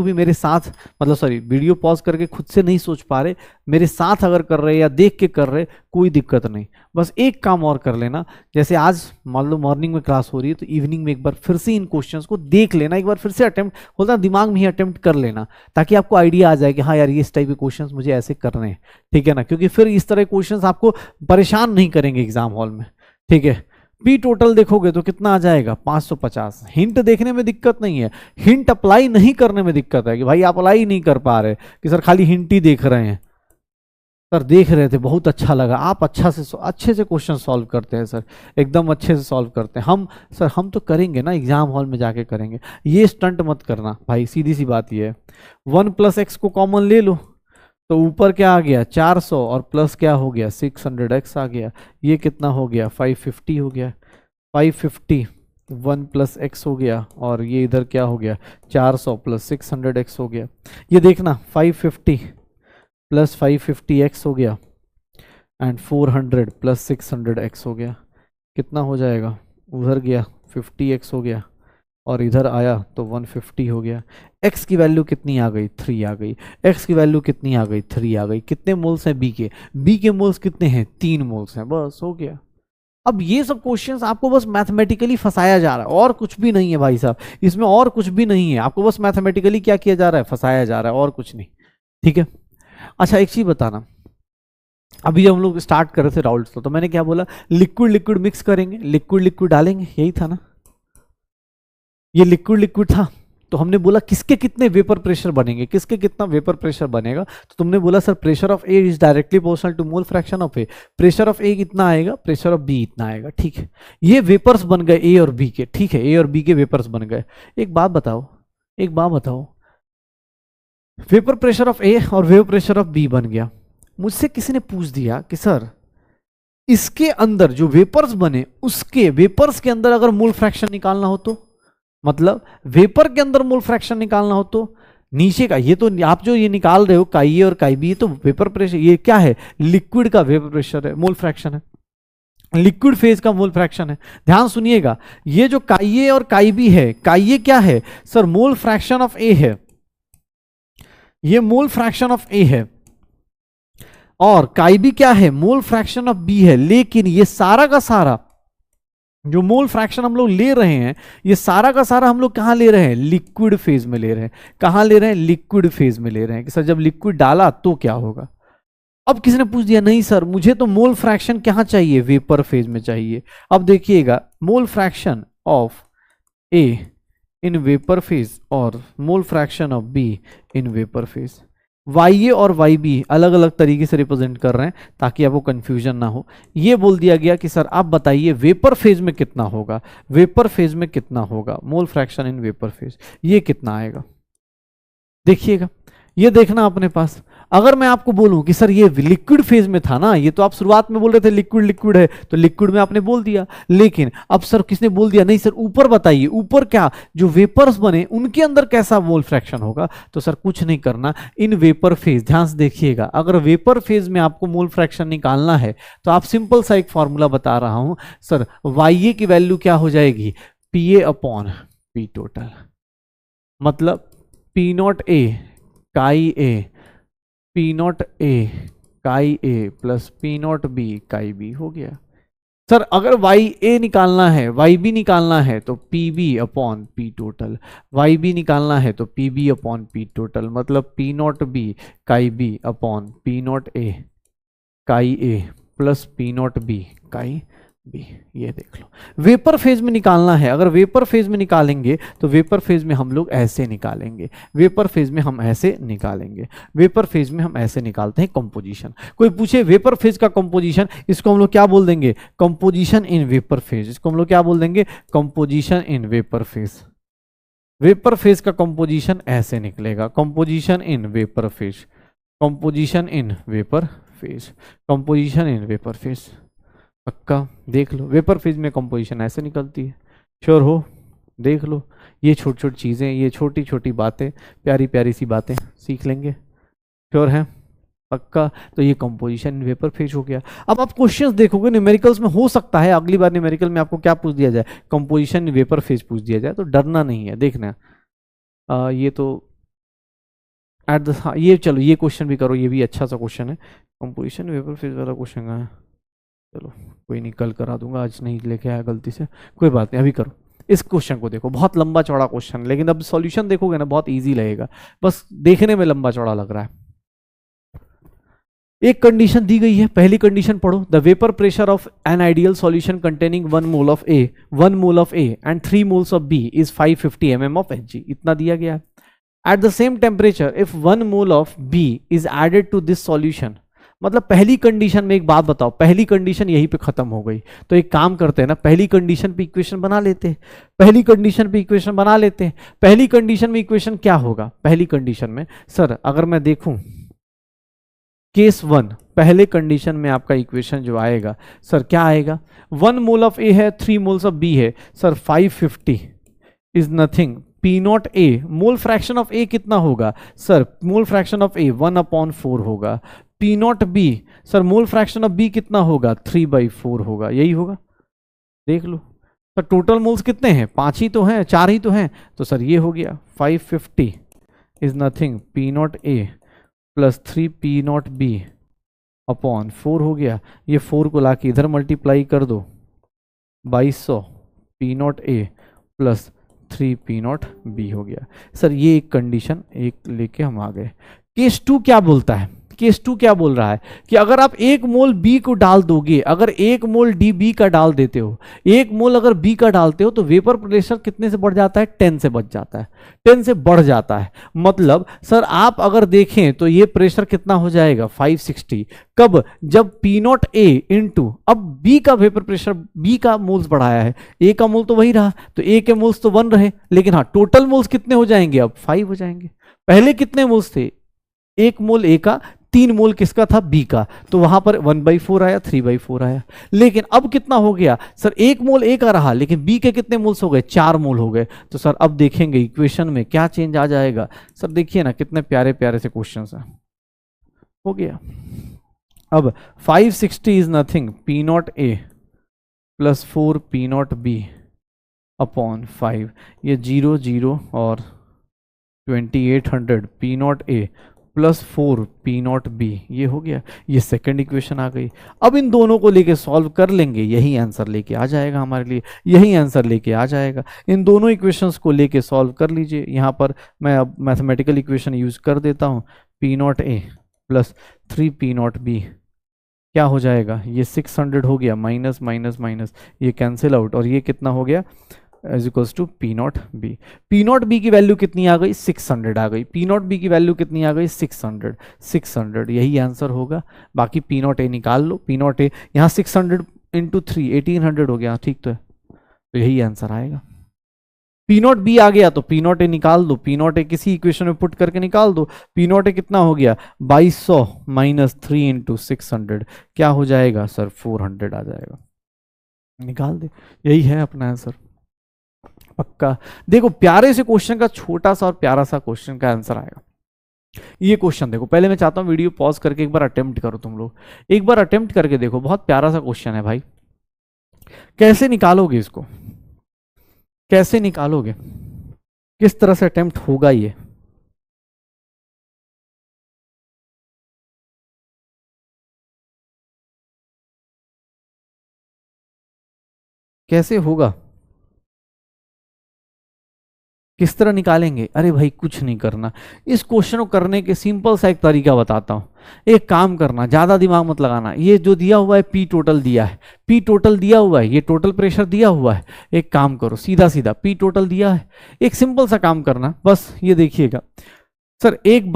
भी मेरे साथ, मतलब सॉरी वीडियो पॉज करके खुद से नहीं सोच पा रहे, मेरे साथ अगर कर रहे या देख के कर रहे, कोई दिक्कत नहीं, बस एक काम और कर लेना, जैसे आज मान लो मॉर्निंग में क्लास हो रही है तो इवनिंग में एक बार फिर से इन क्वेश्चंस को देख लेना, एक बार फिर से अटेम्प्ट होता है दिमाग में ही अटेम्प्ट कर लेना, ताकि आपको आइडिया आ जाए कि हाँ यार ये इस टाइप के क्वेश्चंस मुझे ऐसे करने हैं, ठीक है ना, क्योंकि फिर इस तरह क्वेश्चंस आपको परेशान नहीं करेंगे एग्जाम हॉल में, ठीक है। पी टोटल देखोगे तो कितना आ जाएगा 550। हिंट देखने में दिक्कत नहीं है, हिंट अप्लाई नहीं करने में दिक्कत है कि भाई आप अप्लाई नहीं कर पा रहे कि सर खाली हिंट ही देख रहे हैं। सर देख रहे थे, बहुत अच्छा लगा, आप अच्छे से क्वेश्चन सॉल्व करते हैं सर, एकदम अच्छे से सॉल्व करते हैं। हम तो करेंगे ना, एग्जाम हॉल में जाके करेंगे, ये स्टंट मत करना भाई, सीधी सी बात ये है। 1 प्लस एक्स को कॉमन ले लो, तो ऊपर क्या आ गया 400 और प्लस क्या हो गया 600x आ गया, ये कितना हो गया 550 हो गया, 550 1 प्लस एक्स हो गया, और ये इधर क्या हो गया 400 प्लस 600x हो गया। ये देखना 550 प्लस 550x हो गया एंड 400 प्लस 600x हो गया, कितना हो जाएगा, उधर गया 50x हो गया और इधर आया तो 150 हो गया। x की वैल्यू कितनी आ गई 3 आ गई, x की वैल्यू कितनी आ गई 3 आ गई। कितने मोल्स हैं b के मोल्स कितने हैं 3 मोल्स हैं, बस हो गया। अब ये सब क्वेश्चंस आपको बस मैथमेटिकली फंसाया जा रहा है और कुछ भी नहीं है भाई साहब, इसमें और कुछ भी नहीं है, आपको बस मैथमेटिकली क्या किया जा रहा है, फंसाया जा रहा है और कुछ नहीं, ठीक है। अच्छा एक चीज बताना, अभी जब हम लोग स्टार्ट कर रहे थे राउल्स तो मैंने क्या बोला, लिक्विड लिक्विड मिक्स करेंगे, लिक्विड लिक्विड डालेंगे, यही था ना, ये लिक्विड लिक्विड था, तो हमने बोला किसके कितने वेपर प्रेशर बनेंगे, किसके कितना वेपर प्रेशर बनेगा, तो तुमने बोला sir pressure of A is directly proportional to mole fraction of A, pressure of A कितना आएगा, प्रेशर ऑफ बी इतना आएगा, ठीक है। ये वेपर्स बन गए ए और बी के, ठीक है, ए और बी के वेपर्स बन गए। एक बात बताओ, एक बात बताओ, वेपर प्रेशर ऑफ ए और वेपर प्रेशर ऑफ बी बन गया, मुझसे किसी ने पूछ दिया कि सर इसके अंदर जो वेपर्स बने उसके वेपर्स के अंदर अगर मोल फ्रैक्शन निकालना हो तो, मतलब वेपर के अंदर मोल फ्रैक्शन निकालना हो तो नीचे का, ये तो आप जो ये निकाल रहे हो काई ए और काई बी, ये तो वेपर प्रेशर, ये क्या है लिक्विड का वेपर प्रेशर है, मोल फ्रैक्शन है, लिक्विड फेज का मोल फ्रैक्शन है। ध्यान सुनिएगा, ये जो काई ए और काई बी है, काई ए क्या है sir mole fraction of A है, ये मोल फ्रैक्शन ऑफ ए है, और काई बी क्या है मोल फ्रैक्शन ऑफ बी है। लेकिन ये सारा का सारा जो मोल फ्रैक्शन हम लोग ले रहे हैं, ये सारा का सारा हम लोग कहां ले रहे हैं, लिक्विड फेज में ले रहे हैं। कहां ले रहे हैं, लिक्विड फेज में ले रहे हैं कि सर जब लिक्विड डाला तो क्या होगा। अब किसी ने पूछ दिया नहीं सर मुझे तो मोल फ्रैक्शन कहां चाहिए, वेपर फेज में चाहिए। अब देखिएगा mole fraction of A in vapour phase और mole fraction of B in vapour phase, Y A और वाई बी अलग अलग तरीके से रिप्रेजेंट कर रहे हैं ताकि आपको कंफ्यूजन ना हो। ये बोल दिया गया कि सर आप बताइए वेपर फेज में कितना होगा, वेपर फेज में कितना होगा mole fraction in vapour phase, ये कितना आएगा। देखिएगा ये देखना अपने पास, अगर मैं आपको बोलूं कि सर ये लिक्विड फेज में था ना, ये तो आप शुरुआत में बोल रहे थे लिक्विड लिक्विड है तो लिक्विड में आपने बोल दिया, लेकिन अब सर किसने बोल दिया नहीं सर ऊपर बताइए, ऊपर क्या जो वेपर्स बने उनके अंदर कैसा मोल फ्रैक्शन होगा। तो सर कुछ नहीं करना, इन वेपर फेज, ध्यान से देखिएगा, अगर वेपर फेज में आपको मोल फ्रैक्शन निकालना है तो आप सिंपल सा एक फॉर्मूला बता रहा हूं सर, वाई ए की वैल्यू क्या हो जाएगी P A upon P total, मतलब P not A chi A P not A chi A plus P not B chi B हो गया। सर अगर वाई ए निकालना है, वाई बी निकालना है तो P B upon P total, Y B निकालना है तो P B upon P total, मतलब P not B chi B upon P not A chi A plus P not B chi B. ये देख लो, वेपर फेज में निकालना है, अगर वेपर फेज में निकालेंगे तो वेपर फेज में हम लोग ऐसे निकालेंगे, वेपर फेज में हम ऐसे निकालेंगे, वेपर फेज में हम ऐसे निकालते हैं कंपोजिशन। कोई पूछे वेपर फेज का कंपोजिशन, इसको हम लोग क्या बोल देंगे, कंपोजिशन इन वेपर फेज। इसको हम लोग क्या बोल देंगे, composition in vapour phase. Vapour phase का कंपोजिशन ऐसे निकलेगा, composition in vapour phase, composition in vapour phase, composition in vapour phase. पक्का देख लो, वेपर फेज में कंपोजिशन ऐसे निकलती है। श्योर हो, देख लो, ये छोटी छोटी चीज़ें, ये छोटी छोटी बातें, प्यारी प्यारी सी बातें सीख लेंगे। श्योर है, पक्का। तो ये कंपोजिशन इन वेपर फेज हो गया। अब आप क्वेश्चंस देखोगे न्यूमेरिकल्स में, हो सकता है अगली बार न्यूमेरिकल में आपको क्या पूछ दिया जाए, कंपोजिशन इन वेपर फेज पूछ दिया जाए, तो डरना नहीं है। देखना ये तो एट द, ये चलो ये क्वेश्चन भी करो, ये भी अच्छा सा क्वेश्चन है। कंपोजिशन वेपर फेज वाला क्वेश्चन कहाँ है, चलो कोई नहीं, कल करा दूंगा, आज नहीं लेके आया गलती से, कोई बात नहीं, अभी करो। इस क्वेश्चन को देखो, बहुत लंबा चौड़ा क्वेश्चन, लेकिन अब सॉल्यूशन देखोगे ना बहुत इजी लगेगा, बस देखने में लंबा चौड़ा लग रहा है। एक कंडीशन दी गई है, पहली कंडीशन पढ़ो, the vapour pressure of an ideal solution containing 1 mole of A, 1 mole of A and 3 moles of B is 550 mm of Hg, इतना दिया गया है। At the same temperature if 1 mole of B is added to this solution, मतलब पहली कंडीशन में एक बात बताओ, पहली कंडीशन यहीं पे खत्म हो गई, तो एक काम करते हैं ना, पहली कंडीशन पे इक्वेशन बना लेते हैं, पहली कंडीशन पे इक्वेशन बना लेते हैं। पहली कंडीशन में इक्वेशन क्या होगा, पहली कंडीशन में सर अगर मैं देखूं केस 1, पहले कंडीशन में आपका इक्वेशन जो आएगा सर क्या आएगा, 1 मोल ऑफ ए है, 3 मोल्स ऑफ बी है, sir 550 is nothing P not A, mole fraction of A कितना होगा sir, mole fraction of A 1/4 होगा, P not B sir mole fraction of B कितना होगा 3/4 होगा, यही होगा। देख लो सर टोटल मोल्स कितने हैं, 5 ही तो हैं, 4 ही तो हैं, तो सर ये हो गया 550 is nothing P not A plus 3 P not be upon 4 हो गया। ये 4 को लाके इधर मल्टीप्लाई कर दो, 2200 P not A plus 3 P not B हो गया। सर ये एक कंडीशन एक लेके हम आ गए। केस 2 क्या बोलता है, केस 2 क्या बोल रहा है कि अगर आप 1 मोल बी को डाल दोगे, अगर 1 मोल डी बी का डाल देते हो, 1 मोल अगर बी का डालते हो तो वेपर प्रेशर कितने से बढ़ जाता है, 10 से बढ़ जाता है, 10 से बढ़ जाता है। मतलब सर आप अगर देखें तो ये प्रेशर कितना हो जाएगा 560, कब, जब पी नॉट ए इंटू, अब बी का वेपर प्रेशर, बी का मोल्स बढ़ाया है, ए का मोल तो वही रहा, तो ए के मोल्स तो 1 रहे, लेकिन हाँ टोटल मोल्स कितने हो जाएंगे, अब 5 हो जाएंगे। पहले कितने मोल्स थे, 1 मोल ए का, 3 मोल किसका था, बी का, तो वहां पर 1/4 आया, 3/4 आया। लेकिन अब कितना हो गया सर, 1 मोल ए का रहा, लेकिन बी के कितने मोल्स हो गए, 4 मोल हो गए। तो सर अब देखेंगे इक्वेशन में क्या चेंज आ जाएगा। सर देखिए ना कितने प्यारे प्यारे से क्वेश्चन हैं, हो गया। अब 560 is nothing P not A plus 4 P not be upon 5, ये 0 0 और 2800 P not A plus 4 P not be, ये हो गया। ये सेकंड इक्वेशन आ गई। अब इन दोनों को लेके सॉल्व कर लेंगे, यही आंसर लेके आ जाएगा हमारे लिए, यही आंसर लेके आ जाएगा। इन दोनों इक्वेशंस को लेके सॉल्व कर लीजिए। यहाँ पर मैं अब मैथमेटिकल इक्वेशन यूज कर देता हूँ, P not A plus 3 P not B क्या हो जाएगा, ये 600 हो गया, माइनस माइनस माइनस ये कैंसिल आउट, और ये कितना हो गया is equals to P not B. P not B की वैल्यू कितनी आ गई, 600 आ गई। पी नॉट बी की वैल्यू कितनी आ गई, 600 600, यही आंसर होगा। बाकी पी नॉट ए निकाल लो, पी नॉट ए यहाँ 600 इंटू 3 1800 हो गया, ठीक तो है, तो यही आंसर आएगा। पी नॉट बी आ गया तो पी नॉट ए निकाल दो, पी नॉट ए किसी इक्वेशन में पुट करके निकाल दो। पी नॉट ए कितना हो गया 2200 माइनस 3 इंटू 600 क्या हो जाएगा सर 400 आ जाएगा, निकाल दे, यही है अपना आंसर। पक्का देखो प्यारे से क्वेश्चन का छोटा सा और प्यारा सा क्वेश्चन का आंसर आएगा। ये क्वेश्चन देखो, पहले मैं चाहता हूं वीडियो पॉज करके एक बार अटेम्प्ट करो, तुम लोग एक बार अटेम्प्ट करके देखो, बहुत प्यारा सा क्वेश्चन है भाई। कैसे निकालोगे इसको, कैसे निकालोगे, किस तरह से अटेम्प्ट होगा ये, कैसे होगा, किस तरह निकालेंगे? अरे भाई कुछ नहीं करना, इस क्वेश्चन को करने के सिंपल सा एक तरीका बताता हूं। एक काम करना, ज्यादा दिमाग मत लगाना। ये जो दिया हुआ है पी टोटल दिया है, पी टोटल दिया हुआ है, ये टोटल प्रेशर दिया हुआ है। एक काम करो, सीधा सीधा पी टोटल दिया है, एक सिंपल सा काम करना, बस ये देखिएगा सर, एक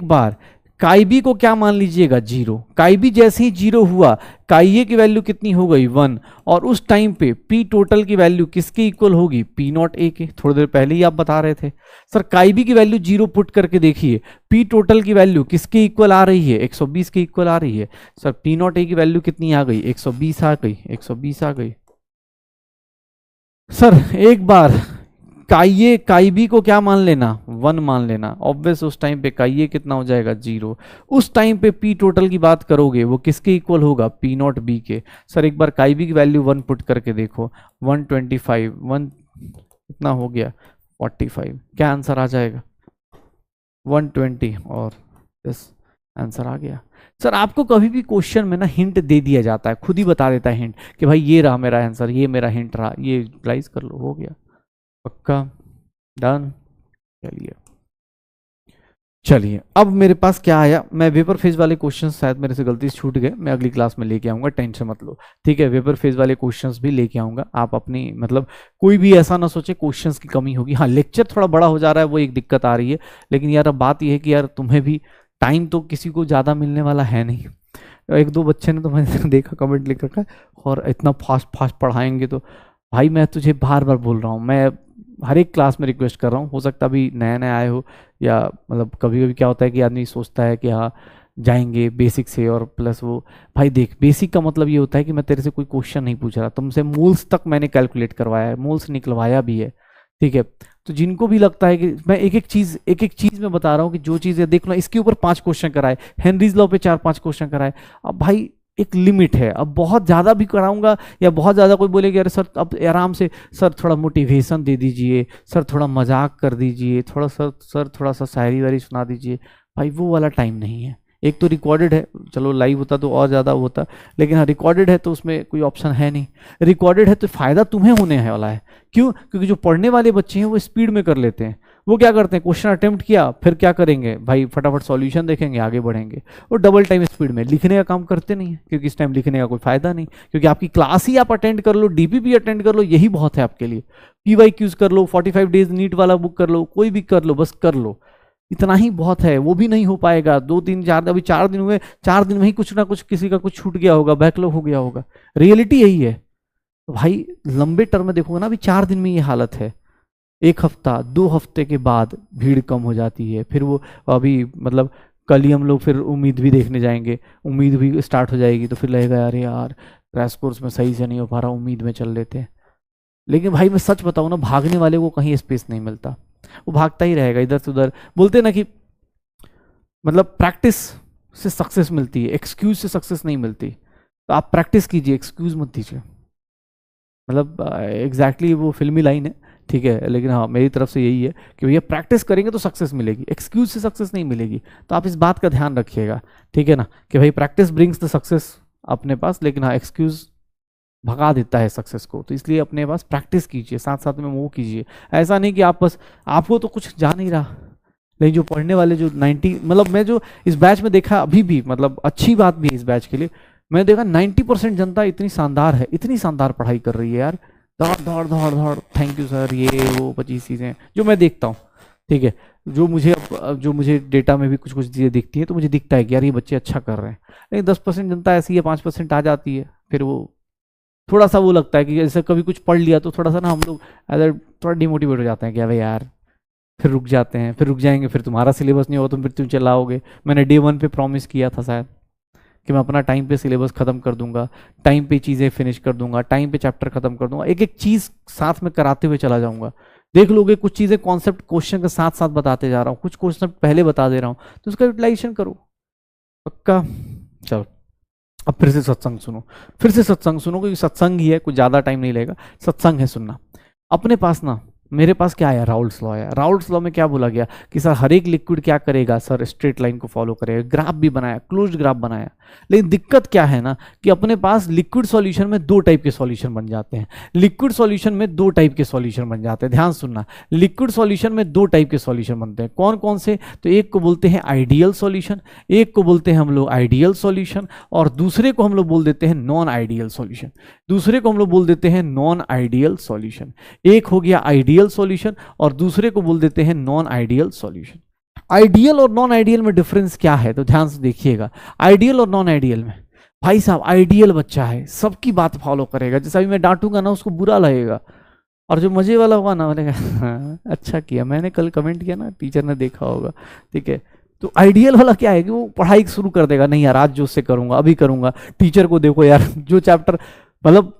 बार काई को क्या मान लीजिएगा, जीरो। काई जैसे ही जीरो हुआ, काई की वैल्यू कितनी हो गई, 1। और उस टाइम पे पी टोटल की वैल्यू किसके इक्वल होगी, पी नॉट ए के। थोड़ी देर पहले ही आप बता रहे थे सर, काई की वैल्यू जीरो पुट करके देखिए, पी टोटल की वैल्यू किसके इक्वल आ रही है, 120 के इक्वल आ रही है। सर पी नॉट ए की वैल्यू कितनी आ गई, 120 आ गई, 120 आ गई। सर एक बार काई बी को क्या मान लेना, 1 मान लेना। ऑब्वियस उस टाइम पे काई कितना हो जाएगा, 0। उस टाइम पे पी टोटल की बात करोगे, वो किसके इक्वल होगा, पी नॉट बी के। सर एक बार काई बी की वैल्यू 1 पुट करके देखो, 125, 1 कितना हो गया, 45। क्या आंसर आ जाएगा, 120। और यस, आंसर आ गया। सर आपको कभी भी क्वेश्चन में ना हिंट दे दिया जाता है, खुद ही बता देता है हिंट कि भाई ये रहा मेरा आंसर, ये मेरा हिंट रहा, ये यूटिलाइज कर लो, हो गया, पक्का, डन। चलिए चलिए, अब मेरे पास क्या आया, मैं वेपर फेज वाले क्वेश्चंस शायद मेरे से गलती से छूट गए, मैं अगली क्लास में लेके आऊंगा, टेंशन मत लो, ठीक है। वेपर फेज वाले क्वेश्चंस भी लेके आऊंगा, आप अपनी मतलब कोई भी ऐसा ना सोचे क्वेश्चंस की कमी होगी। हाँ लेक्चर थोड़ा बड़ा हो जा रहा है, वो एक दिक्कत आ रही है, लेकिन यार अब बात यह है कि यार तुम्हें भी टाइम तो किसी को ज़्यादा मिलने वाला है नहीं। एक दो बच्चे ने तो मैंने देखा कमेंट लिख रखा है, और इतना फास्ट फास्ट पढ़ाएंगे तो भाई मैं तुझे बार बार बोल रहा हूँ, मैं हर एक क्लास में रिक्वेस्ट कर रहा हूँ, हो सकता अभी नया नया आए हो, या मतलब कभी कभी क्या होता है कि आदमी सोचता है कि हाँ जाएंगे बेसिक से, और प्लस वो भाई देख, बेसिक का मतलब ये होता है कि मैं तेरे से कोई क्वेश्चन नहीं पूछ रहा, तुमसे मोल्स तक मैंने कैलकुलेट करवाया है, मोल्स निकलवाया भी है, ठीक है। तो जिनको भी लगता है कि मैं एक एक चीज में बता रहा हूँ कि जो चीज़ है देख लो, इसके ऊपर 5 क्वेश्चन कराए, हेनरीज लॉ पे 4-5 क्वेश्चन कराए, अब भाई एक लिमिट है। अब बहुत ज़्यादा भी कराऊंगा, या बहुत ज़्यादा कोई बोलेगा अरे सर अब आराम से, सर थोड़ा मोटिवेशन दे दीजिए, सर थोड़ा मजाक कर दीजिए, थोड़ा सर थोड़ा सा शायरी वायरी सुना दीजिए, भाई वो वाला टाइम नहीं है। एक तो रिकॉर्डेड है, चलो लाइव होता तो और ज़्यादा होता, लेकिन हाँ रिकॉर्डेड है तो उसमें कोई ऑप्शन है नहीं। रिकॉर्डेड है तो फ़ायदा तुम्हें होने है वाला है, क्यों? क्योंकि जो पढ़ने वाले बच्चे हैं वो स्पीड में कर लेते हैं, वो क्या करते हैं, क्वेश्चन अटेम्प्ट किया, फिर क्या करेंगे भाई, फटाफट सॉल्यूशन देखेंगे, आगे बढ़ेंगे, और डबल टाइम स्पीड में लिखने का काम करते नहीं है, क्योंकि इस टाइम लिखने का कोई फायदा नहीं, क्योंकि आपकी क्लास ही आप अटेंड कर लो, डीपीपी अटेंड कर लो, यही बहुत है आपके लिए। PYQs कर लो, 45 डेज नीट वाला बुक कर लो, कोई भी कर लो, बस कर लो, इतना ही बहुत है। वो भी नहीं हो पाएगा, 2-3-4 अभी 4 दिन हुए, 4 दिन में ही कुछ ना कुछ किसी का कुछ छूट गया होगा, बैकलॉग हो गया होगा, रियलिटी यही है। तो भाई लंबे टर्म में देखोगे ना, अभी 4 दिन में ये हालत है, 1 हफ्ता 2 हफ्ते के बाद भीड़ कम हो जाती है, फिर वो अभी मतलब कल ही हम लोग फिर उम्मीद भी देखने जाएंगे, उम्मीद भी स्टार्ट हो जाएगी, तो फिर लगेगा अरे यार क्रैश कोर्स में सही से नहीं हो पा रहा, उम्मीद में चल लेते हैं। लेकिन भाई मैं सच बताऊं ना, भागने वाले को कहीं स्पेस नहीं मिलता, वो भागता ही रहेगा इधर से उधर। बोलते ना कि मतलब प्रैक्टिस से सक्सेस मिलती है, एक्सक्यूज से सक्सेस नहीं मिलती। तो आप प्रैक्टिस कीजिए, एक्सक्यूज मत दीजिए, मतलब एग्जैक्टली वो फिल्मी लाइन है, ठीक है, लेकिन हाँ मेरी तरफ से यही है कि भैया प्रैक्टिस करेंगे तो सक्सेस मिलेगी, एक्सक्यूज से सक्सेस नहीं मिलेगी। तो आप इस बात का ध्यान रखिएगा, ठीक है ना, कि भाई प्रैक्टिस ब्रिंग्स द सक्सेस अपने पास, लेकिन हाँ एक्सक्यूज भगा देता है सक्सेस को, तो इसलिए अपने पास प्रैक्टिस कीजिए, साथ साथ में वो कीजिए। ऐसा नहीं कि आप बस, आपको तो कुछ जा नहीं रहा, लेकिन जो पढ़ने वाले जो 90 मतलब मैं जो इस बैच में देखा अभी भी, मतलब अच्छी बात भी है इस बैच के लिए, मैंने देखा 90% जनता इतनी शानदार है, इतनी शानदार पढ़ाई कर रही है यार, दौड़ दौड़ दौड़ दौड़, थैंक यू सर, ये वो 25 चीज़ें जो मैं देखता हूँ, ठीक है, जो मुझे डेटा में भी कुछ कुछ चीज़ें दिखती है, तो मुझे दिखता है कि यार ये बच्चे अच्छा कर रहे हैं। लेकिन 10% जनता ऐसी है, 5% आ जाती है, फिर वो थोड़ा सा वो लगता है कि जैसे कभी कुछ पढ़ लिया तो थोड़ा सा ना हम लोग अगर थोड़ा डिमोटिवेट हो जाते हैं कि भाई यार, फिर रुक जाते हैं, फिर रुक जाएंगे, फिर तुम्हारा सिलेबस नहीं होगा तो फिर तुम चलाओगे। मैंने डे 1 पे प्रॉमिस किया था शायद कि मैं अपना टाइम पे सिलेबस खत्म कर दूंगा, टाइम पे चीज़ें फिनिश कर दूंगा, टाइम पे चैप्टर खत्म कर दूंगा, एक एक चीज़ साथ में कराते हुए चला जाऊंगा। देख लोगे कुछ चीज़ें कॉन्सेप्ट क्वेश्चन के साथ साथ बताते जा रहा हूँ, कुछ कॉन्सेप्ट पहले बता दे रहा हूँ, तो उसका यूटिलाइजेशन करो, पक्का। चलो अब फिर से सत्संग सुनो, फिर से सत्संग सुनो, क्योंकि सत्संग ही है, कुछ ज़्यादा टाइम नहीं लगेगा, सत्संग है सुनना। अपने पास ना मेरे पास क्या आया, राउल्स लॉ आया। राउल्स लॉ में क्या बोला गया कि सर हर एक लिक्विड क्या करेगा सर, स्ट्रेट लाइन को फॉलो करेगा। ग्राफ भी बनाया, क्लोज्ड ग्राफ बनाया। लेकिन दिक्कत क्या है ना कि अपने पास लिक्विड सॉल्यूशन में दो टाइप के सॉल्यूशन बन जाते हैं। लिक्विड सॉल्यूशन में दो टाइप के सॉल्यूशन बन जाते हैं, ध्यान सुनना। लिक्विड सॉल्यूशन में दो टाइप के सॉल्यूशन बनते हैं। कौन कौन से? तो एक को बोलते हैं आइडियल सॉल्यूशन, एक को बोलते हैं हम लोग आइडियल सॉल्यूशन, और दूसरे को हम लोग बोल देते हैं नॉन आइडियल सॉल्यूशन। दूसरे को हम लोग बोल देते हैं नॉन आइडियल सॉल्यूशन। एक हो गया आइडियल सॉल्यूशन और दूसरे को बोल देते हैं नॉन आइडियल सॉल्यूशन। आइडियल और नॉन आइडियल में डिफरेंस क्या है, तो ध्यान से देखिएगा। आइडियल और नॉन आइडियल में, भाई साहब आइडियल बच्चा है, सबकी बात फॉलो करेगा, जैसे अभी मैं डांटूंगा ना उसको बुरा लगेगा, और जो मजे वाला होगा ना बोलेगा हाँ, अच्छा किया, मैंने कल कमेंट किया ना, टीचर ने देखा होगा, ठीक है। तो आइडियल वाला क्या है कि वो पढ़ाई शुरू कर देगा, नहीं यार आज जो उससे करूंगा अभी करूंगा। टीचर को देखो यार, जो चैप्टर मतलब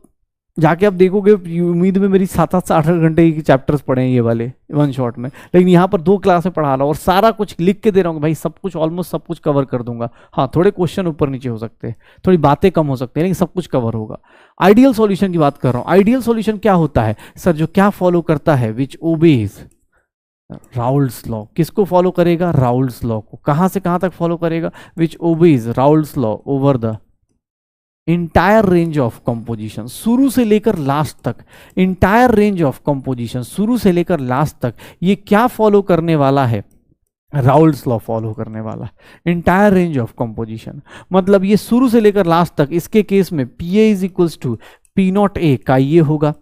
जाके आप देखोगे, उम्मीद में मेरी 7-8 से 8 घंटे की चैप्टर्स पढ़े हैं ये वाले वन शॉट में, लेकिन यहाँ पर 2 क्लास में पढ़ा रहा हूँ और सारा कुछ लिख के दे रहा हूँ भाई, सब कुछ ऑलमोस्ट सब कुछ कवर कर दूंगा। हाँ थोड़े क्वेश्चन ऊपर नीचे हो सकते हैं, थोड़ी बातें कम हो सकती हैं, लेकिन सब कुछ कवर होगा। आइडियल सॉल्यूशन की बात कर रहा हूँ। आइडियल सॉल्यूशन क्या होता है सर, जो क्या फॉलो करता है, विच ओबेज राउल्स लॉ। किसको फॉलो करेगा, राउल्स लॉ को। कहां से कहां तक फॉलो करेगा, which obeys Raoult's law over the entire range of composition, शुरू से लेकर लास्ट तक। इंटायर रेंज ऑफ कंपोजिशन, शुरू से लेकर लास्ट तक, ये क्या फॉलो करने वाला है, राउल्स लॉ फॉलो करने वाला है। इंटायर रेंज ऑफ कंपोजिशन मतलब ये शुरू से लेकर लास्ट तक। इसके केस में P A is equals to P not A का ये होगा,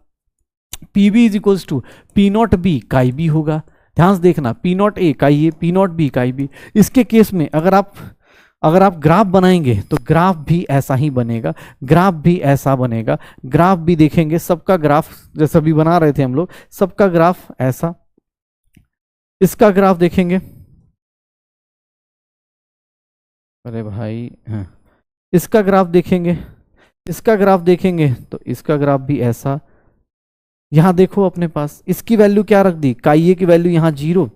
P B is equals to P not B का बी होगा। ध्यान से देखना, पी नॉट ए का ये, पी नॉट बी का बी। इसके केस में अगर आप ग्राफ बनाएंगे तो ग्राफ भी ऐसा ही बनेगा, ग्राफ भी ऐसा बनेगा। ग्राफ भी देखेंगे, सबका ग्राफ जैसा भी बना रहे थे हम लोग, सबका ग्राफ ऐसा। इसका ग्राफ देखेंगे, अरे भाई हाँ, इसका ग्राफ देखेंगे, इसका ग्राफ देखेंगे तो इसका ग्राफ भी ऐसा। यहां देखो अपने पास इसकी वैल्यू क्या रख दी, काई ए की वैल्यू यहां 0,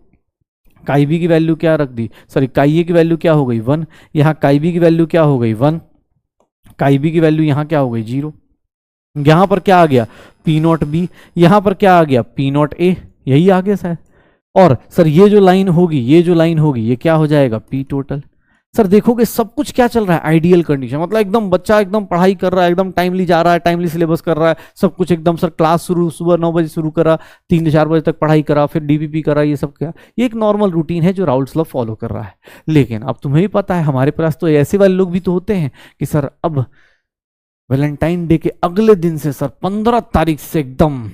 काई बी की वैल्यू क्या रख दी, सॉरी काई ए की वैल्यू क्या हो गई 1, यहाँ काई बी की वैल्यू क्या हो गई 1, काई बी की वैल्यू यहाँ क्या हो गई 0। यहाँ पर क्या आ गया पी नॉट बी, यहाँ पर क्या आ गया पी नॉट ए, यही आ गया सर। और सर ये जो लाइन होगी, ये जो लाइन होगी, ये क्या हो जाएगा पी टोटल। सर देखोगे सब कुछ क्या चल रहा है, आइडियल कंडीशन, मतलब एकदम बच्चा एकदम पढ़ाई कर रहा है, एकदम टाइमली जा रहा है, टाइमली सिलेबस कर रहा है, सब कुछ एकदम। सर क्लास शुरू सुबह 9 बजे शुरू करा, 3 से 4 बजे तक पढ़ाई करा, फिर डीबीपी करा, ये सब क्या, ये एक नॉर्मल रूटीन है जो राउल्स लॉ फॉलो कर रहा है। लेकिन अब तुम्हें भी पता है, हमारे पास तो ऐसे वाले लोग भी तो होते हैं कि सर अब वैलेंटाइन डे के अगले दिन से सर 15 तारीख से एकदम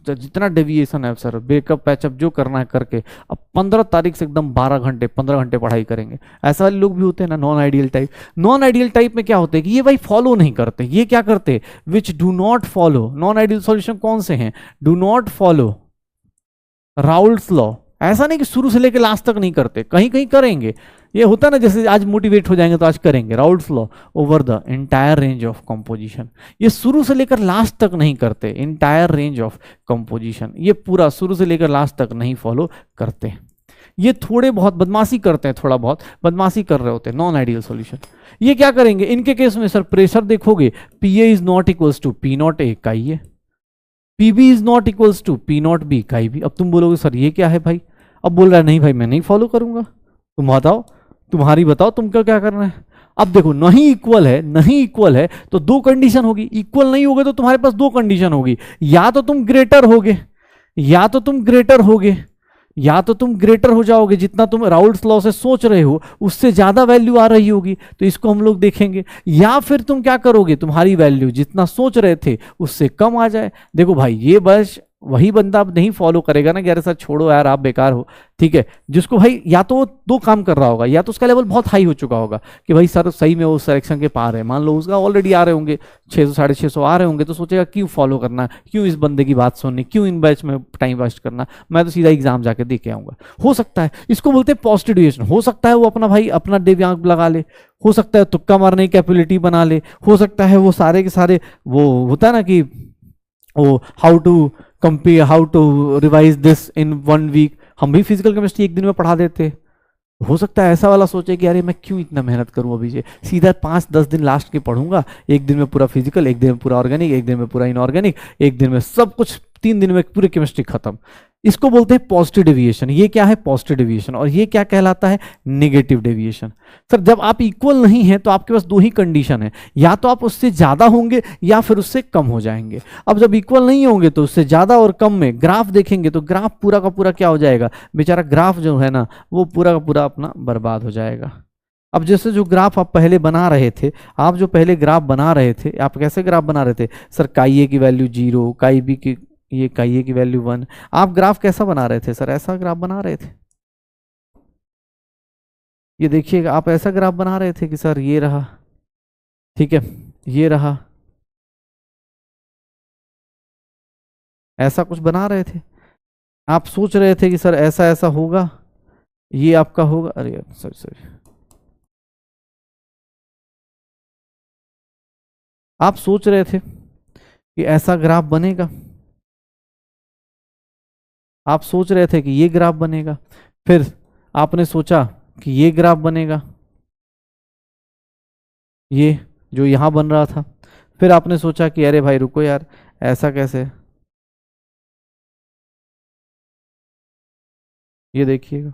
जितना डेविएशन है सर, ब्रेकअप पैचअप जो करना है करके, अब 15 तारीख से एकदम 12 घंटे 15 घंटे पढ़ाई करेंगे। ऐसा वाले लोग भी होते हैं ना, non ideal type. Non ideal type में क्या होता है कि ये भाई फॉलो नहीं करते, ये क्या करते, which do not follow. Non ideal solution कौन से हैं, do not follow Raoult's law. ऐसा नहीं कि शुरू से लेकर लास्ट तक नहीं करते, कहीं कहीं करेंगे। ये होता ना जैसे आज मोटिवेट हो जाएंगे तो आज करेंगे। Raoul's law over the entire range of composition, ये शुरू से लेकर लास्ट तक नहीं करते। इंटायर रेंज ऑफ कंपोजिशन, ये पूरा शुरू से लेकर लास्ट तक नहीं फॉलो करते। ये थोड़े बहुत बदमाशी करते हैं, थोड़ा बहुत बदमाशी कर रहे होते हैं नॉन आइडियल सॉल्यूशन। ये क्या करेंगे इनके केस में, सर प्रेशर देखोगे, P A is not equals to P not A का ये, P B is not equals to P not B का भी। अब तुम बोलोगे सर ये क्या है भाई, अब बोल रहा है नहीं भाई मैं नहीं फॉलो करूंगा, तुम बताओ, तुम्हारी बताओ तुमको क्या करना है। अब देखो नहीं इक्वल है, नहीं इक्वल है तो 2 कंडीशन होगी। इक्वल नहीं होगे तो तुम्हारे पास 2 कंडीशन होगी, या तो तुम ग्रेटर होगे, या तो तुम ग्रेटर होगे, या तो तुम ग्रेटर हो जाओगे, जितना तुम राउल्स लॉ से सोच रहे हो उससे ज्यादा वैल्यू आ रही होगी, तो इसको हम लोग देखेंगे। या फिर तुम क्या करोगे, तुम्हारी वैल्यू जितना सोच रहे थे उससे कम आ जाए। देखो भाई ये बस वही बंदा अब नहीं फॉलो करेगा ना कि अरे सर छोड़ो यार आप बेकार हो, ठीक है। जिसको भाई या तो वो 2 काम कर रहा होगा, या तो उसका लेवल बहुत हाई हो चुका होगा कि भाई सर सही में वो सिलेक्शन के पार है, मान लो उसका ऑलरेडी आ रहे होंगे 600 650 आ रहे होंगे, तो सोचेगा क्यों फॉलो करना, क्यों इस बंदे की बात सुननी, क्यों इन बैच में टाइम वेस्ट करना, मैं तो सीधा एग्जाम जाके दे के आऊंगा। हो सकता है इसको बोलते हैं पॉजिटिव डेविएशन। हो सकता है वो अपना भाई अपना दिव्यांग लगा ले, हो सकता है तुक्का मारने की कैपेबिलिटी बना ले, हो सकता है वो सारे के सारे वो होता है ना कि वो how to compare, how to revise this in 1 week. हम भी फिजिकल केमिस्ट्री 1 दिन में पढ़ा देते। हो सकता है ऐसा वाला सोचे कि अरे मैं क्यों इतना मेहनत करूं, अभी से सीधा 5-10 दिन लास्ट के पढ़ूंगा, 1 दिन में पूरा फिजिकल, 1 दिन में पूरा ऑर्गेनिक, 1 दिन में पूरा इनऑर्गेनिक, 1 दिन में सब कुछ, 3 दिन में पूरी केमिस्ट्री खत्म। इसको बोलते हैं पॉजिटिव डेविएशन। ये क्या है? Positive deviation. और ये क्या कहलाता है? Negative deviation. सर जब आप इक्वल नहीं है तो आपके पास दो ही कंडीशन है, या तो आप उससे ज्यादा होंगे या फिर उससे कम हो जाएंगे। अब जब इक्वल नहीं होंगे तो उससे ज्यादा और कम में ग्राफ देखेंगे तो ग्राफ पूरा का पूरा क्या हो जाएगा? बेचारा ग्राफ जो है ना वो पूरा का पूरा अपना बर्बाद हो जाएगा। अब जैसे जो ग्राफ आप पहले बना रहे थे, आप जो पहले ग्राफ बना रहे थे, आप कैसे ग्राफ बना रहे थे? सर काई ए की वैल्यू 0, काई बी की, ये काई ए की वैल्यू 1। आप ग्राफ कैसा बना रहे थे? सर ऐसा ग्राफ बना रहे थे। ये देखिएगा, आप ऐसा ग्राफ बना रहे थे कि सर ये रहा, ठीक है, ये रहा, ऐसा कुछ बना रहे थे। आप सोच रहे थे कि सर ऐसा ऐसा होगा, ये आपका होगा। अरे सॉरी सॉरी, आप सोच रहे थे कि ऐसा ग्राफ बनेगा, आप सोच रहे थे कि ये ग्राफ बनेगा, फिर आपने सोचा कि ये ग्राफ बनेगा, ये जो यहां बन रहा था। फिर आपने सोचा कि अरे भाई रुको यार, ऐसा कैसे, ये देखिएगा,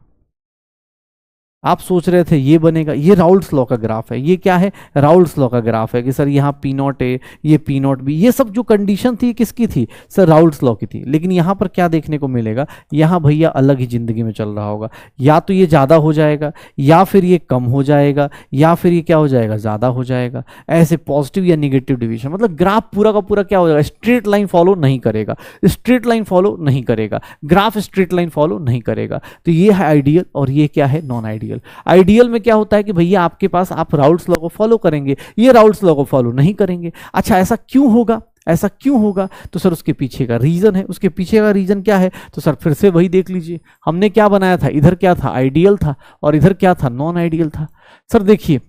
आप सोच रहे थे ये बनेगा। ये राउल्ट्स लॉ का ग्राफ है। ये क्या है? राउल्ट्स लॉ का ग्राफ है कि सर यहाँ पी नॉट ए, ये पी नॉट बी, ये सब जो कंडीशन थी किसकी थी? सर राउल्ट्स लॉ की थी। लेकिन यहाँ पर क्या देखने को मिलेगा? यहाँ भैया अलग ही जिंदगी में चल रहा होगा। या तो ये ज़्यादा हो जाएगा, या फिर ये कम हो जाएगा, या फिर ये क्या हो जाएगा? ज़्यादा हो जाएगा। ऐसे पॉजिटिव या निगेटिव डिवीजन, मतलब ग्राफ पूरा का पूरा क्या हो जाएगा? स्ट्रेट लाइन फॉलो नहीं करेगा, स्ट्रेट लाइन फॉलो नहीं करेगा, ग्राफ स्ट्रेट लाइन फॉलो नहीं करेगा। तो ये है आइडियल और ये क्या है? Non ideal. आइडियल में क्या होता है कि भैया आपके पास आप राउल्ट्स लॉ को फॉलो करेंगे, ये राउल्ट्स लॉ को फॉलो नहीं करेंगे। अच्छा ऐसा क्यों होगा? ऐसा क्यों होगा? तो सर उसके पीछे का रीजन है। उसके पीछे का रीजन क्या है? तो सर फिर से वही देख लीजिए, हमने क्या बनाया था? इधर क्या था? आइडियल था, और इधर क्या था? नॉन आइडियल था। सर देखिए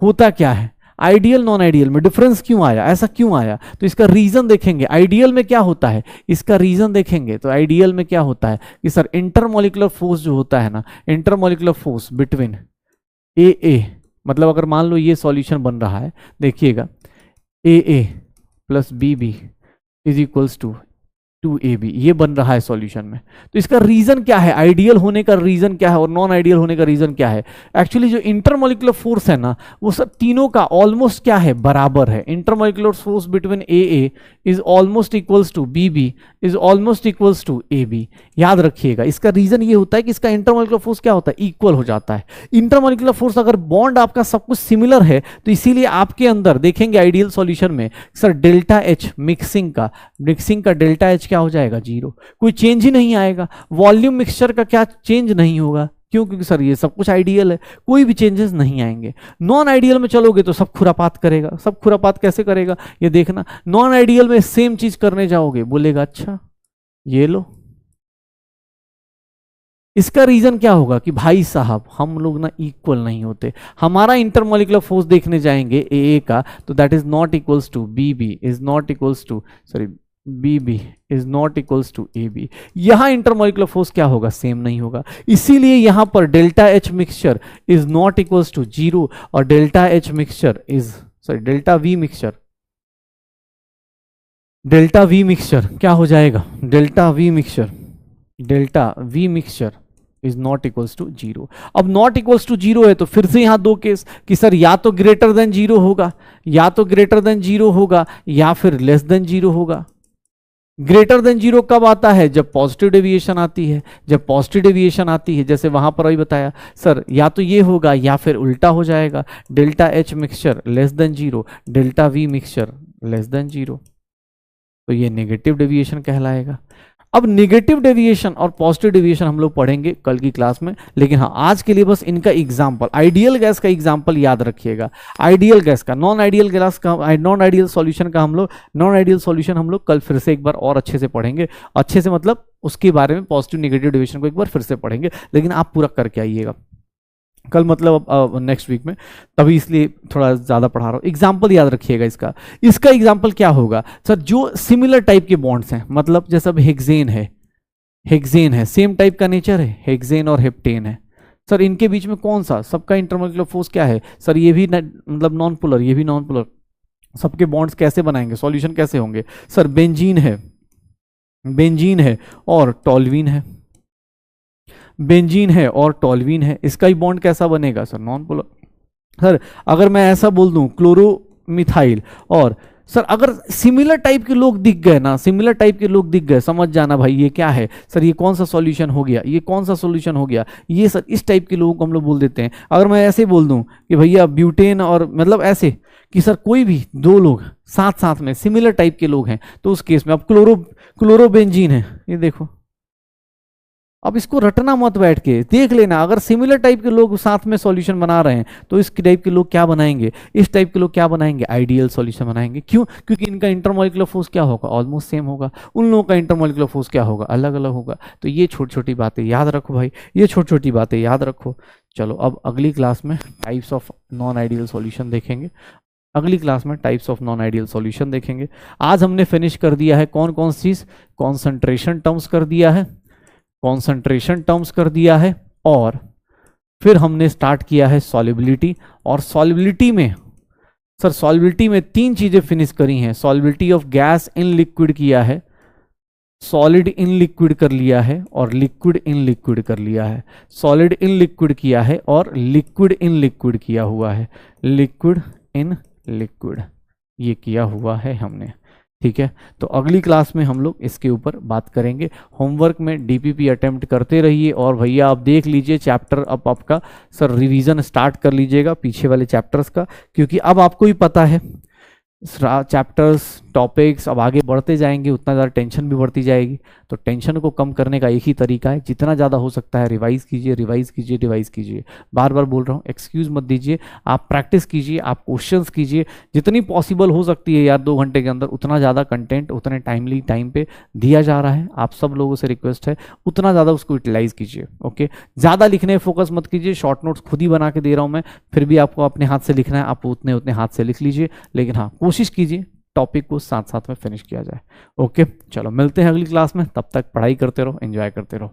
होता क्या है, आइडियल नॉन आइडियल में डिफरेंस क्यों आया? ऐसा क्यों आया? तो इसका रीजन देखेंगे। आइडियल में क्या होता है, इसका रीजन देखेंगे तो आइडियल में क्या होता है कि सर इंटरमोलिकुलर फोर्स जो होता है ना, इंटरमोलिकुलर फोर्स बिटवीन ए, मतलब अगर मान लो ये सॉल्यूशन बन रहा है, देखिएगा A plus B is equals to 2ab, ये बन रहा है सॉल्यूशन में। तो इसका रीजन क्या है? आइडियल होने का रीजन क्या है और नॉन आइडियल होने का रीजन क्या है? एक्चुअली जो इंटरमोलिकुलर फोर्स है ना, वो सब तीनों का ऑलमोस्ट क्या है? बराबर है। Intermolecular force between A is almost equals to B is almost equals to ab। याद रखिएगा, इसका रीजन ये होता है कि इसका इंटरमोलिकुलर फोर्स क्या होता है? इक्वल हो जाता है। इंटरमोलिकुलर फोर्स अगर बॉन्ड आपका सब कुछ सिमिलर है तो इसीलिए आपके अंदर देखेंगे आइडियल सॉल्यूशन में सर डेल्टा एच मिक्सिंग का डेल्टा एच क्या हो जाएगा? 0। कोई चेंज ही नहीं आएगा। वॉल्यूम मिक्सचर का क्या चेंज नहीं होगा? क्यों? क्योंकि सर ये सब कुछ आइडियल है, कोई भी चेंजेस नहीं आएंगे। नॉन आइडियल में चलोगे तो सब खुरापात करेगा। सब खुरापात कैसे करेगा? ये देखना, नॉन आइडियल में सेम चीज करने जाओगे, बोलेगा अच्छा ये लो। इसका रीजन क्या होगा कि भाई साहब हम लोग ना इक्वल नहीं होते। हमारा इंटरमोलिकुलर फोर्स देखने जाएंगे ए का, तो that is not equals to B is not equals to, sorry B is not equals to A B. यहां इंटरमोलिकुलर फोर्स क्या होगा? सेम नहीं होगा। इसीलिए यहां पर delta H mixture is not equals to 0 और delta H mixture is, sorry delta V mixture क्या हो जाएगा? Delta V mixture is not equals to 0। अब नॉट इक्वल्स टू 0 है तो फिर से यहां दो केस कि सर या तो ग्रेटर देन 0 होगा, या तो ग्रेटर देन 0 होगा, या फिर लेस देन 0 होगा। ग्रेटर देन 0 कब आता है? जब पॉजिटिव डेविएशन आती है। जब पॉजिटिव डेविएशन आती है, जैसे वहां पर अभी बताया सर, या तो ये होगा या फिर उल्टा हो जाएगा, delta H mixture less than 0, delta V mixture less than 0, तो ये नेगेटिव डेविएशन कहलाएगा। अब नेगेटिव डेविएशन और पॉजिटिव डेविएशन हम लोग पढ़ेंगे कल की क्लास में, लेकिन हाँ आज के लिए बस इनका एग्जांपल, आइडियल गैस का एग्जांपल याद रखिएगा। आइडियल गैस का, नॉन आइडियल गैस का, नॉन आइडियल सॉल्यूशन का नॉन आइडियल सॉल्यूशन हम लोग कल फिर से एक बार और अच्छे से पढ़ेंगे। अच्छे से मतलब उसके बारे में पॉजिटिव नेगेटिव डेविएशन को एक बार फिर से पढ़ेंगे, लेकिन आप पूरा करके आइएगा कल, मतलब नेक्स्ट वीक में, तभी इसलिए थोड़ा ज़्यादा पढ़ा रहा हूँ। एग्जाम्पल याद रखिएगा इसका एग्जाम्पल क्या होगा? सर जो सिमिलर टाइप के बॉन्ड्स हैं, मतलब जैसे अब हेक्सेन है, सेम टाइप का नेचर है, हेक्सेन और हेप्टेन है। सर इनके बीच में कौन सा सबका इंटरमोलिकुलर फोर्स क्या है? सर ये भी मतलब नॉन पोलर, ये भी नॉन पोलर, सबके बॉन्ड्स कैसे बनाएंगे? सॉल्यूशन कैसे होंगे? सर बेंजीन है, बेंजीन है और टॉल्यूइन है, बेंजीन है और टॉल्यूइन है, इसका ही बॉन्ड कैसा बनेगा सर? Non polar. सर अगर मैं ऐसा बोल दूं क्लोरोमिथाइल, और सर अगर सिमिलर टाइप के लोग दिख गए ना, सिमिलर टाइप के लोग दिख गए, समझ जाना भाई ये क्या है सर, ये कौन सा सॉल्यूशन हो गया, ये कौन सा सॉल्यूशन हो गया, ये सर इस टाइप के लोगों को हम लोग बोल देते हैं। अगर मैं ऐसे बोल दूं कि भैया ब्यूटेन, और मतलब ऐसे कि सर कोई भी दो लोग साथ साथ में सिमिलर टाइप के लोग हैं, तो उस केस में अब क्लोरोबेंजीन है, ये देखो। अब इसको रटना मत बैठ के, देख लेना, अगर सिमिलर टाइप के लोग साथ में सॉल्यूशन बना रहे हैं तो इस टाइप के लोग क्या बनाएंगे, इस टाइप के लोग क्या बनाएंगे, आइडियल सॉल्यूशन बनाएंगे। क्यों? क्योंकि इनका इंटरमॉलिक्यूलर फोर्स क्या होगा, ऑलमोस्ट सेम होगा, उन लोगों का इंटरमॉलिक्यूलर फोर्स क्या होगा, अलग अलग होगा। तो ये छोटी छोटी बातें याद रखो भाई, ये छोटी छोटी बातें याद रखो। चलो अब अगली क्लास में types of non ideal solution देखेंगे, अगली क्लास में types of non ideal solution देखेंगे। आज हमने फिनिश कर दिया है कौन कौन सी चीज, कॉन्सेंट्रेशन टर्म्स कर दिया है, कॉन्सेंट्रेशन टर्म्स कर दिया है, और फिर हमने स्टार्ट किया है सॉल्युबिलिटी। और सॉल्युबिलिटी में सर, सॉल्युबिलिटी में तीन चीजें फिनिश करी हैं, solubility of gas in liquid किया है, सॉलिड इन लिक्विड कर लिया है, और लिक्विड इन लिक्विड कर लिया है। सॉलिड इन लिक्विड किया है और लिक्विड इन लिक्विड किया हुआ है, लिक्विड इन लिक्विड ये किया हुआ है हमने। ठीक है, तो अगली क्लास में हम लोग इसके ऊपर बात करेंगे। होमवर्क में डीपीपी अटेम्प्ट करते रहिए, और भैया आप देख लीजिए चैप्टर, अब आपका सर रिवीजन स्टार्ट कर लीजिएगा पीछे वाले चैप्टर्स का, क्योंकि अब आपको ही पता है चैप्टर्स टॉपिक्स अब आगे बढ़ते जाएंगे, उतना ज़्यादा टेंशन भी बढ़ती जाएगी। तो टेंशन को कम करने का एक ही तरीका है, जितना ज़्यादा हो सकता है रिवाइज कीजिए, रिवाइज कीजिए, रिवाइज कीजिए। बार बार बोल रहा हूँ, एक्सक्यूज़ मत दीजिए, आप प्रैक्टिस कीजिए, आप क्वेश्चंस कीजिए, जितनी पॉसिबल हो सकती है यार 2 घंटे के अंदर, उतना ज़्यादा कंटेंट उतने टाइमली टाइम पे दिया जा रहा है। आप सब लोगों से रिक्वेस्ट है उतना ज़्यादा उसको यूटिलाइज कीजिए। ओके, ज़्यादा लिखने फोकस मत कीजिए, शॉर्ट नोट्स खुद ही बना के दे रहा हूँ मैं, फिर भी आपको अपने हाथ से लिखना है, आप उतने उतने हाथ से लिख लीजिए, लेकिन हाँ कोशिश कीजिए टॉपिक को साथ साथ में फिनिश किया जाए। ओके, चलो मिलते हैं अगली क्लास में, तब तक पढ़ाई करते रहो, एंजॉय करते रहो।